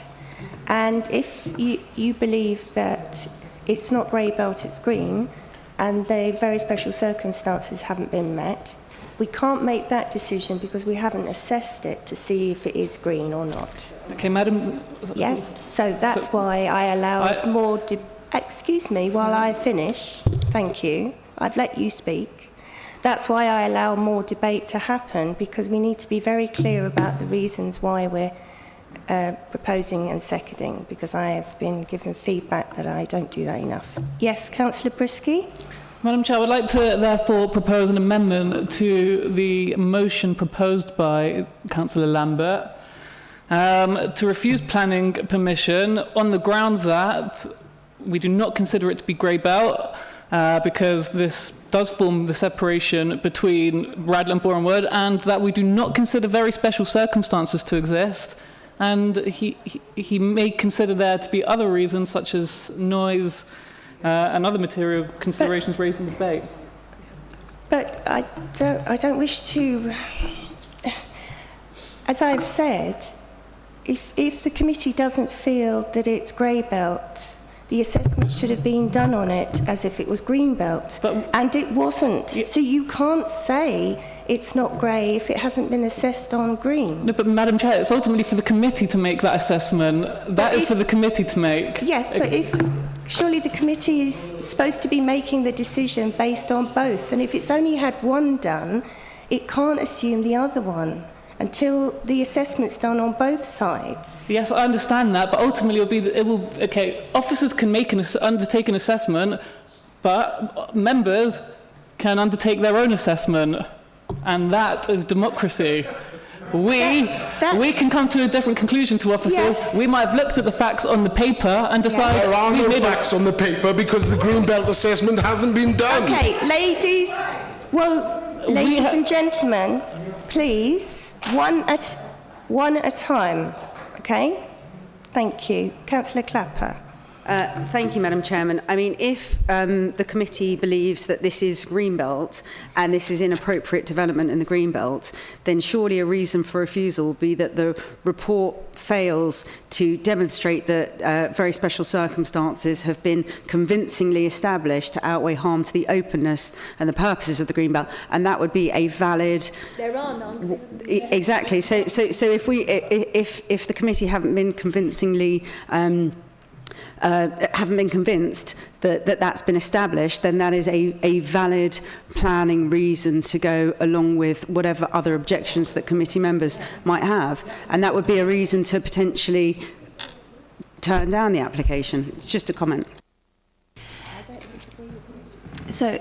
And if you believe that it's not grey belt, it's green, and the very special circumstances haven't been met, we can't make that decision because we haven't assessed it to see if it is green or not. Okay, Madam... Yes, so that's why I allow more... Excuse me, while I finish. Thank you. I've let you speak. That's why I allow more debate to happen, because we need to be very clear about the reasons why we're proposing and seconding, because I have been given feedback that I don't do that enough. Yes, Councillor Brisky? Madam Chair, I would like to therefore propose an amendment to the motion proposed by Councillor Lambert to refuse planning permission on the grounds that we do not consider it to be grey belt because this does form the separation between Bradley and Boreham Wood, and that we do not consider very special circumstances to exist. And he may consider there to be other reasons, such as noise and other material considerations raised in the debate. But I don't wish to... As I've said, if the committee doesn't feel that it's grey belt, the assessment should have been done on it as if it was green belt. And it wasn't. So you can't say it's not grey if it hasn't been assessed on green. No, but Madam Chair, it's ultimately for the committee to make that assessment. That is for the committee to make. Yes, but surely the committee is supposed to be making the decision based on both. And if it's only had one done, it can't assume the other one until the assessment's done on both sides. Yes, I understand that, but ultimately officers can undertake an assessment, but members can undertake their own assessment. And that is democracy. We can come to a different conclusion to officers. Yes. We might have looked at the facts on the paper and decided... There are no facts on the paper because the green belt assessment hasn't been done. Okay, ladies and gentlemen, please, one at a time, okay? Thank you. Councillor Clapper. Thank you, Madam Chairman. I mean, if the committee believes that this is Greenbelt and this is inappropriate development in the Greenbelt, then surely a reason for refusal will be that the report fails to demonstrate that very special circumstances have been convincingly established to outweigh harm to the openness and the purposes of the Greenbelt, and that would be a valid. There are none. Exactly. So if the committee haven't been convincingly haven't been convinced that that's been established, then that is a valid planning reason to go along with whatever other objections that committee members might have. And that would be a reason to potentially turn down the application. It's just a comment. So,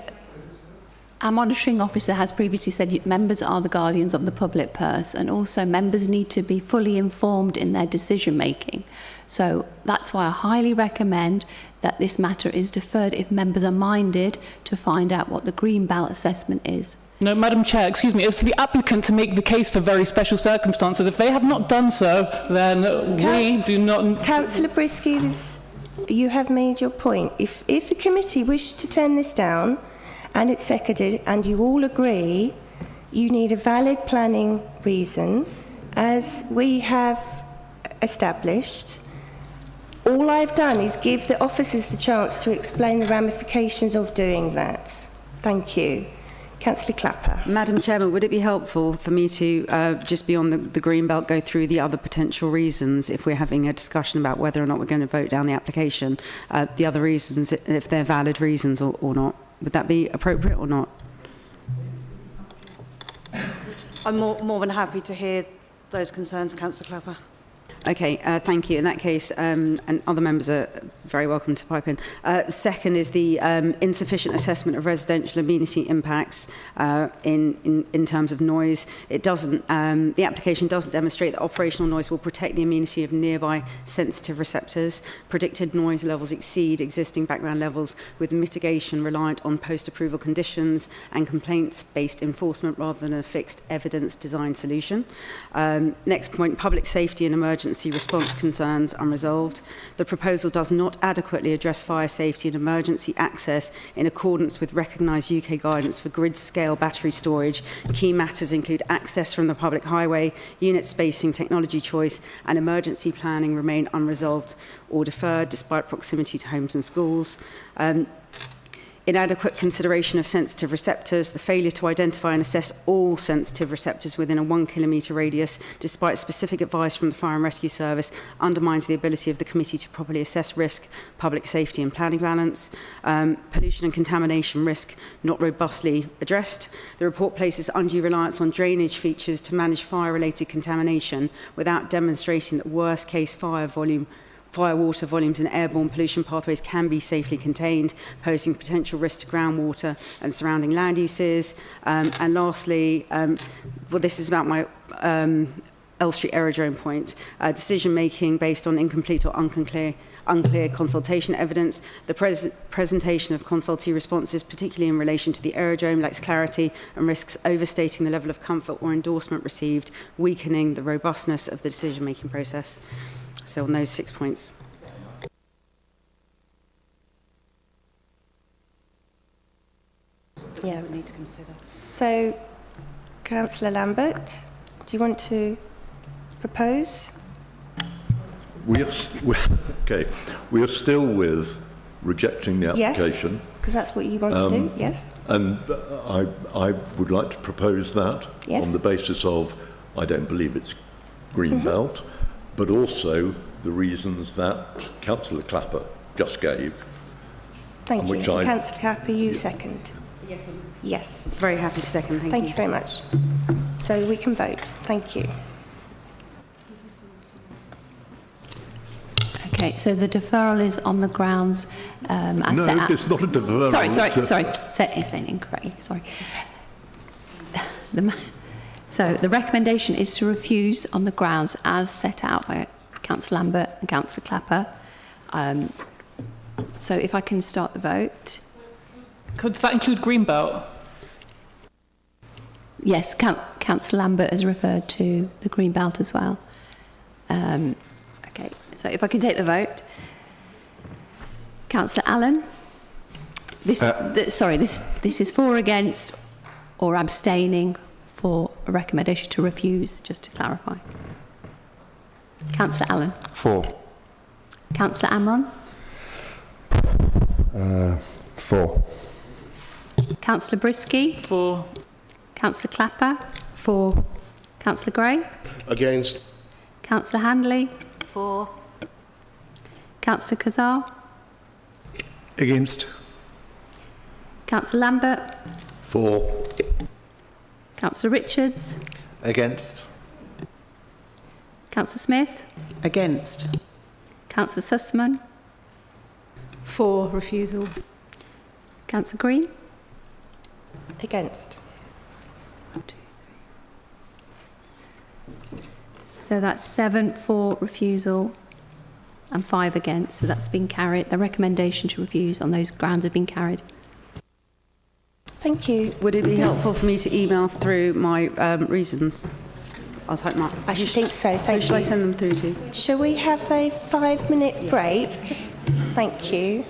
our monitoring officer has previously said members are the guardians of the public purse, and also members need to be fully informed in their decision making. So that's why I highly recommend that this matter is deferred if members are minded to find out what the Greenbelt assessment is. No, Madam Chair, excuse me, it's for the applicant to make the case for very special circumstances. If they have not done so, then we do not... Councillor Brisky, you have made your point. If the committee wished to turn this down, and it's seconded, and you all agree, you need a valid planning reason, as we have established. All I've done is give the officers the chance to explain the ramifications of doing that. Thank you. Councillor Clapper. Madam Chairman, would it be helpful for me to just beyond the Greenbelt go through the other potential reasons if we're having a discussion about whether or not we're going to vote down the application, the other reasons, if they're valid reasons or not? Would that be appropriate or not? I'm more than happy to hear those concerns, Councillor Clapper. Okay, thank you. In that case, and other members are very welcome to pipe in. Second is the insufficient assessment of residential amenity impacts in terms of noise. It doesn't. The application doesn't demonstrate that operational noise will protect the amenity of nearby sensitive receptors. Predicted noise levels exceed existing background levels, with mitigation reliant on post-approval conditions and complaints-based enforcement rather than a fixed evidence design solution. Next point: public safety and emergency response concerns unresolved. The proposal does not adequately address fire safety and emergency access in accordance with recognised UK guidance for grid-scale battery storage. Key matters include access from the public highway, unit spacing, technology choice, and emergency planning remain unresolved or deferred despite proximity to homes and schools. Inadequate consideration of sensitive receptors, the failure to identify and assess all sensitive receptors within a 1 kilometre radius, despite specific advice from the Fire and Rescue Service, undermines the ability of the committee to properly assess risk, public safety and planning balance. Pollution and contamination risk not robustly addressed. The report places undue reliance on drainage features to manage fire-related contamination without demonstrating that worst-case fire water volumes and airborne pollution pathways can be safely contained, posing potential risk to groundwater and surrounding land uses. And lastly, well, this is about my Elstree aerodrome point, decision-making based on incomplete or unclear consultation evidence. The presentation of consultee responses, particularly in relation to the aerodrome, lacks clarity and risks overstating the level of comfort or endorsement received, weakening the robustness of the decision-making process. So on those 6 points. Yeah. We need to consider. So, Councillor Lambert, do you want to propose? We are still with rejecting the application. Yes, because that's what you want to do, yes. And I would like to propose that on the basis of I don't believe it's Greenbelt, but also the reasons that Councillor Clapper just gave. Thank you. Councillor Clapper, you second. Yes. Yes. Very happy to second. Thank you very much. So we can vote. Thank you. Okay, so the deferral is on the grounds as no, set out. it's not a deferral. It's saying incorrectly, sorry. So the recommendation is to refuse on the grounds as set out by Councillor Lambert and Councillor Clapper. So if I can start the vote. Could that include Greenbelt? Yes, Councillor Lambert has referred to the Greenbelt as well. Okay, so if I can take the vote. Councillor Allen? This is for, against, or abstaining for a recommendation to refuse, just to clarify. Councillor Allen? For. Councillor Amron? For. Councillor Brisky? For. Councillor Clapper? For. Councillor Gray? Against. Councillor Handley? For. Councillor Kazar? Against. Councillor Lambert? For. Councillor Richards? Against. Councillor Smith? Against. Councillor Sussman? For refusal. Councillor Green? Against. So that's 7 for refusal and 5 against. So that's been carried. The recommendation to refuse on those grounds have been carried. Thank you. Would it be helpful for me to email through my reasons? I'll type my... I should think so, thank you. Who shall I send them through to? Shall we have a 5-minute break? Thank you.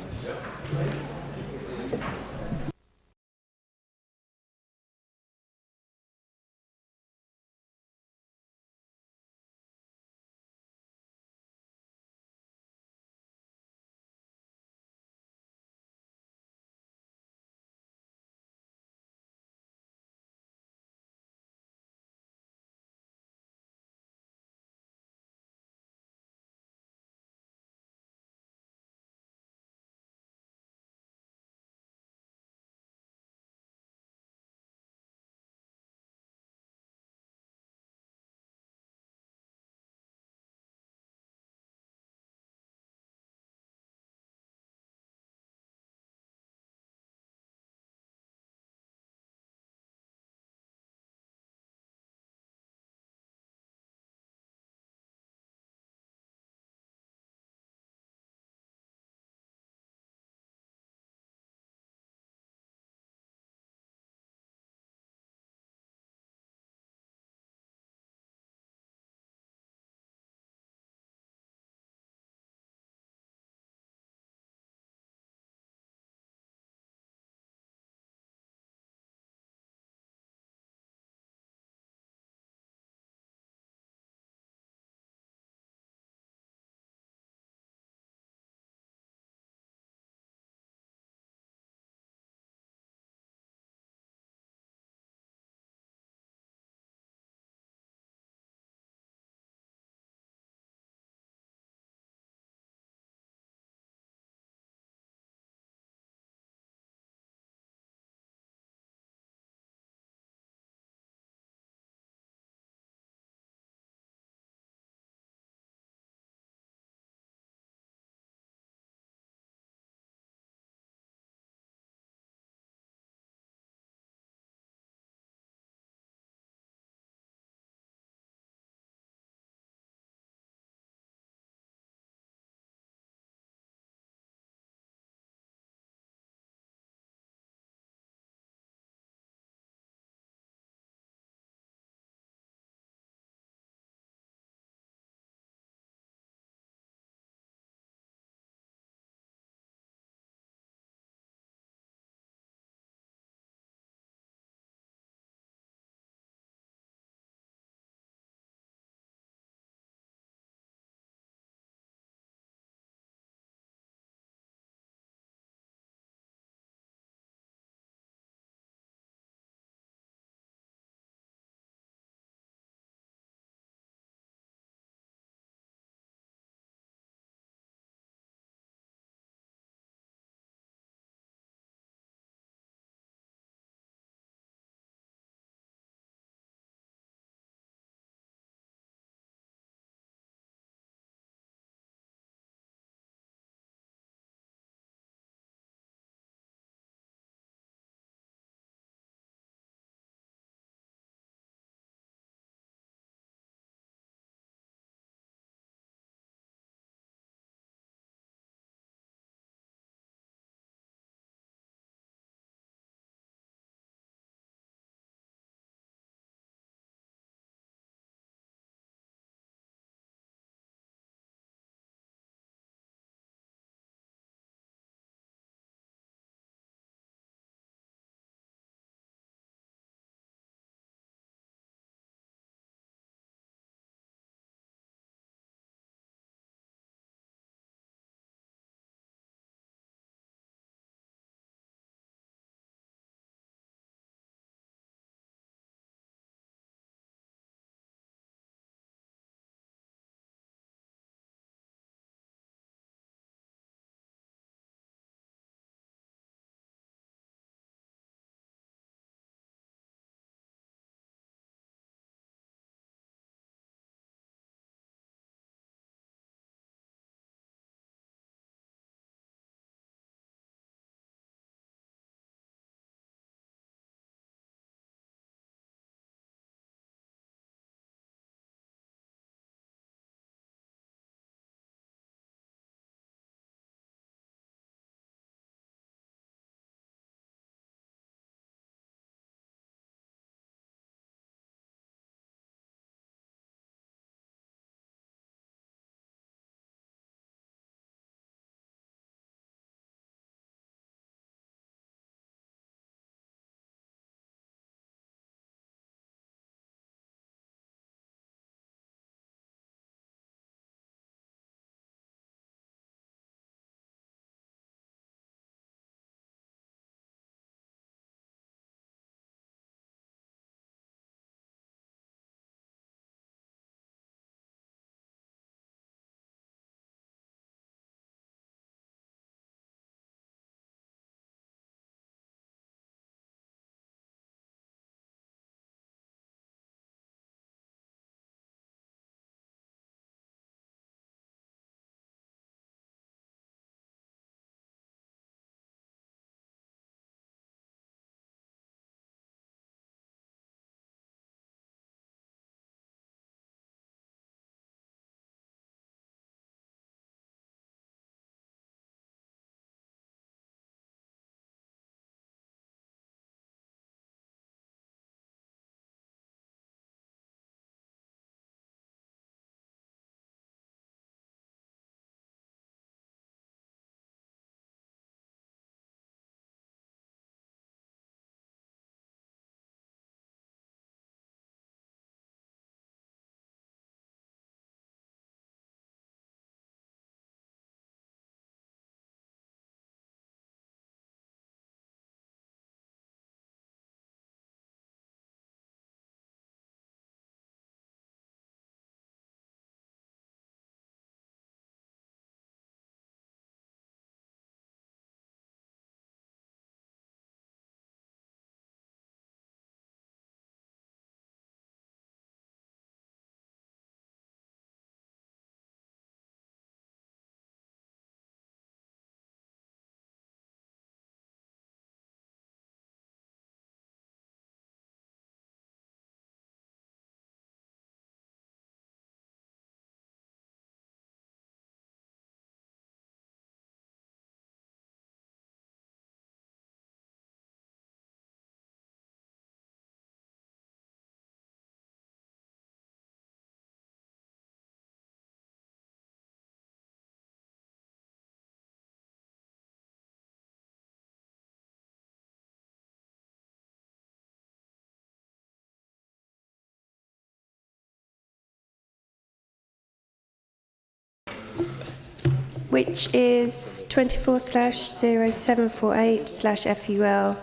which is 24/0748/FUL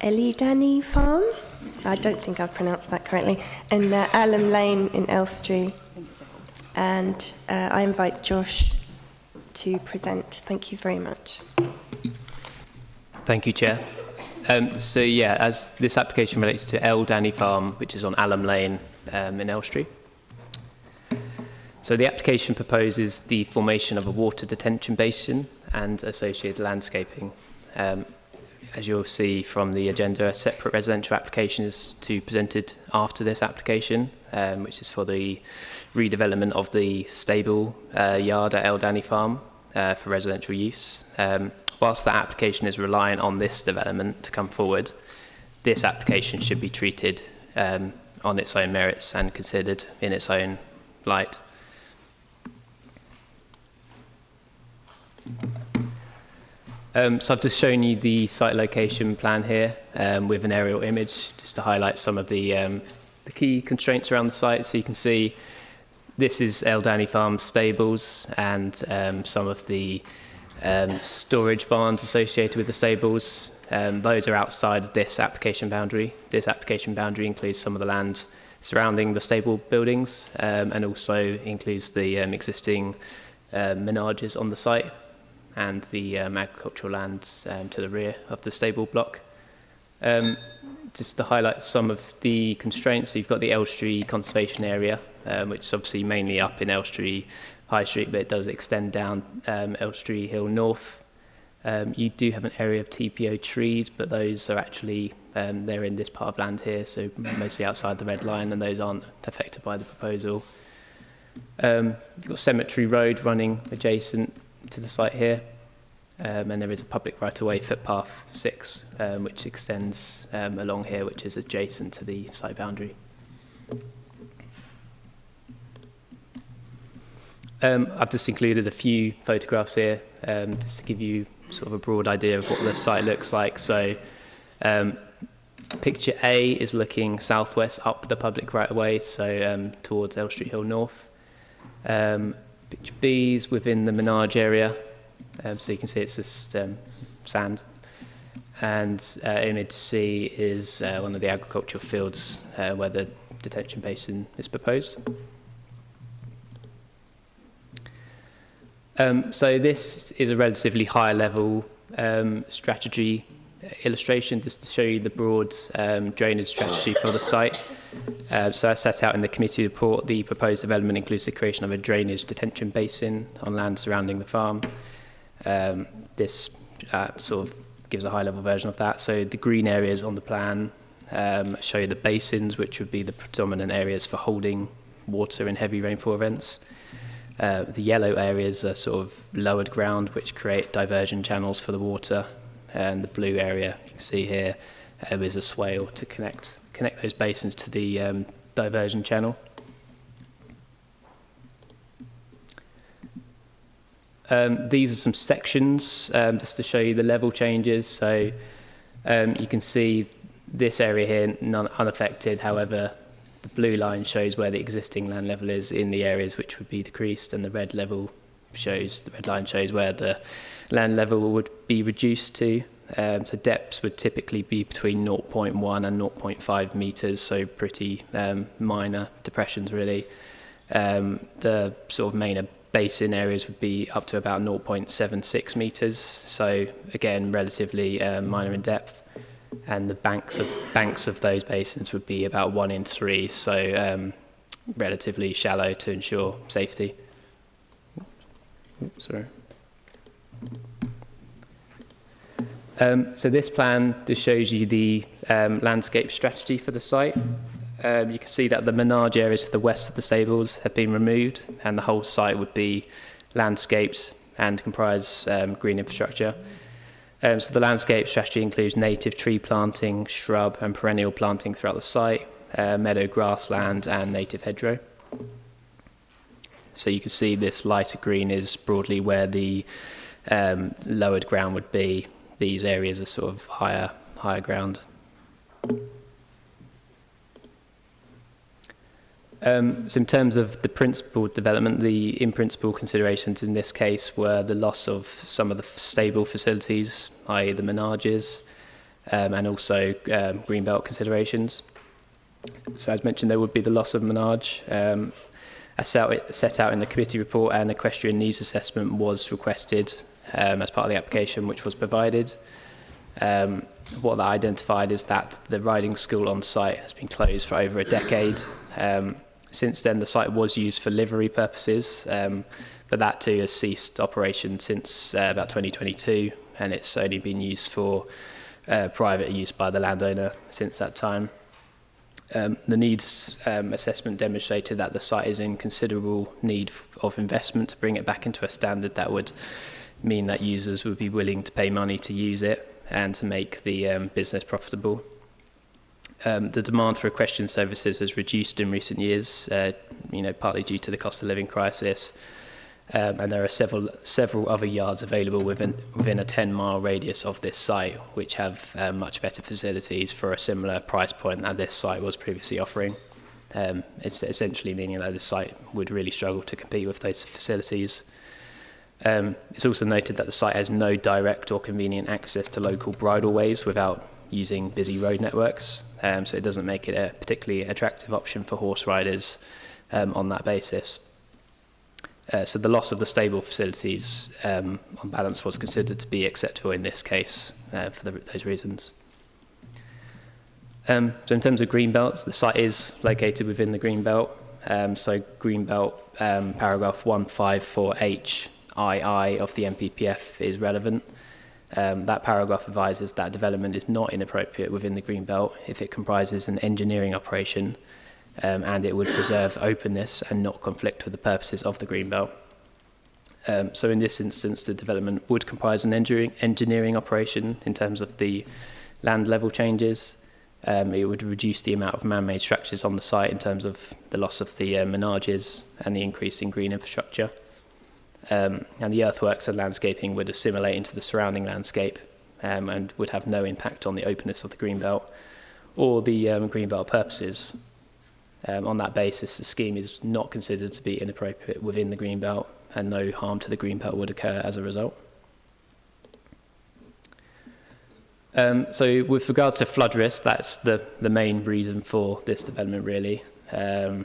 Elidani Farm. I don't think I've pronounced that correctly. And Alum Lane in Elstree. And I invite Josh to present. Thank you very much. Thank you, Chair. So yeah, as this application relates to El Danny Farm, which is on Alum Lane in Elstree. So the application proposes the formation of a water detention basin and associated landscaping. As you'll see from the agenda, a separate residential application is to be presented after this application, which is for the redevelopment of the stable yard at El Danny Farm for residential use. Whilst that application is reliant on this development to come forward, this application should be treated on its own merits and considered in its own light. So I've just shown you the site location plan here with an aerial image just to highlight some of the key constraints around the site. So you can see this is El Danny Farm stables and some of the storage barns associated with the stables. Those are outside this application boundary. This application boundary includes some of the land surrounding the stable buildings and also includes the existing menages on the site and the agricultural land to the rear of the stable block. Just to highlight some of the constraints, so you've got the Elstree Conservation Area, which is obviously mainly up in Elstree High Street, but it does extend down Elstree Hill North. You do have an area of TPO trees, but those are actually, they're in this part of land here, so mostly outside the red line, and those aren't affected by the proposal. You've got Cemetery Road running adjacent to the site here, and there is a public right-of-way footpath 6, which extends along here, which is adjacent to the site boundary. I've just included a few photographs here, just to give you sort of a broad idea of what the site looks like. So picture A is looking southwest up the public right-of-way, so towards Elstree Hill North. Picture B is within the Menage area, so you can see it's just sand. And image C is one of the agricultural fields where the detention basin is proposed. So this is a relatively high level strategy illustration just to show you the broad drainage strategy for the site. So as set out in the committee report, the proposed development includes the creation of a drainage detention basin on land surrounding the farm. This sort of gives a high level version of that. So the green areas on the plan show the basins, which would be the predominant areas for holding water in heavy rainfall events. The yellow areas are sort of lowered ground, which create diversion channels for the water. And the blue area, you can see here, is a swale to connect those basins to the diversion channel. These are some sections just to show you the level changes. So you can see this area here unaffected. However, the blue line shows where the existing land level is in the areas which would be decreased, and the red line shows where the land level would be reduced to. So depths would typically be between 0.1 and 0.5 metres, so pretty minor depressions really. The sort of main basin areas would be up to about 0.76 metres, so again relatively minor in depth. And the banks of those basins would be about 1 in 3, so relatively shallow to ensure safety. Sorry. So this plan just shows you the landscape strategy for the site. You can see that the menage areas to the west of the stables have been removed, and the whole site would be landscaped and comprise green infrastructure. So the landscape strategy includes native tree planting, shrub and perennial planting throughout the site, meadow grassland and native hedgerow. So you can see this lighter green is broadly where the lowered ground would be. These areas are sort of higher So in terms of the principal development, the in-principle considerations in this case were the loss of some of the stable facilities, i.e. the menages, and also greenbelt considerations. So as mentioned, there would be the loss of menage, as set out in the committee report, and equestrian needs assessment was requested as part of the application, which was provided. What that identified is that the riding school on site has been closed for over a decade. Since then, the site was used for livery purposes, but that too has ceased operation since about 2022, and it's only been used for private use by the landowner since that time. The needs assessment demonstrated that the site is in considerable need of investment to bring it back into a standard that would mean that users would be willing to pay money to use it and to make the business profitable. The demand for equestrian services has reduced in recent years, partly due to the cost of living crisis, and there are several other yards available within a 10-mile radius of this site, which have much better facilities for a similar price point that this site was previously offering. It's essentially meaning that this site would really struggle to compete with those facilities. It's also noted that the site has no direct or convenient access to local bridleways without using busy road networks, so it doesn't make it a particularly attractive option for horse riders on that basis. So the loss of the stable facilities on balance was considered to be acceptable in this case for those reasons. So in terms of greenbelts, the site is located within the greenbelt. So greenbelt paragraph 154H II of the MPPF is relevant. That paragraph advises that development is not inappropriate within the greenbelt if it comprises an engineering operation and it would preserve openness and not conflict with the purposes of the greenbelt. So in this instance, the development would comprise an engineering operation in terms of the land level changes. It would reduce the amount of man-made structures on the site in terms of the loss of the menages and the increase in green infrastructure. And the earthworks and landscaping would assimilate into the surrounding landscape and would have no impact on the openness of the greenbelt or the greenbelt purposes. On that basis, the scheme is not considered to be inappropriate within the greenbelt, and no harm to the greenbelt would occur as a result. So with regard to flood risk, that's the main reason for this development, really. So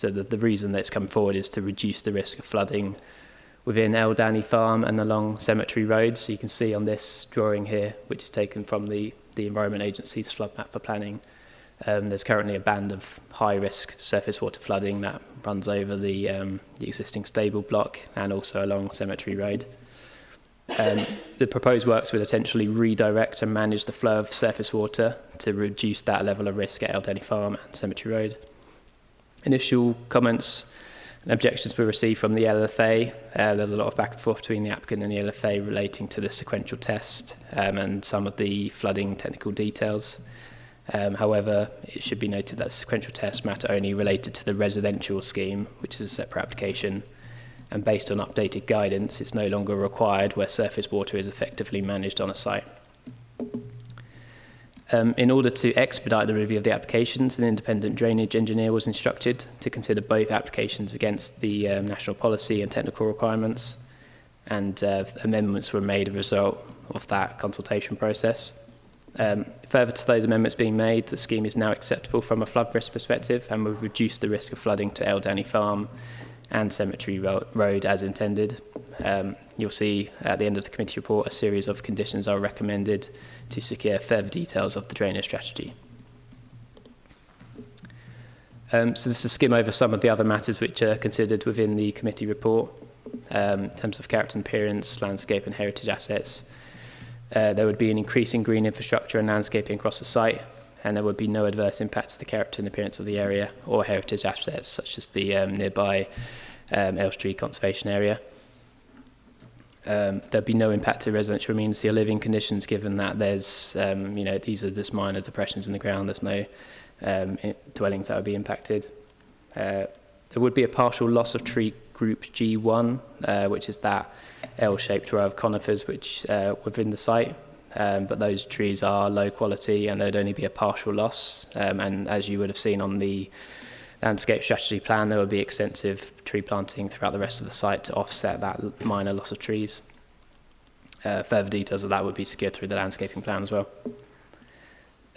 the reason that's come forward is to reduce the risk of flooding within Eldani Farm and along Cemetery Road. So you can see on this drawing here, which is taken from the Environment Agency's flood map for planning, there's currently a band of high-risk surface water flooding that runs over the existing stable block and also along Cemetery Road. The proposed works would essentially redirect and manage the flow of surface water to reduce that level of risk at Eldani Farm and Cemetery Road. Initial comments and objections were received from the LFA. There's a lot of back and forth between the applicant and the LFA relating to the sequential test and some of the flooding technical details. However, it should be noted that the sequential test matter only related to the residential scheme, which is a separate application, and based on updated guidance, it's no longer required where surface water is effectively managed on a site. In order to expedite the review of the applications, an independent drainage engineer was instructed to consider both applications against the national policy and technical requirements, and amendments were made as a result of that consultation process. Further to those amendments being made, the scheme is now acceptable from a flood risk perspective and will reduce the risk of flooding to Eldani Farm and Cemetery Road as intended. You'll see at the end of the committee report a series of conditions are recommended to secure further details of the drainage strategy. So this is a skim over some of the other matters which are considered within the committee report in terms of character and appearance, landscape and heritage assets. There would be an increase in green infrastructure and landscaping across the site, and there would be no adverse impact to the character and appearance of the area or heritage assets such as the nearby Elstree Conservation Area. There'd be no impact to residential amenity or living conditions given that there's, these are just minor depressions in the ground, there's no dwellings that would be impacted. There would be a partial loss of tree group G1, which is that L-shaped row of conifers which within the site, but those trees are low quality and there'd only be a partial loss. And as you would have seen on the landscape strategy plan, there will be extensive tree planting throughout the rest of the site to offset that minor loss of trees. Further details of that would be secured through the landscaping plan as well.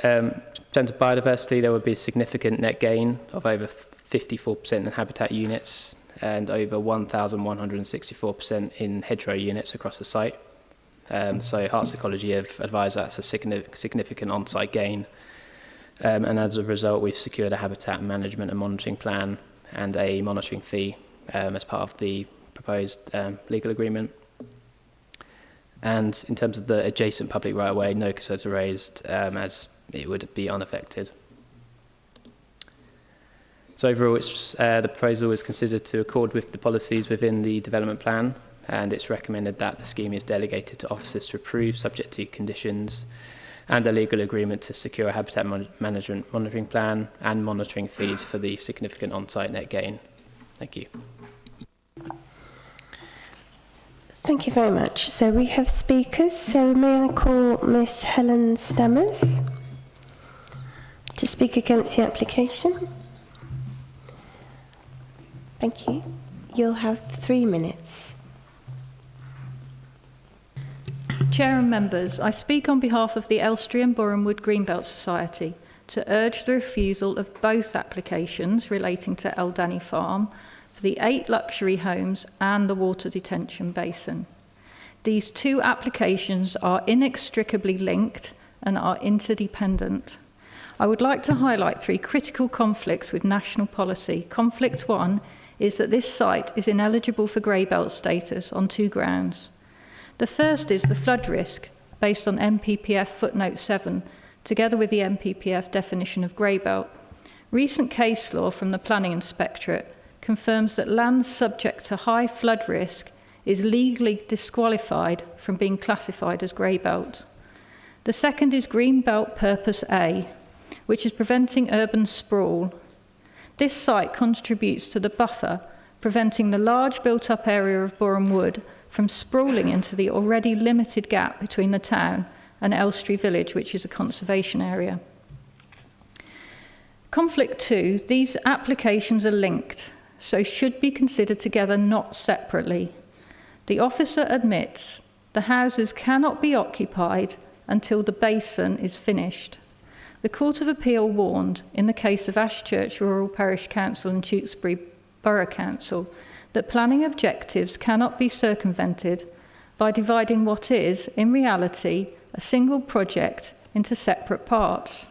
In terms of biodiversity, there would be a significant net gain of over 54% in habitat units and over 1,164% in hedgerow units across the site. So Herts Ecology have advised that's a significant on-site gain. And as a result, we've secured a habitat management and monitoring plan and a monitoring fee as part of the proposed legal agreement. And in terms of the adjacent public right-of-way, no concerns are raised as it would be unaffected. So overall, the proposal is considered to accord with the policies within the development plan, and it's recommended that the scheme is delegated to officers to approve, subject to conditions, and a legal agreement to secure a habitat management monitoring plan and monitoring fees for the significant on-site net gain. Thank you. Thank you very much. So we have speakers. So may I call Miss Helen Stammers to speak against the application? Thank you. You'll have 3 minutes. Chair and members, I speak on behalf of the Elstree and Borehamwood Greenbelt Society to urge the refusal of both applications relating to Eldani Farm for the 8 luxury homes and the water detention basin. These 2 applications are inextricably linked and are interdependent. I would like to highlight 3 critical conflicts with national policy. Conflict 1 is that this site is ineligible for Greybelt status on 2 grounds. The first is the flood risk, based on MPPF footnote 7, together with the MPPF definition of Greybelt. Recent case law from the Planning Inspectorate confirms that land subject to high flood risk is legally disqualified from being classified as Greybelt. The second is Greenbelt Purpose A, which is preventing urban sprawl. This site contributes to the buffer, preventing the large built-up area of Boreham Wood from sprawling into the already limited gap between the town and Elstree Village, which is a conservation area. Conflict 2, these applications are linked, so should be considered together, not separately. The officer admits the houses cannot be occupied until the basin is finished. The Court of Appeal warned, in the case of Ashchurch Rural Parish Council and Tewkesbury Borough Council, that planning objectives cannot be circumvented by dividing what is, in reality, a single project into separate parts.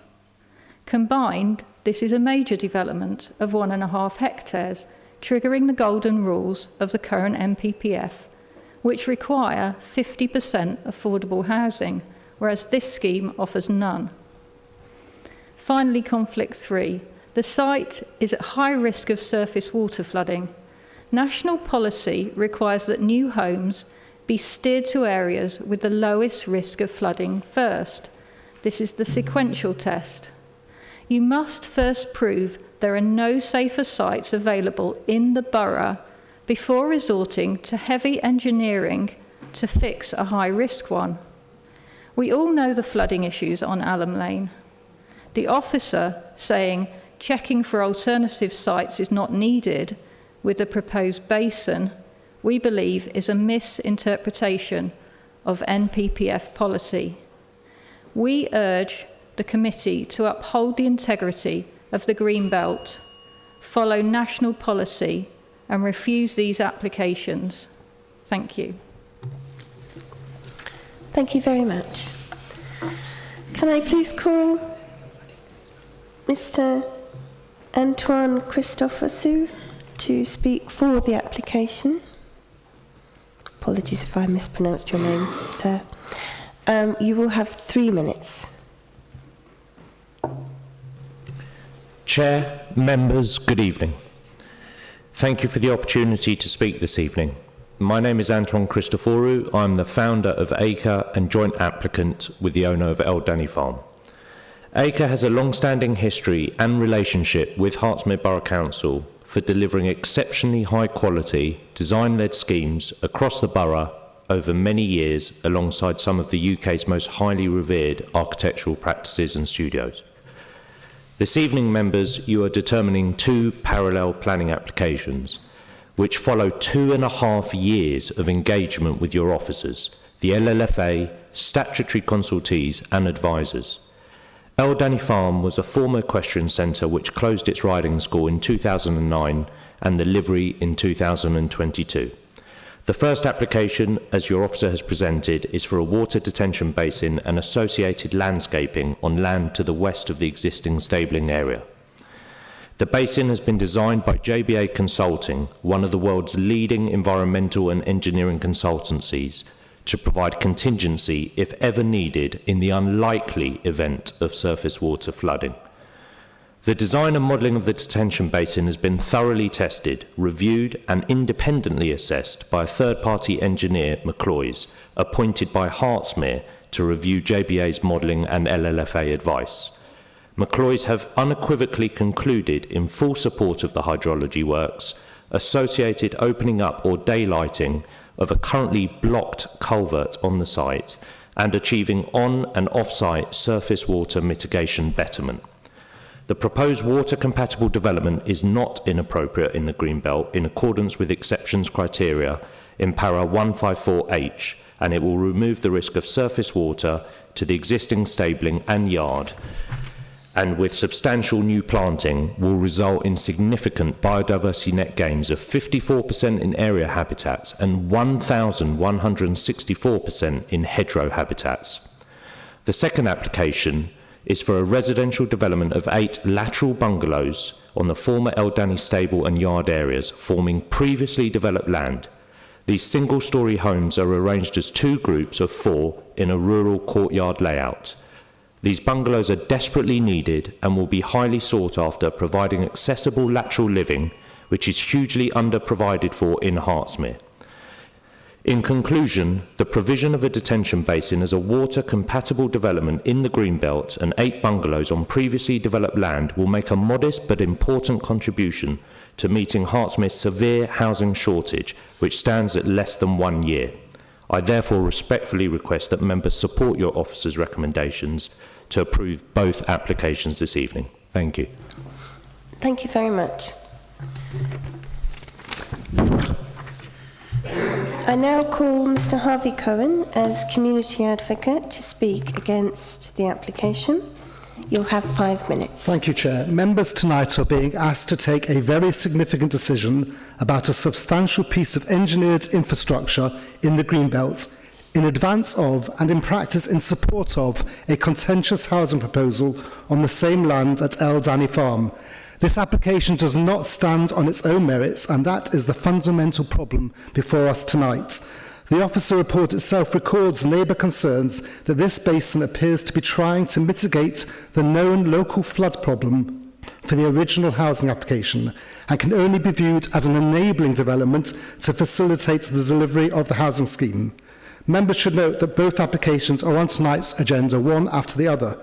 Combined, this is a major development of 1.5 hectares, triggering the golden rules of the current MPPF, which require 50% affordable housing, whereas this scheme offers none. Finally, conflict 3. The site is at high risk of surface water flooding. National policy requires that new homes be steered to areas with the lowest risk of flooding first. This is the sequential test. You must first prove there are no safer sites available in the borough before resorting to heavy engineering to fix a high-risk one. We all know the flooding issues on Allam Lane. The officer saying checking for alternative sites is not needed with the proposed basin, we believe is a misinterpretation of NPPF policy. We urge the committee to uphold the integrity of the Greenbelt, follow national policy and refuse these applications. Thank you. Thank you very much. Can I please call Mr. Antoine Christophorou to speak for the application? Apologies if I mispronounced your name, sir. You will have 3 minutes. Chair, members, good evening. Thank you for the opportunity to speak this evening. My name is Antoine Christophorou. I'm the founder of Acre and joint applicant with the owner of Eldani Farm. Acre has a long-standing history and relationship with Hertsmere Borough Council for delivering exceptionally high-quality, design-led schemes across the borough over many years alongside some of the UK's most highly revered architectural practices and studios. This evening, members, you are determining two parallel planning applications, which follow 2.5 years of engagement with your officers, the LLFA, statutory consultees and advisors. Eldani Farm was a former equestrian centre which closed its riding school in 2009 and the livery in 2022. The first application, as your officer has presented, is for a water detention basin and associated landscaping on land to the west of the existing stabling area. The basin has been designed by JBA Consulting, one of the world's leading environmental and engineering consultancies, to provide contingency, if ever needed, in the unlikely event of surface water flooding. The design and modelling of the detention basin has been thoroughly tested, reviewed and independently assessed by a third-party engineer, McCloy's, appointed by Hertsmere to review JBA's modelling and LLFA advice. McCloy's have unequivocally concluded in full support of the hydrology works, associated opening up or daylighting of a currently blocked culvert on the site, and achieving on and off-site surface water mitigation betterment. The proposed water-compatible development is not inappropriate in the Greenbelt in accordance with exceptions criteria in para 154H, and it will remove the risk of surface water to the existing stabling and yard, and with substantial new planting will result in significant biodiversity net gains of 54% in area habitats and 1,164% in hedgerow habitats. The second application is for a residential development of 8 lateral bungalows on the former Eldani stable and yard areas forming previously developed land. These single-storey homes are arranged as 2 groups of 4 in a rural courtyard layout. These bungalows are desperately needed and will be highly sought after, providing accessible lateral living, which is hugely under-provided for in Hertsmere. In conclusion, the provision of a detention basin as a water-compatible development in the Greenbelt and 8 bungalows on previously developed land will make a modest but important contribution to meeting Hertsmere's severe housing shortage, which stands at less than 1 year. I therefore respectfully request that members support your officer's recommendations to approve both applications this evening. Thank you. Thank you very much. I now call Mr. Harvey Cohen as community advocate to speak against the application. You'll have 5 minutes. Thank you, Chair. Members tonight are being asked to take a very significant decision about a substantial piece of engineered infrastructure in the Greenbelt in advance of and in practice in support of a contentious housing proposal on the same land at Eldani Farm. This application does not stand on its own merits, and that is the fundamental problem before us tonight. The officer report itself records neighbour concerns that this basin appears to be trying to mitigate the known local flood problem for the original housing application and can only be viewed as an enabling development to facilitate the delivery of the housing scheme. Members should note that both applications are on tonight's agenda, one after the other.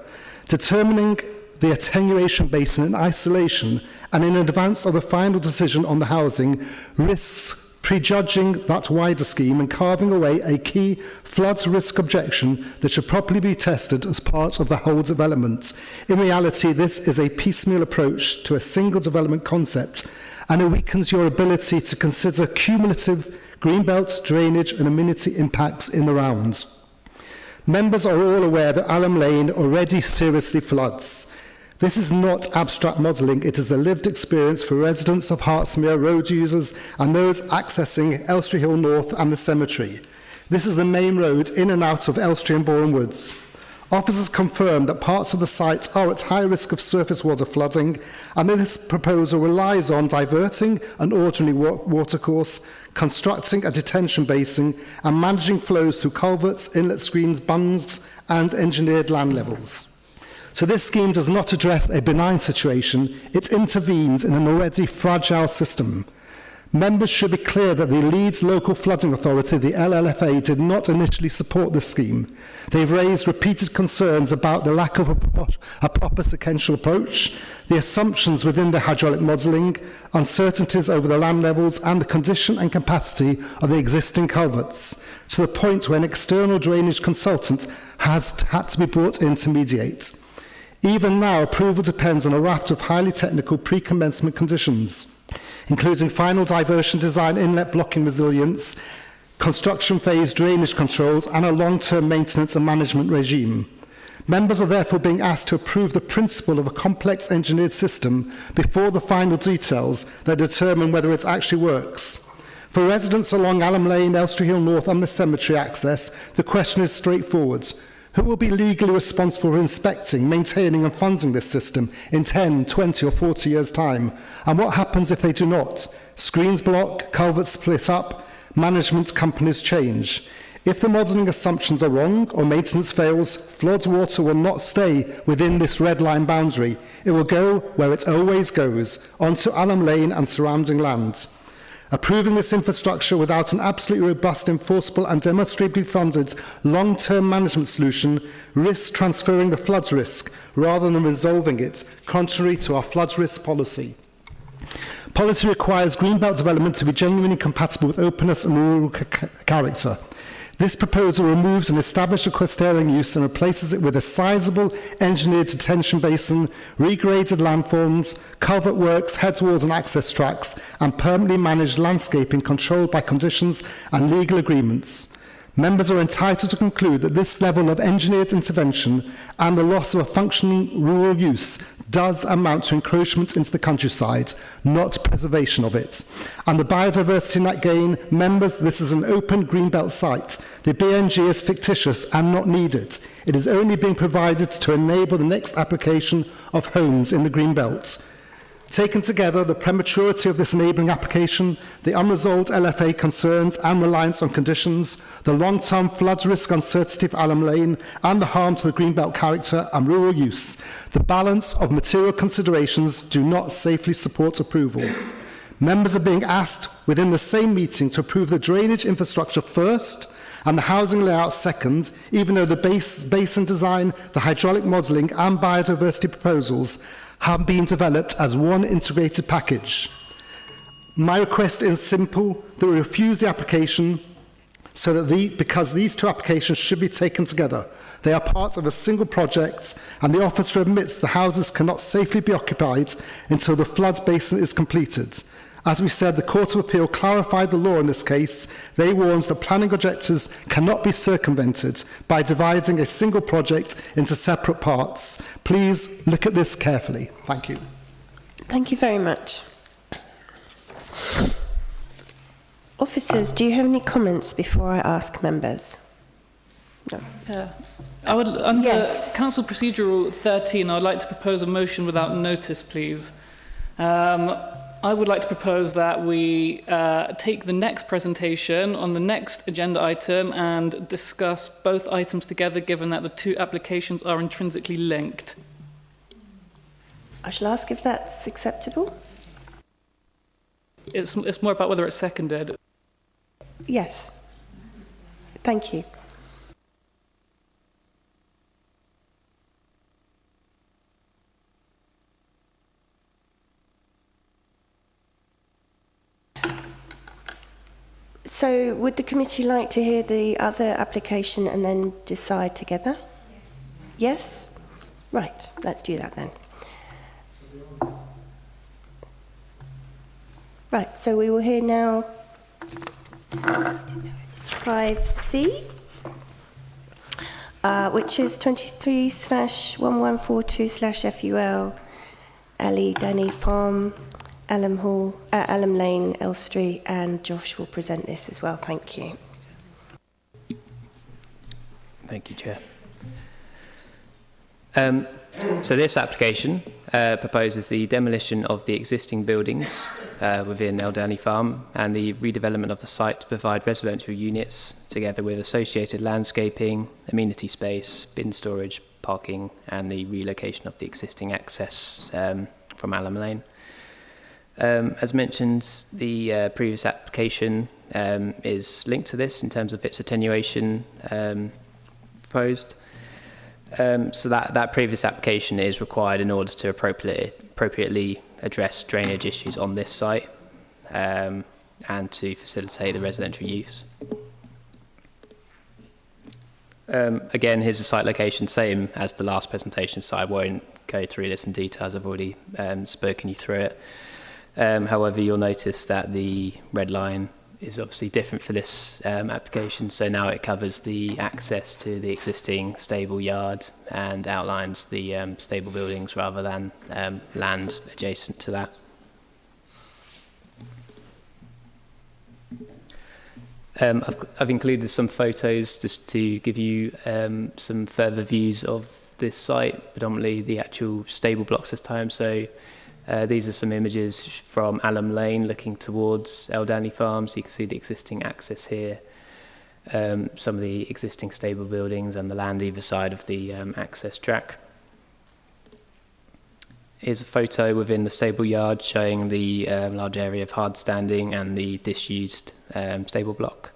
Determining the attenuation basin in isolation and in advance of the final decision on the housing risks prejudging that wider scheme and carving away a key flood risk objection that should properly be tested as part of the whole development. In reality, this is a piecemeal approach to a single development concept, and it weakens your ability to consider cumulative greenbelt, drainage and amenity impacts in the rounds. Members are all aware that Alum Lane already seriously floods. This is not abstract modelling, it is the lived experience for residents of Hertsmere, road users and those accessing Elstree Hill North and the cemetery. This is the main road in and out of Elstree and Boreham Woods. Officers confirm that parts of the site are at high risk of surface water flooding, and this proposal relies on diverting an ordinary watercourse, constructing a detention basin and managing flows through culverts, inlet screens, bunds and engineered land levels. So this scheme does not address a benign situation, it intervenes in an already fragile system. Members should be clear that the Leeds Local Flooding Authority, the LLFA, did not initially support this scheme. They've raised repeated concerns about the lack of a proper sequential approach, the assumptions within the hydraulic modelling, uncertainties over the land levels and the condition and capacity of the existing culverts, to the point where an external drainage consultant has had to be brought in to mediate. Even now, approval depends on a raft of highly technical pre-commencement conditions, including final diversion design, inlet blocking resilience, construction phase drainage controls, and a long-term maintenance and management regime. Members are therefore being asked to approve the principle of a complex engineered system before the final details that determine whether it actually works. For residents along Allam Lane, Elstree Hill North and the cemetery access, the question is straightforward. Who will be legally responsible for inspecting, maintaining and funding this system in 10, 20 or 40 years' time? And what happens if they do not? Screens block, culverts split up, management companies change. If the modelling assumptions are wrong or maintenance fails, flood water will not stay within this red line boundary. It will go where it always goes, onto Allam Lane and surrounding land. Approving this infrastructure without an absolutely robust, enforceable and demonstrably funded long-term management solution risks transferring the floods risk rather than resolving it, contrary to our floods risk policy. Policy requires greenbelt development to be genuinely compatible with openness and rural character. This proposal removes an established equestrian use and replaces it with a sizable engineered detention basin, regraded landforms, culvert works, headwalls and access tracks, and permanently managed landscaping controlled by conditions and legal agreements. Members are entitled to conclude that this level of engineered intervention and the loss of a functioning rural use does amount to encroachment into the countryside, not preservation of it. And the biodiversity net gain, members, this is an open greenbelt site. The BNG is fictitious and not needed. It is only being provided to enable the next application of homes in the greenbelt. Taken together, the prematurity of this enabling application, the unresolved LFA concerns and reliance on conditions, the long-term flood risk uncertainty of Allam Lane, and the harm to the greenbelt character and rural use, the balance of material considerations do not safely support approval. Members are being asked within the same meeting to approve the drainage infrastructure first and the housing layout second, even though the basin design, the hydraulic modelling and biodiversity proposals have been developed as one integrated package. My request is simple, that we refuse the application so that because these two applications should be taken together. They are part of a single project, and the officer admits the houses cannot safely be occupied until the floods basin is completed. As we said, the Court of Appeal clarified the law in this case. They warned that planning objectives cannot be circumvented by dividing a single project into separate parts. Please look at this carefully. Thank you. Thank you very much. Officers, do you have any comments before I ask members? No. I would, under Council Procedure Rule 13, I would like to propose a motion without notice, please. I would like to propose that we take the next presentation on the next agenda item and discuss both items together, given that the two applications are intrinsically linked. I shall ask if that's acceptable. It's more about whether it's seconded. Yes. Thank you. So would the committee like to hear the other application and then decide together? Yes? Right, let's do that then. Right, so we will hear now 5C, which is 23/1142/FUL, Ali Danny Farm, Allam Lane, Elstree, and Josh will present this as well. Thank you. Thank you, Chair. So this application proposes the demolition of the existing buildings within Eldani Farm and the redevelopment of the site to provide residential units together with associated landscaping, amenity space, bin storage, parking, and the relocation of the existing access from Allam Lane. As mentioned, the previous application is linked to this in terms of its attenuation proposed. So that previous application is required in order to appropriately address drainage issues on this site and to facilitate the residential use. Again, here's the site location, same as the last presentation, so I won't go through this in detail as I've already spoken you through it. However, you'll notice that the red line is obviously different for this application, so now it covers the access to the existing stable yard and outlines the stable buildings rather than land adjacent to that. I've included some photos just to give you some further views of this site, predominantly the actual stable blocks this time. So these are some images from Alum Lane looking towards Eldani Farms. You can see the existing access here, some of the existing stable buildings and the land either side of the access track. Here's a photo within the stable yard showing the large area of hard standing and the disused stable block.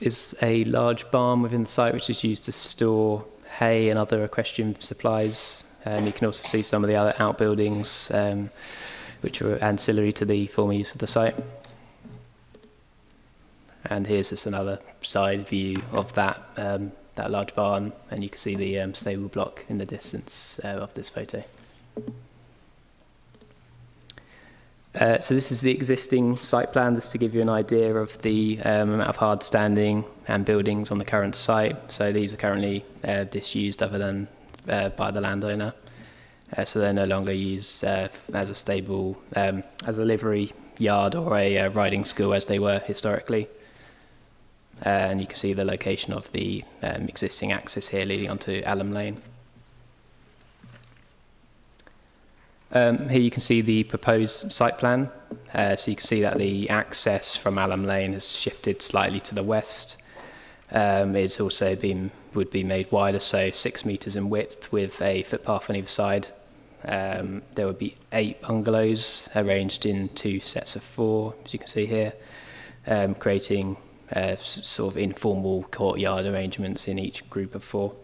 Is a large barn within the site which is used to store hay and other equestrian supplies. You can also see some of the other outbuildings which are ancillary to the former use of the site. And here's just another side view of that large barn, and you can see the stable block in the distance of this photo. So this is the existing site plan, just to give you an idea of the amount of hard standing and buildings on the current site. So these are currently disused other than by the landowner. So they're no longer used as a stable, as a livery yard or a riding school as they were historically. And you can see the location of the existing access here leading onto Alum Lane. Here you can see the proposed site plan. So you can see that the access from Alum Lane has shifted slightly to the west. It's also would be made wider, so 6 metres in width with a footpath on either side. There would be 8 bungalows arranged in 2 sets of 4, as you can see here, creating sort of informal courtyard arrangements in each group of 4.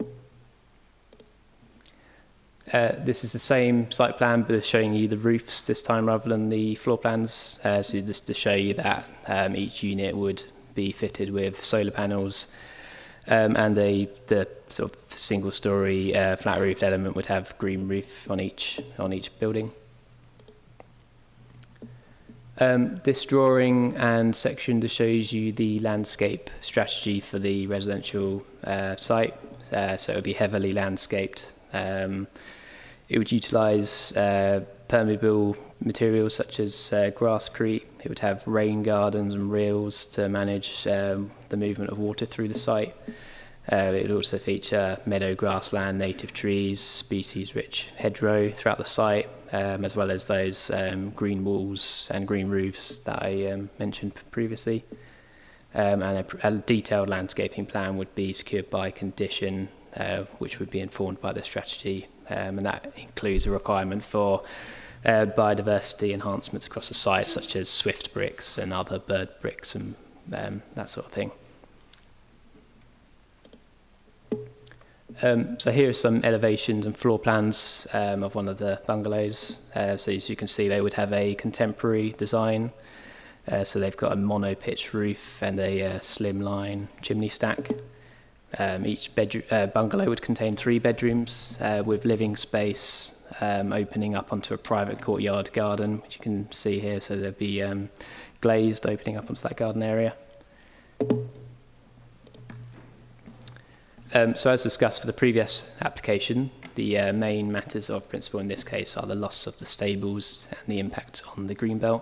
This is the same site plan, but it's showing you the roofs this time rather than the floor plans. So just to show you that each unit would be fitted with solar panels, and the sort of single-storey flat-roofed element would have green roof on each building. This drawing and section just shows you the landscape strategy for the residential site. So it would be heavily landscaped. It would utilise permeable materials such as grasscrete. It would have rain gardens and rills to manage the movement of water through the site. It would also feature meadow grassland, native trees, species-rich hedgerow throughout the site, as well as those green walls and green roofs that I mentioned previously. And a detailed landscaping plan would be secured by condition, which would be informed by the strategy, and that includes a requirement for biodiversity enhancements across the site, such as swift bricks and other bird bricks and that sort of thing. So here are some elevations and floor plans of one of the bungalows. So as you can see, they would have a contemporary design. So they've got a mono-pitch roof and a slimline chimney stack. Each bungalow would contain 3 bedrooms with living space opening up onto a private courtyard garden, which you can see here. So there'd be glazed opening up onto that garden area. So as discussed for the previous application, the main matters of principle in this case are the loss of the stables and the impact on the greenbelt.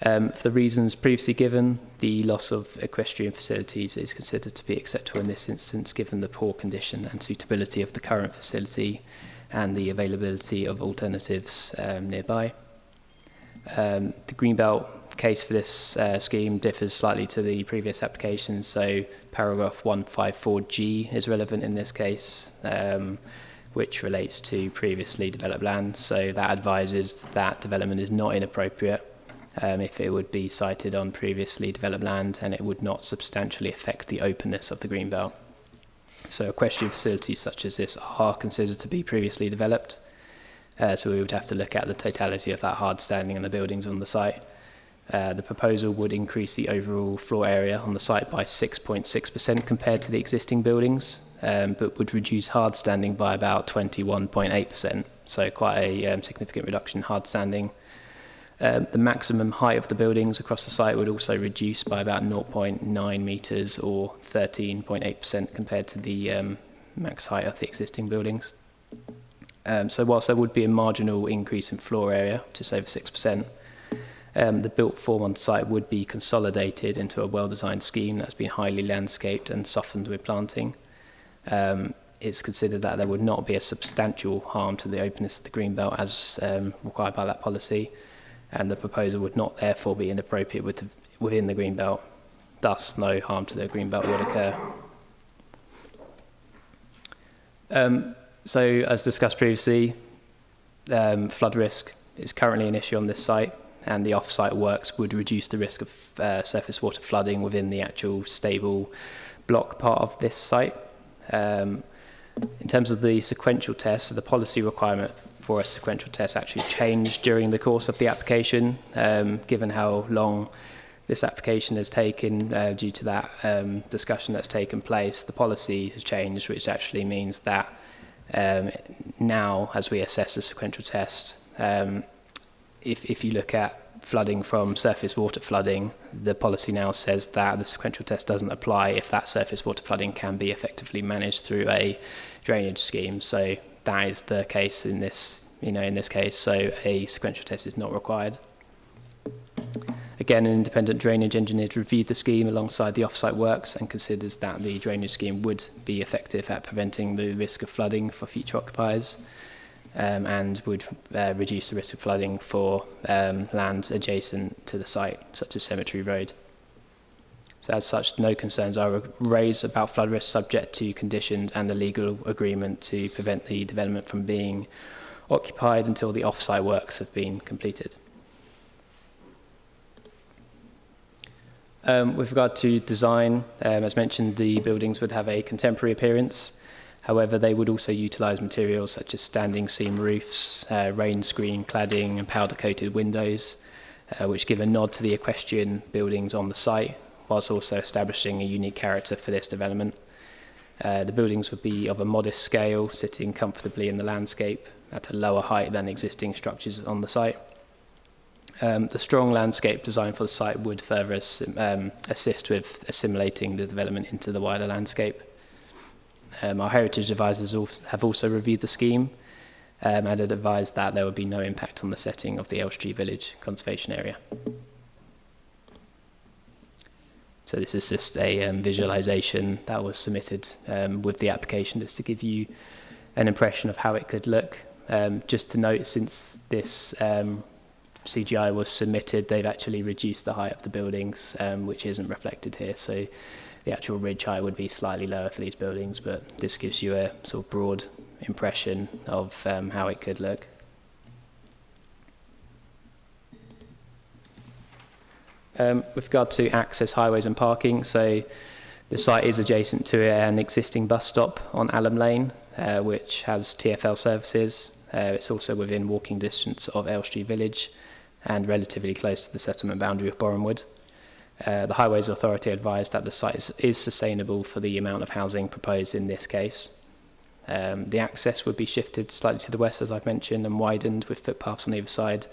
For the reasons previously given, the loss of equestrian facilities is considered to be acceptable in this instance, given the poor condition and suitability of the current facility and the availability of alternatives nearby. The greenbelt case for this scheme differs slightly to the previous application, so paragraph 154G is relevant in this case, which relates to previously developed land. So that advises that development is not inappropriate if it would be sited on previously developed land and it would not substantially affect the openness of the greenbelt. So equestrian facilities such as this are considered to be previously developed. So we would have to look at the totality of that hard standing and the buildings on the site The proposal would increase the overall floor area on the site by 6.6% compared to the existing buildings, but would reduce hard standing by about 21.8%, so quite a significant reduction in hard standing. The maximum height of the buildings across the site would also reduce by about 0.9 metres or 13.8% compared to the max height of the existing buildings. So whilst there would be a marginal increase in floor area, just over 6%, the built form on site would be consolidated into a well-designed scheme that's been highly landscaped and softened with planting. It's considered that there would not be a substantial harm to the openness of the greenbelt as required by that policy, and the proposal would not therefore be inappropriate within the greenbelt. Thus, no harm to the greenbelt would occur. So, as discussed previously, flood risk is currently an issue on this site, and the off-site works would reduce the risk of surface water flooding within the actual stable block part of this site. In terms of the sequential test, so the policy requirement for a sequential test actually changed during the course of the application, given how long this application has taken due to that discussion that's taken place. The policy has changed, which actually means that now, as we assess the sequential test, if you look at flooding from surface water flooding, the policy now says that the sequential test doesn't apply if that surface water flooding can be effectively managed through a drainage scheme. So that is the case in this, case. So a sequential test is not required. Again, an independent drainage engineer reviewed the scheme alongside the off-site works and considers that the drainage scheme would be effective at preventing the risk of flooding for future occupiers, and would reduce the risk of flooding for land adjacent to the site, such as Cemetery Road. So as such, no concerns are raised about flood risk subject to conditions and the legal agreement to prevent the development from being occupied until the off-site works have been completed. With regard to design, as mentioned, the buildings would have a contemporary appearance. However, they would also utilise materials such as standing seam roofs, rain screen cladding and powder-coated windows, which give a nod to the equestrian buildings on the site, whilst also establishing a unique character for this development. The buildings would be of a modest scale, sitting comfortably in the landscape at a lower height than existing structures on the site. The strong landscape design for the site would further assist with assimilating the development into the wider landscape. Our heritage advisors have also reviewed the scheme and had advised that there would be no impact on the setting of the Elstree Village Conservation Area. So this is just a visualisation that was submitted with the application, just to give you an impression of how it could look. Just to note, since this CGI was submitted, they've actually reduced the height of the buildings, which isn't reflected here. So the actual ridge height would be slightly lower for these buildings, but this gives you a sort of broad impression of how it could look. With regard to access highways and parking, so the site is adjacent to an existing bus stop on Allam Lane, which has TfL services. It's also within walking distance of Elstree Village and relatively close to the settlement boundary of Borehamwood. The Highways Authority advised that the site is sustainable for the amount of housing proposed in this case. The access would be shifted slightly to the west, as I've mentioned, and widened with footpaths on either side.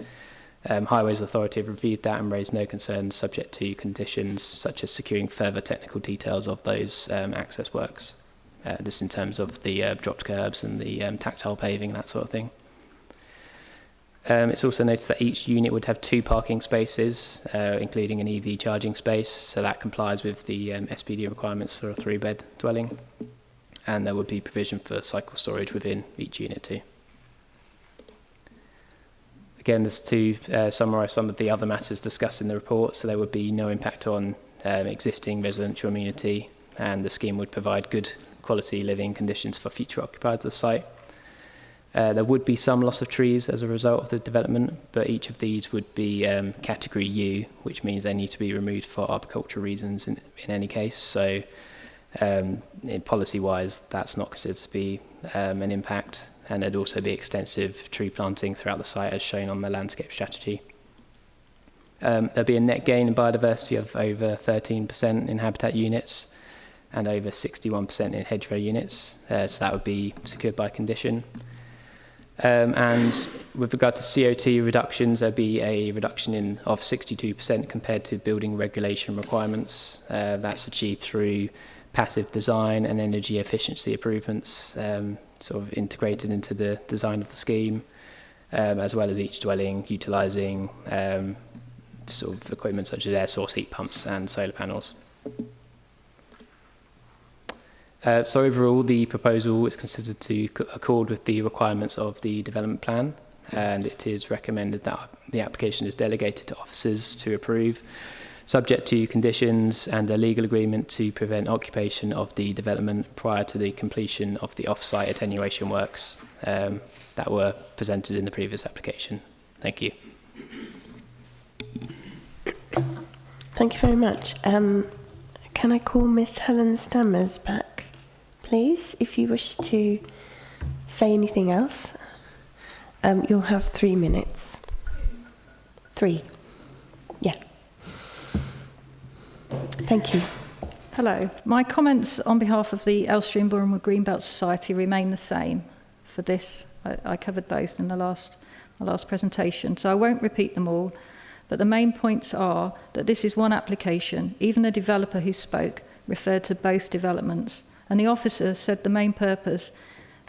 Highways Authority have reviewed that and raised no concerns, subject to conditions such as securing further technical details of those access works, just in terms of the dropped curbs and the tactile paving, that sort of thing. It's also noticed that each unit would have 2 parking spaces, including an EV charging space, so that complies with the SPD requirements for a 3-bed dwelling, and there would be provision for cycle storage within each unit too. Again, just to summarise some of the other matters discussed in the report, so there would be no impact on existing residential amenity, and the scheme would provide good quality living conditions for future occupiers of the site. There would be some loss of trees as a result of the development, but each of these would be category U, which means they need to be removed for arboricultural reasons in any case. So policy-wise, that's not considered to be an impact, and there'd also be extensive tree planting throughout the site as shown on the landscape strategy. There'll be a net gain in biodiversity of over 13% in habitat units and over 61% in hedgerow units. So that would be secured by condition. And with regard to CO2 reductions, there'll be a reduction of 62% compared to building regulation requirements. That's achieved through passive design and energy efficiency improvements, sort of integrated into the design of the scheme, as well as each dwelling utilising sort of equipment such as air source heat pumps and solar panels. So overall, the proposal is considered to accord with the requirements of the development plan, and it is recommended that the application is delegated to officers to approve, subject to conditions and a legal agreement to prevent occupation of the development prior to the completion of the off-site attenuation works that were presented in the previous application. Thank you. Thank you very much. Can I call Miss Helen Stammers back, please, if you wish to say anything else? You'll have 3 minutes. 3. Yeah. Thank you. Hello. My comments on behalf of the Elstree and Bournemouth Greenbelt Society remain the same for this. I covered both in my last presentation, so I won't repeat them all. But the main points are that this is one application. Even the developer who spoke referred to both developments. And the officer said the main purpose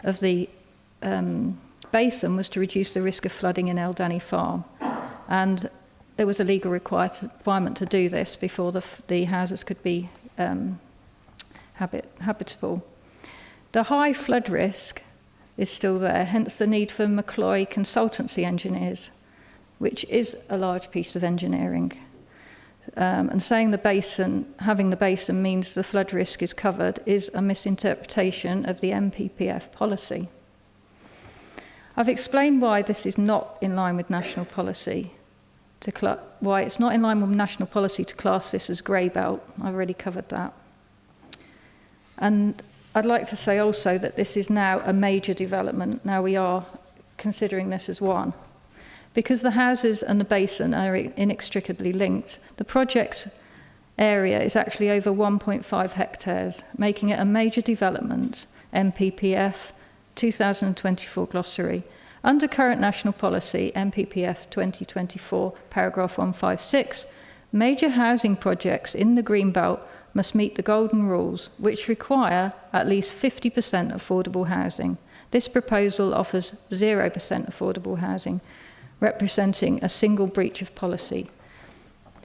of the basin was to reduce the risk of flooding in Eldani Farm. And there was a legal requirement to do this before the houses could be habitable. The high flood risk is still there, hence the need for McCloy consultancy engineers, which is a large piece of engineering. And saying having the basin means the flood risk is covered is a misinterpretation of the MPPF policy. I've explained why this is not in line with national policy, why it's not in line with national policy to class this as grey belt. I've already covered that. And I'd like to say also that this is now a major development. Now we are considering this as one. Because the houses and the basin are inextricably linked, the project area is actually over 1.5 hectares, making it a major development, MPPF 2024 glossary. Under current national policy, MPPF 2024, paragraph 156, major housing projects in the Greenbelt must meet the golden rules, which require at least 50% affordable housing. This proposal offers 0% affordable housing, representing a single breach of policy.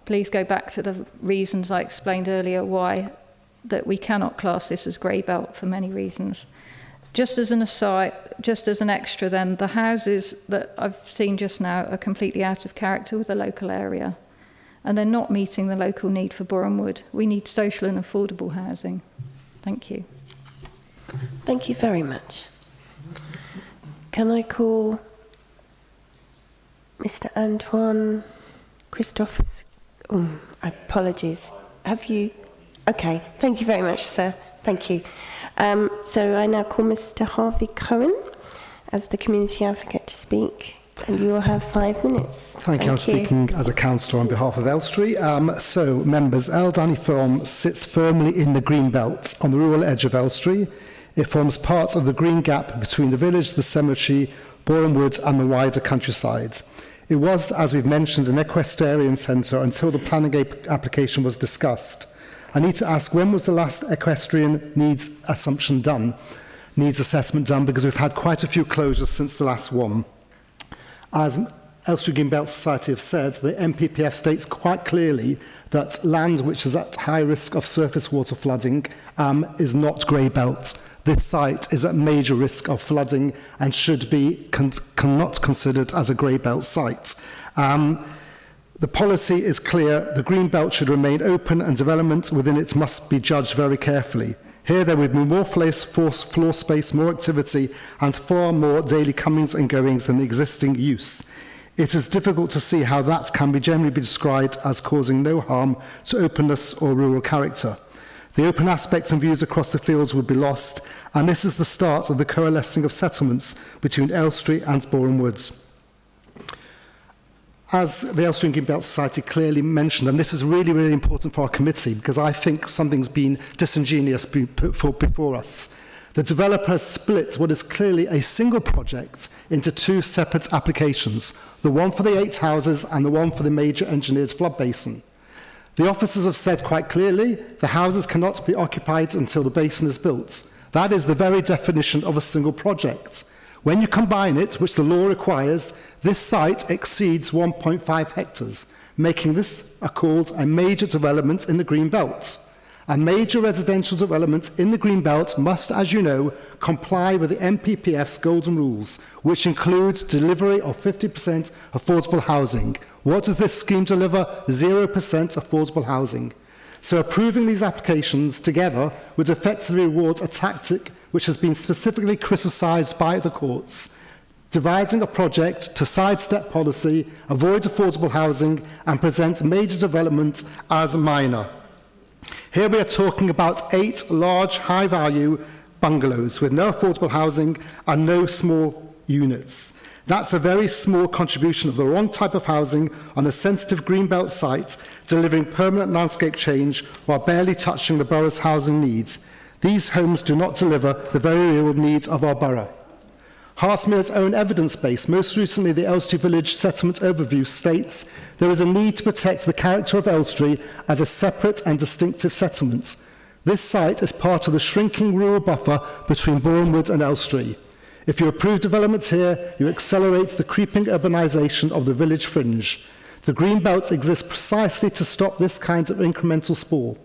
Please go back to the reasons I explained earlier why that we cannot class this as grey belt for many reasons. Just as an aside, just as an extra then, the houses that I've seen just now are completely out of character with the local area, and they're not meeting the local need for Boreham Wood. We need social and affordable housing. Thank you. Thank you very much. Can I call Mr. Antoine Christophers? Oh, apologies. Have you? Okay, thank you very much, sir. Thank you. So I now call Mr. Harvey Cohen as the community advocate to speak, and you will have 5 minutes. Thank you. I'm speaking as a councillor on behalf of Elstree. So, members, Eldani Farm sits firmly in the green belt on the rural edge of Elstree. It forms part of the green gap between the village, the cemetery, Boreham Wood and the wider countryside. It was, as we've mentioned, an equestrian centre until the planning application was discussed. I need to ask, when was the last equestrian needs assessment done? Because we've had quite a few closures since the last one. As Elstree Greenbelt Society have said, the MPPF states quite clearly that land which is at high risk of surface water flooding is not grey belt. This site is at major risk of flooding and should be not considered as a grey belt site. The policy is clear. The green belt should remain open and development within it must be judged very carefully. Here there would be more floor space, more activity and far more daily comings and goings than the existing use. It is difficult to see how that can be generally be described as causing no harm to openness or rural character. The open aspects and views across the fields would be lost, and this is the start of the coalescing of settlements between Elstree and Boreham Woods. As the Elstree and Greenbelt Society clearly mentioned, and this is really, really important for our committee because I think something's been disingenuous being put before us. The developer has split what is clearly a single project into two separate applications, the one for the 8 houses and the one for the major engineered flood basin. The officers have said quite clearly the houses cannot be occupied until the basin is built. That is the very definition of a single project. When you combine it, which the law requires, this site exceeds 1.5 hectares, making this called a major development in the Green Belt. A major residential development in the Green Belt must, as you know, comply with the MPPF's golden rules, which include delivery of 50% affordable housing. What does this scheme deliver? 0% affordable housing. So approving these applications together would effectively reward a tactic which has been specifically criticised by the courts, dividing a project to sidestep policy, avoid affordable housing, and present major development as minor. Here we are talking about 8 large, high-value bungalows with no affordable housing and no small units. That's a very small contribution of the wrong type of housing on a sensitive greenbelt site, delivering permanent landscape change while barely touching the borough's housing needs. These homes do not deliver the very real needs of our borough. Hertsmere's own evidence base, most recently the Elstree Village Settlement Overview, states there is a need to protect the character of Elstree as a separate and distinctive settlement. This site is part of the shrinking rural buffer between Bournemouth and Elstree. If you approve development here, you accelerate the creeping urbanisation of the village fringe. The green belt exists precisely to stop this kind of incremental sprawl.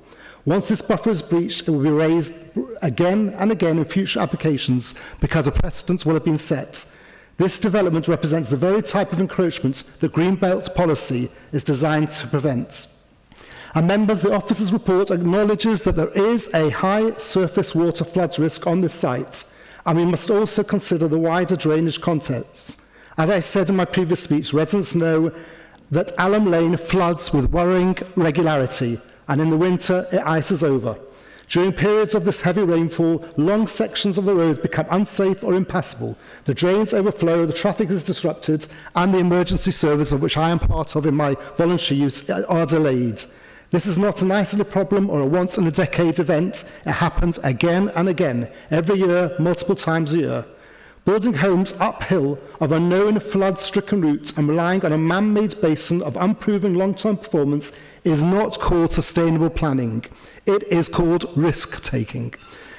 Once this buffer is breached, it will be raised again and again in future applications because a precedent will have been set. This development represents the very type of encroachment that Greenbelt policy is designed to prevent. And members, the officer's report acknowledges that there is a high surface water floods risk on this site, and we must also consider the wider drainage context. As I said in my previous speech, residents know that Alum Lane floods with worrying regularity, and in the winter it ices over. During periods of this heavy rainfall, long sections of the road become unsafe or impassable. The drains overflow, the traffic is disrupted, and the emergency service, of which I am part of in my voluntary use, are delayed. This is not an isolated problem or a once-in-a-decade event. It happens again and again, every year, multiple times a year. Building homes uphill of a known flood-stricken route and relying on a man-made basin of unproven long-term performance is not called sustainable planning. It is called risk-taking.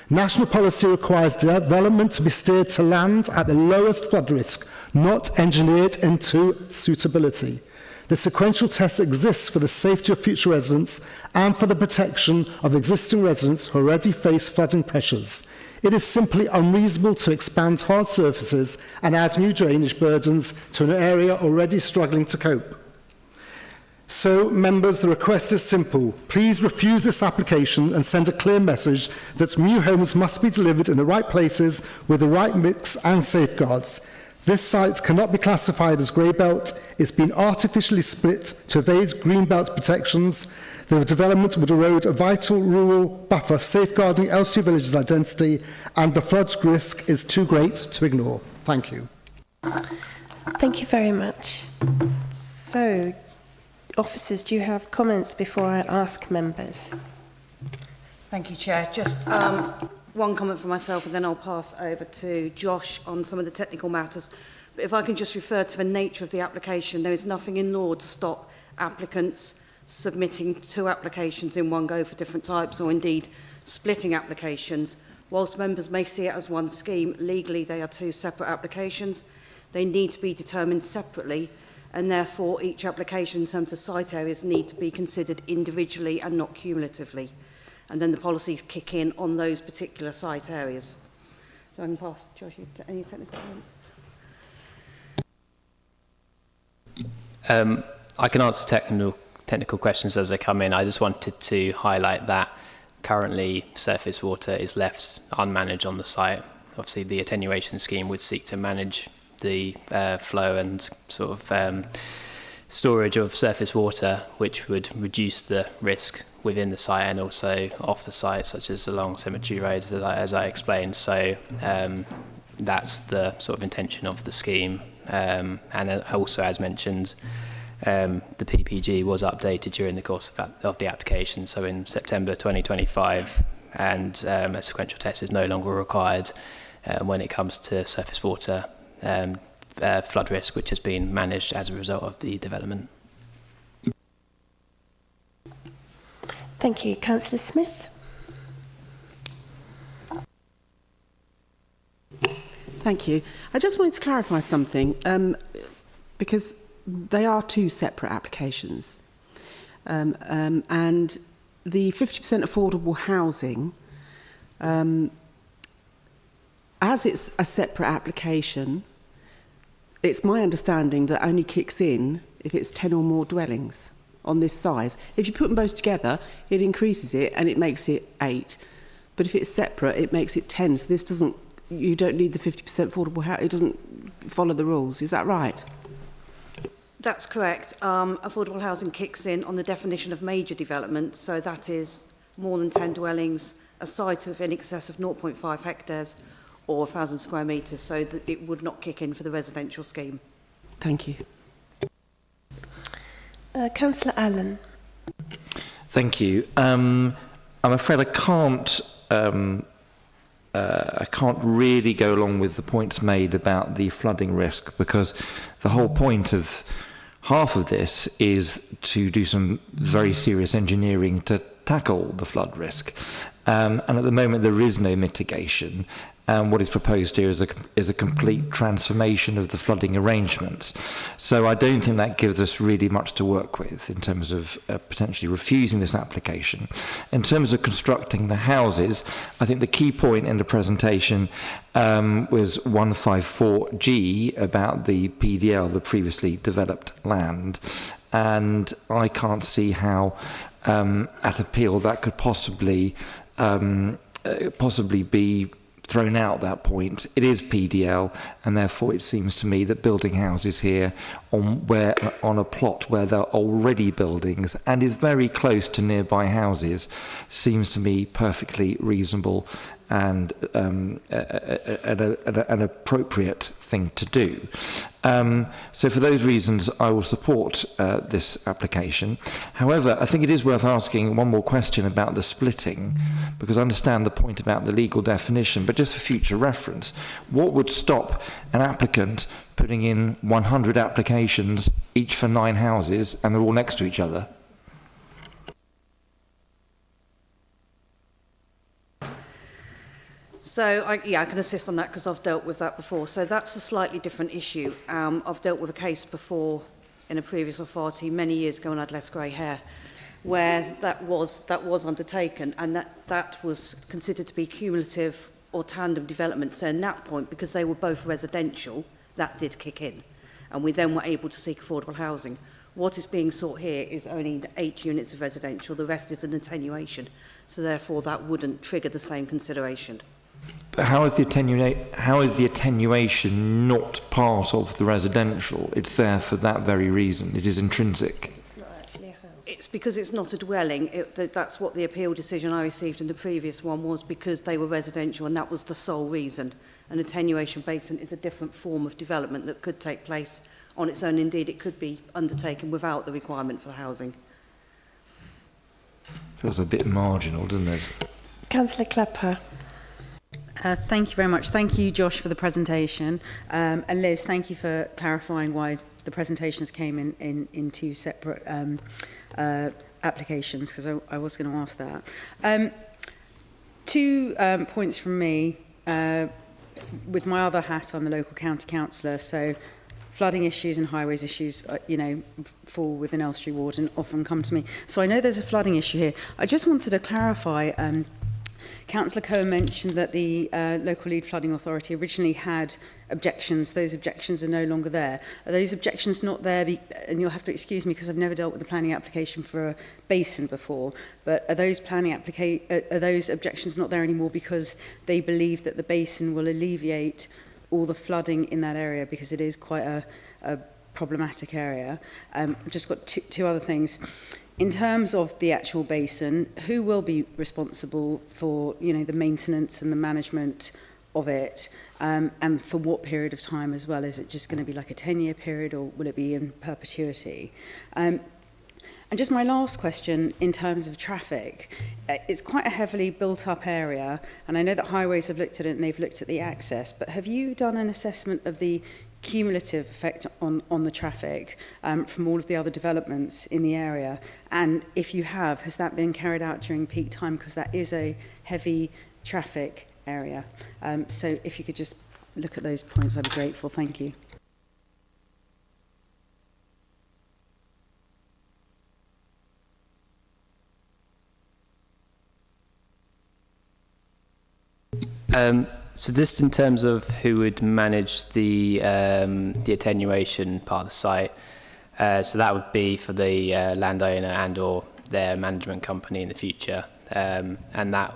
National policy requires development to be steered to land at the lowest flood risk, not engineered into suitability. The sequential test exists for the safety of future residents and for the protection of existing residents who already face flooding pressures. It is simply unreasonable to expand hard surfaces and add new drainage burdens to an area already struggling to cope. So, members, the request is simple. Please refuse this application and send a clear message that new homes must be delivered in the right places with the right mix and safeguards. This site cannot be classified as grey belt. It's been artificially split to evade green belt protections. The development would erode a vital rural buffer safeguarding Elstree Village's identity, and the flood risk is too great to ignore. Thank you. Thank you very much. So, officers, do you have comments before I ask members? Thank you, Chair. Just one comment for myself, and then I'll pass over to Josh on some of the technical matters. But if I can just refer to the nature of the application, there is nothing in law to stop applicants submitting 2 applications in one go for different types, or indeed splitting applications. Whilst members may see it as one scheme, legally they are 2 separate applications. They need to be determined separately, and therefore each application in terms of site areas need to be considered individually and not cumulatively. And then the policies kick in on those particular site areas. So I can pass, Josh, any technical comments? I can answer technical questions as they come in. I just wanted to highlight that currently surface water is left unmanaged on the site. Obviously the attenuation scheme would seek to manage the flow and sort of storage of surface water, which would reduce the risk within the site and also off the site, such as along cemetery roads, as I explained. So that's the sort of intention of the scheme. And also, as mentioned, the PPG was updated during the course of the application, so in September 2025, and a sequential test is no longer required when it comes to surface water flood risk, which has been managed as a result of the development. Thank you. Councillor Smith. Thank you. I just wanted to clarify something, because they are two separate applications. And the 50% affordable housing, as it's a separate application, it's my understanding that only kicks in if it's 10 or more dwellings on this size. If you put them both together, it increases it and it makes it 8. But if it's separate, it makes it 10. So this doesn't, you don't need the 50% affordable housing. It doesn't follow the rules. Is that right? That's correct. Affordable housing kicks in on the definition of major development, so that is more than 10 dwellings, a site of in excess of 0.5 hectares or 1,000 square metres, so that it would not kick in for the residential scheme. Thank you. Councillor Allen. Thank you. I'm afraid I can't really go along with the points made about the flooding risk, because the whole point of half of this is to do some very serious engineering to tackle the flood risk. And at the moment there is no mitigation. And what is proposed here is a complete transformation of the flooding arrangements. So I don't think that gives us really much to work with in terms of potentially refusing this application. In terms of constructing the houses, I think the key point in the presentation was 154G about the PDL, the previously developed land. And I can't see how at appeal that could possibly be thrown out that point. It is PDL, and therefore it seems to me that building houses here on a plot where there are already buildings and is very close to nearby houses seems to me perfectly reasonable and an appropriate thing to do. So for those reasons, I will support this application. However, I think it is worth asking one more question about the splitting, because I understand the point about the legal definition, but just for future reference, what would stop an applicant putting in 100 applications, each for 9 houses, and they're all next to each other? So, I can assist on that because I've dealt with that before. So that's a slightly different issue. I've dealt with a case before in a previous authority many years ago when I had less grey hair, where that was undertaken, and that was considered to be cumulative or tandem development. So in that point, because they were both residential, that did kick in. And we then were able to seek affordable housing. What is being sought here is only 8 units of residential. The rest is an attenuation. So therefore, that wouldn't trigger the same consideration. But how is the attenuation not part of the residential? It's there for that very reason. It is intrinsic. It's because it's not a dwelling. That's what the appeal decision I received in the previous one was, because they were residential, and that was the sole reason. An attenuation basin is a different form of development that could take place on its own. Indeed, it could be undertaken without the requirement for housing. Feels a bit marginal, doesn't it? Councillor Clapper. Thank you very much. Thank you, Josh, for the presentation. And Liz, thank you for clarifying why the presentations came in 2 separate applications, because I was going to ask that. 2 points from me. With my other hat, I'm the local county councillor, so flooding issues and highways issues, fall within Elstree Ward and often come to me. So I know there's a flooding issue here. I just wanted to clarify. Councillor Cohen mentioned that the local lead flooding authority originally had objections. Those objections are no longer there. Are those objections not there? And you'll have to excuse me because I've never dealt with a planning application for a basin before. But are those objections not there anymore because they believe that the basin will alleviate all the flooding in that area, because it is quite a problematic area? I've just got two other things. In terms of the actual basin, who will be responsible for, the maintenance and the management of it, and for what period of time as well? Is it just going to be like a 10-year period, or will it be in perpetuity? And just my last question in terms of traffic, it's quite a heavily built up area, and I know that Highways have looked at it and they've looked at the access, but have you done an assessment of the cumulative effect on the traffic from all of the other developments in the area? And if you have, has that been carried out during peak time? Because that is a heavy traffic area. So if you could just look at those points, I'd be grateful. Thank you. So just in terms of who would manage the attenuation part of the site, so that would be for the landowner and or their management company in the future, and that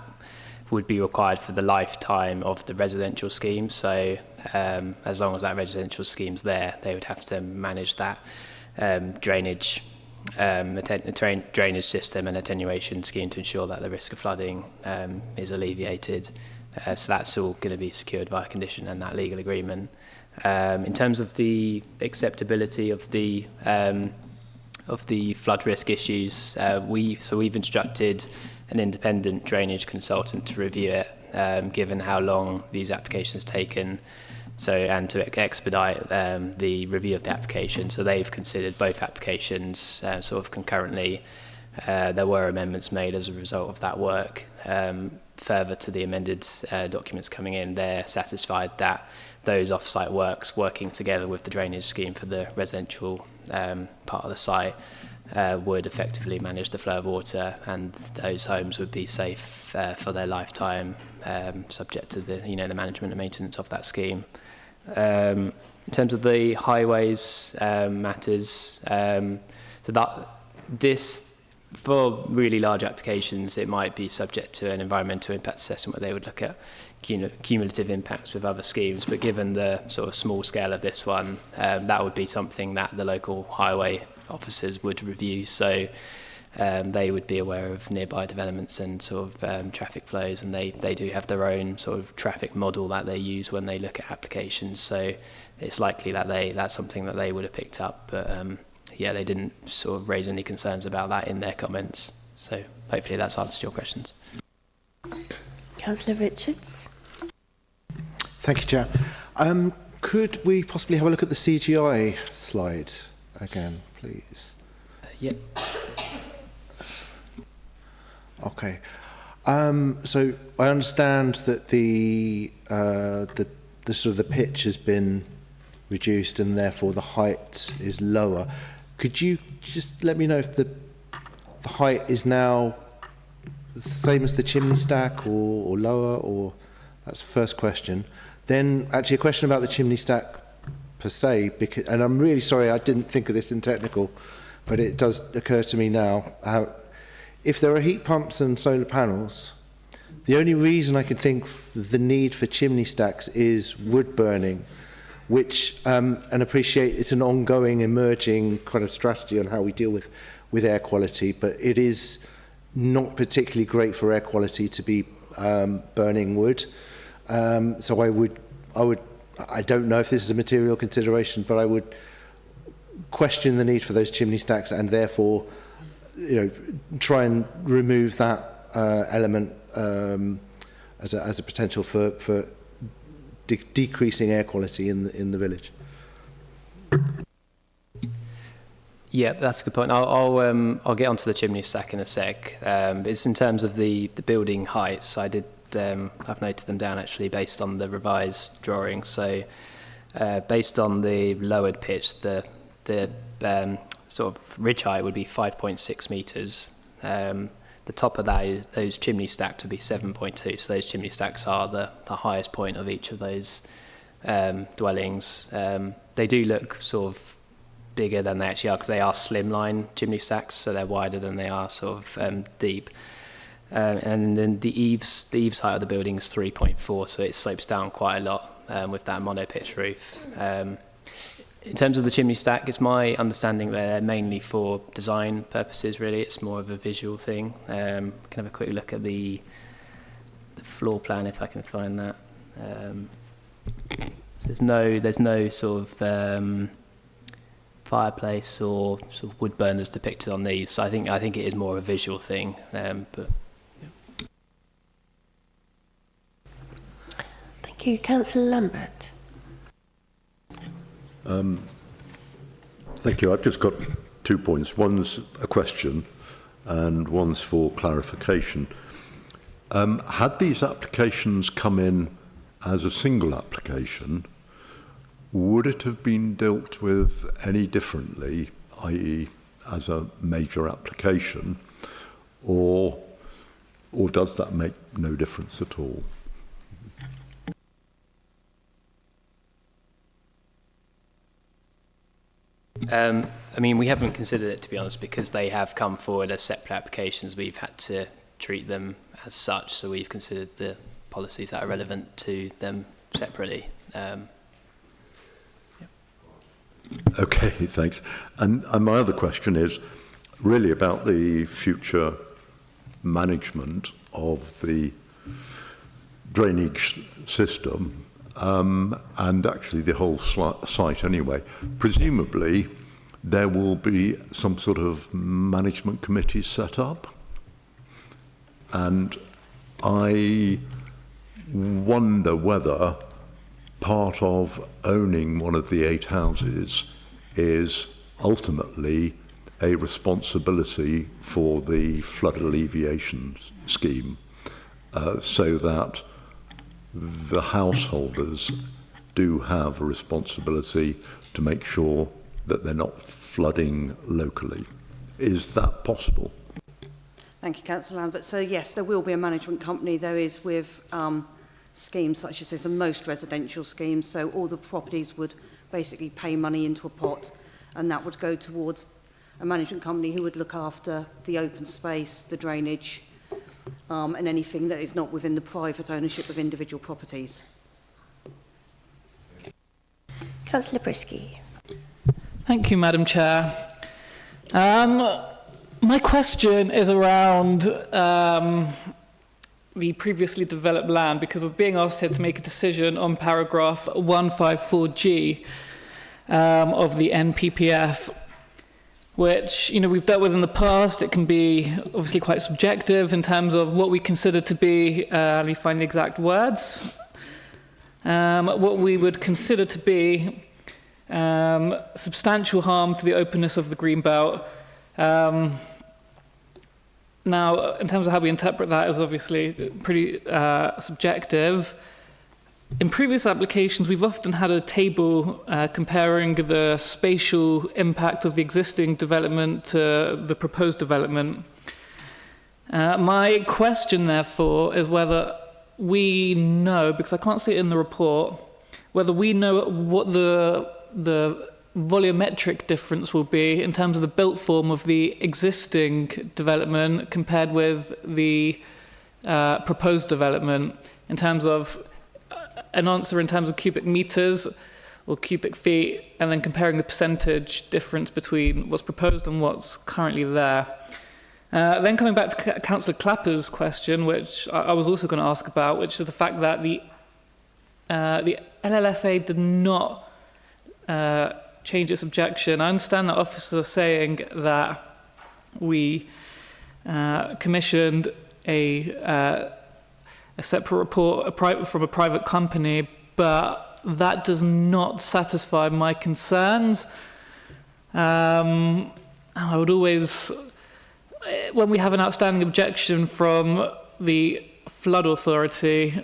would be required for the lifetime of the residential scheme. So as long as that residential scheme's there, they would have to manage that drainage system and attenuation scheme to ensure that the risk of flooding is alleviated. So that's all going to be secured via condition and that legal agreement. In terms of the acceptability of the flood risk issues, we've instructed an independent drainage consultant to review it, given how long these applications taken. So, and to expedite the review of the application. So they've considered both applications sort of concurrently. There were amendments made as a result of that work. Further to the amended documents coming in, they're satisfied that those off-site works working together with the drainage scheme for the residential part of the site would effectively manage the flow of water, and those homes would be safe for their lifetime, subject to the the management and maintenance of that scheme. In terms of the highways matters, so that this, for really large applications, it might be subject to an environmental impact assessment where they would look at cumulative impacts with other schemes. But given the sort of small scale of this one, that would be something that the local highway officers would review. So they would be aware of nearby developments and sort of traffic flows, and they do have their own sort of traffic model that they use when they look at applications. So it's likely that that's something that they would have picked up. But yeah, they didn't sort of raise any concerns about that in their comments. So hopefully that's answered your questions. Councillor Richards. Thank you, Chair. Could we possibly have a look at the CGI slide again, please? Yep. Okay. So I understand that the sort of the pitch has been reduced and therefore the height is lower. Could you just let me know if the height is now the same as the chimney stack or lower, or that's the first question. Then actually a question about the chimney stack per se, because, and I'm really sorry I didn't think of this in technical, but it does occur to me now. If there are heat pumps and solar panels, the only reason I can think of the need for chimney stacks is wood burning, which, and appreciate it's an ongoing, emerging kind of strategy on how we deal with air quality, but it is not particularly great for air quality to be burning wood. So I don't know if this is a material consideration, but I would question the need for those chimney stacks and therefore, try and remove that element as a potential for decreasing air quality in the village. Yeah, that's a good point. I'll get onto the chimney stack in a sec. It's in terms of the building heights. I've noted them down actually based on the revised drawing. So based on the lowered pitch, the sort of ridge height would be 5.6 metres. The top of that, those chimney stacks would be 7.2. So those chimney stacks are the highest point of each of those dwellings. They do look sort of bigger than they actually are because they are slimline chimney stacks, so they're wider than they are sort of deep. And then the eaves height of the building is 3.4, so it slopes down quite a lot with that mono-pitch roof. In terms of the chimney stack, it's my understanding they're mainly for design purposes, really. It's more of a visual thing. Can have a quick look at the floor plan if I can find that. There's no sort of fireplace or sort of wood burners depicted on these. So I think it is more a visual thing. But Thank you. Councillor Lambert. Thank you. I've just got 2 points. One's a question and one's for clarification. Had these applications come in as a single application, would it have been dealt with any differently, i.e. as a major application, or does that make no difference at all? I mean, we haven't considered it, to be honest, because they have come forward as separate applications. We've had to treat them as such, so we've considered the policies that are relevant to them separately. Okay, thanks. And my other question is really about the future management of the drainage system, and actually the whole site anyway. Presumably there will be some sort of management committee set up, and I wonder whether part of owning one of the 8 houses is ultimately a responsibility for the flood alleviation scheme, so that the householders do have a responsibility to make sure that they're not flooding locally. Is that possible? Thank you, Councillor Lambert. So yes, there will be a management company. There is with schemes such as this, and most residential schemes. So all the properties would basically pay money into a pot, and that would go towards a management company who would look after the open space, the drainage, and anything that is not within the private ownership of individual properties. Councillor Brisky. Thank you, Madam Chair. My question is around the previously developed land, because we're being asked here to make a decision on paragraph 154G of the NPPF, which, we've dealt with in the past. It can be obviously quite subjective in terms of what we consider to be, let me find the exact words, what we would consider to be substantial harm to the openness of the greenbelt. Now, in terms of how we interpret that is obviously pretty subjective. In previous applications, we've often had a table comparing the spatial impact of the existing development to the proposed development. My question, therefore, is whether we know, because I can't see it in the report, whether we know what the volumetric difference will be in terms of the built form of the existing development compared with the proposed development, in terms of an answer in terms of cubic meters or cubic feet, and then comparing the percentage difference between what's proposed and what's currently there. Then coming back to Councillor Clapper's question, which I was also going to ask about, which is the fact that the LLFA did not change its objection. I understand that officers are saying that we commissioned a separate report from a private company, but that does not satisfy my concerns. I would always, when we have an outstanding objection from the flood authority,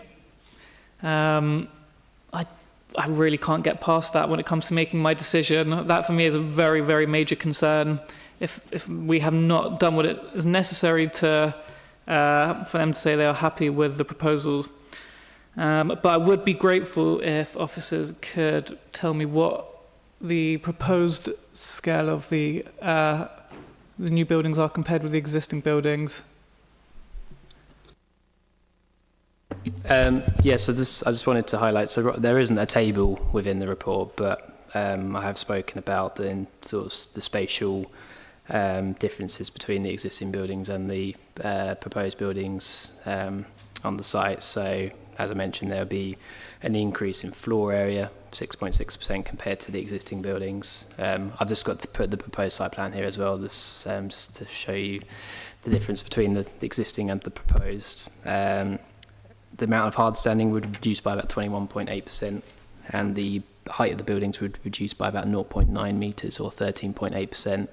I really can't get past that when it comes to making my decision. That for me is a very, very major concern. If we have not done what is necessary to for them to say they are happy with the proposals. But I would be grateful if officers could tell me what the proposed scale of the new buildings are compared with the existing buildings. Yes, I just wanted to highlight, so there isn't a table within the report, but I have spoken about the spatial differences between the existing buildings and the proposed buildings on the site. So as I mentioned, there will be an increase in floor area, 6.6% compared to the existing buildings. I've just got to put the proposed site plan here as well, this, just to show you the difference between the existing and the proposed. The amount of hard standing would reduce by about 21.8%, and the height of the buildings would reduce by about 0.9 metres or 13.8%.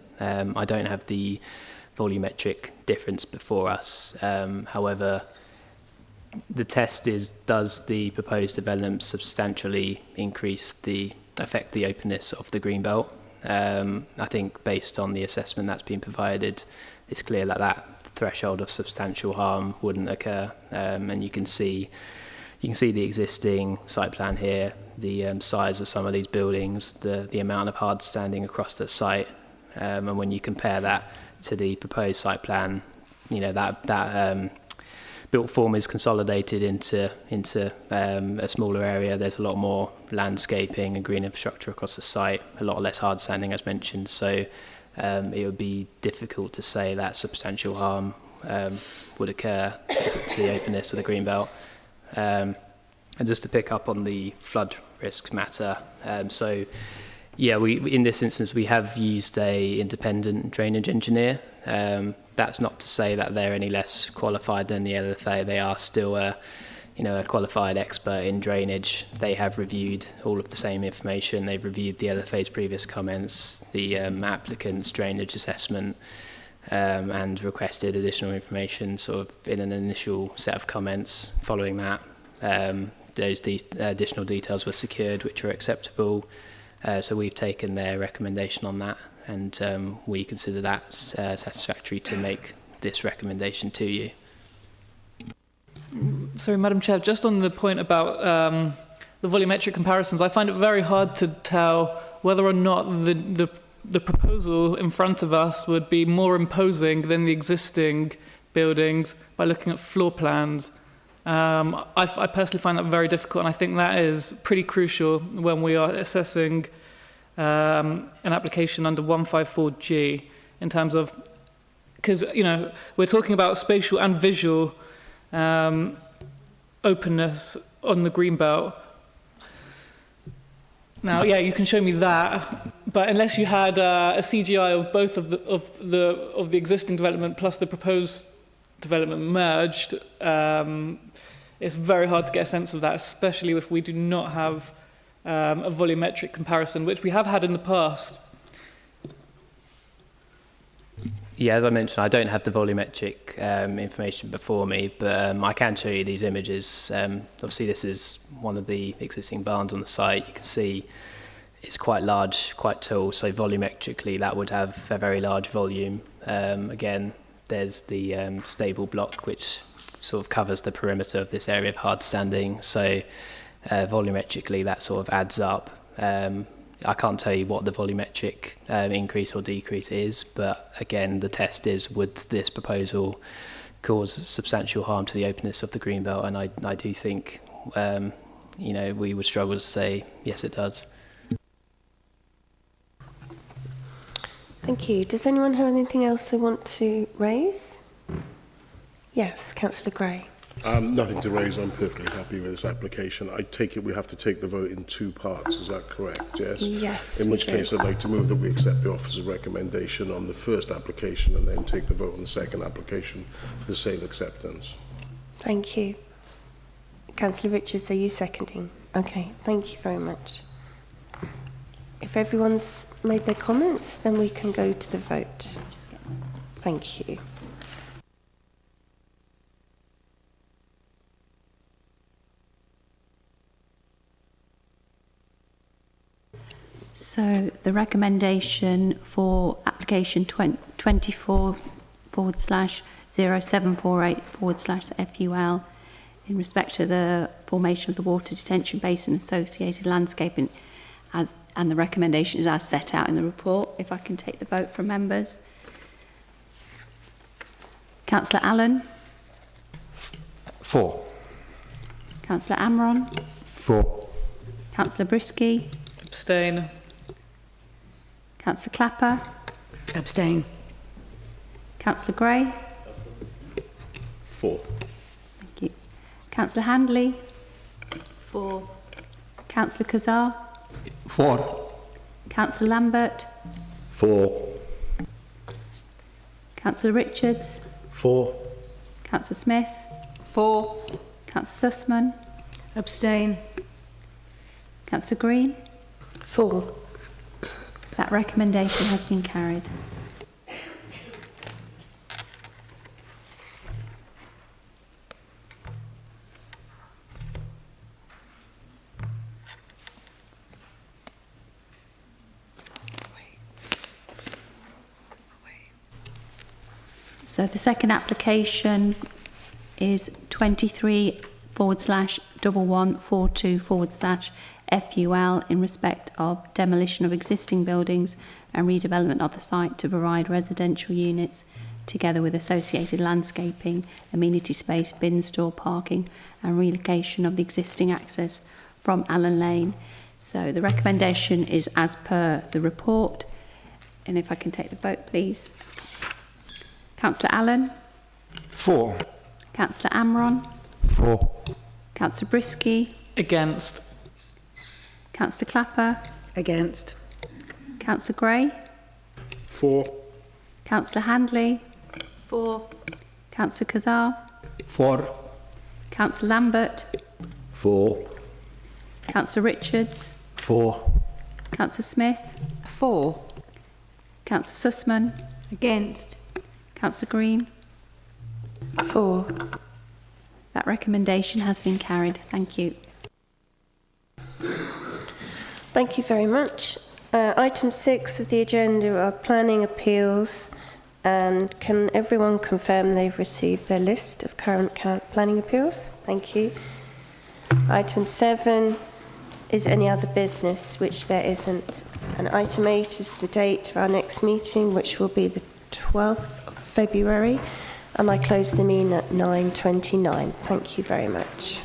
I don't have the volumetric difference before us. However, the test is, does the proposed development substantially affect the openness of the greenbelt? I think based on the assessment that's been provided, it's clear that that threshold of substantial harm wouldn't occur. And you can see the existing site plan here, the size of some of these buildings, the amount of hard standing across the site, and when you compare that to the proposed site plan, you know, that built form is consolidated into a smaller area. There's a lot more landscaping and green infrastructure across the site, a lot less hard standing as mentioned, so it would be difficult to say that substantial harm would occur to the openness of the greenbelt. And just to pick up on the flood risks matter, so yeah, in this instance we have used a independent drainage engineer. That's not to say that they're any less qualified than the LFA. They are still a qualified expert in drainage. They have reviewed all of the same information. They've reviewed the LFA's previous comments, the applicant's drainage assessment, and requested additional information sort of in an initial set of comments. Following that, those additional details were secured, which were acceptable. So we've taken their recommendation on that, and we consider that satisfactory to make this recommendation to you. Sorry, Madam Chair, just on the point about the volumetric comparisons, I find it very hard to tell whether or not the proposal in front of us would be more imposing than the existing buildings by looking at floor plans. I personally find that very difficult, and I think that is pretty crucial when we are assessing an application under 154G in terms of, because, you know, we're talking about spatial and visual openness on the greenbelt. Now, yeah, you can show me that, but unless you had a CGI of both of the existing development plus the proposed development merged, it's very hard to get a sense of that, especially if we do not have a volumetric comparison, which we have had in the past. Yeah, as I mentioned, I don't have the volumetric information before me, but I can show you these images. Obviously, this is one of the existing barns on the site. You can see it's quite large, quite tall, so volumetrically that would have a very large volume. Again, there's the stable block, which sort of covers the perimeter of this area of hard standing, so volumetrically that sort of adds up. I can't tell you what the volumetric increase or decrease is, but again, the test is, would this proposal cause substantial harm to the openness of the greenbelt? And I do think, we would struggle to say, yes, it does. Thank you. Does anyone have anything else they want to raise? Yes, Councillor Gray. Nothing to raise. I'm perfectly happy with this application. I take it we have to take the vote in two parts. Is that correct? Yes. Yes. In which case, I'd like to move that we accept the officer's recommendation on the first application and then take the vote on the second application for the same acceptance. Thank you. Councillor Richards, are you seconding? Okay, thank you very much. If everyone's made their comments, then we can go to the vote. Thank you. So the recommendation for application 24/0748/FUL in respect to the formation of the water detention basin associated landscaping, and the recommendation is as set out in the report. If I can take the vote from members. Councillor Allen? For. Councillor Amron? For. Councillor Brisky? Abstain. Councillor Clapper? Abstain. Councillor Gray? For. Thank you. Councillor Handley? 4. Councillor Kazar? 4. Councillor Lambert? 4. Councillor Richards? 4. Councillor Smith? 4. Councillor Sussman? Abstain. Councillor Green? 4. That recommendation has been carried. So the second application is 23/1142/FUL in respect of demolition of existing buildings and redevelopment of the site to provide residential units together with associated landscaping, amenity space, bin store, parking and relocation of the existing access from Allen Lane. So the recommendation is as per the report. And if I can take the vote, please. Councillor Allen? 4. Councillor Amron? 4. Councillor Brisky? Against. Councillor Clapper? Against. Councillor Gray? 4. Councillor Handley? 4. Councillor Kazar? 4. Councillor Lambert? 4. Councillor Richards? 4. Councillor Smith? 4. Councillor Sussman? Against. Councillor Green? 4. That recommendation has been carried. Thank you. Thank you very much. Item 6 of the agenda are planning appeals. And can everyone confirm they've received their list of current planning appeals? Thank you. Item 7 is any other business, which there isn't. And item 8 is the date of our next meeting, which will be the 12th of February. And I close the meeting at 9:29. Thank you very much.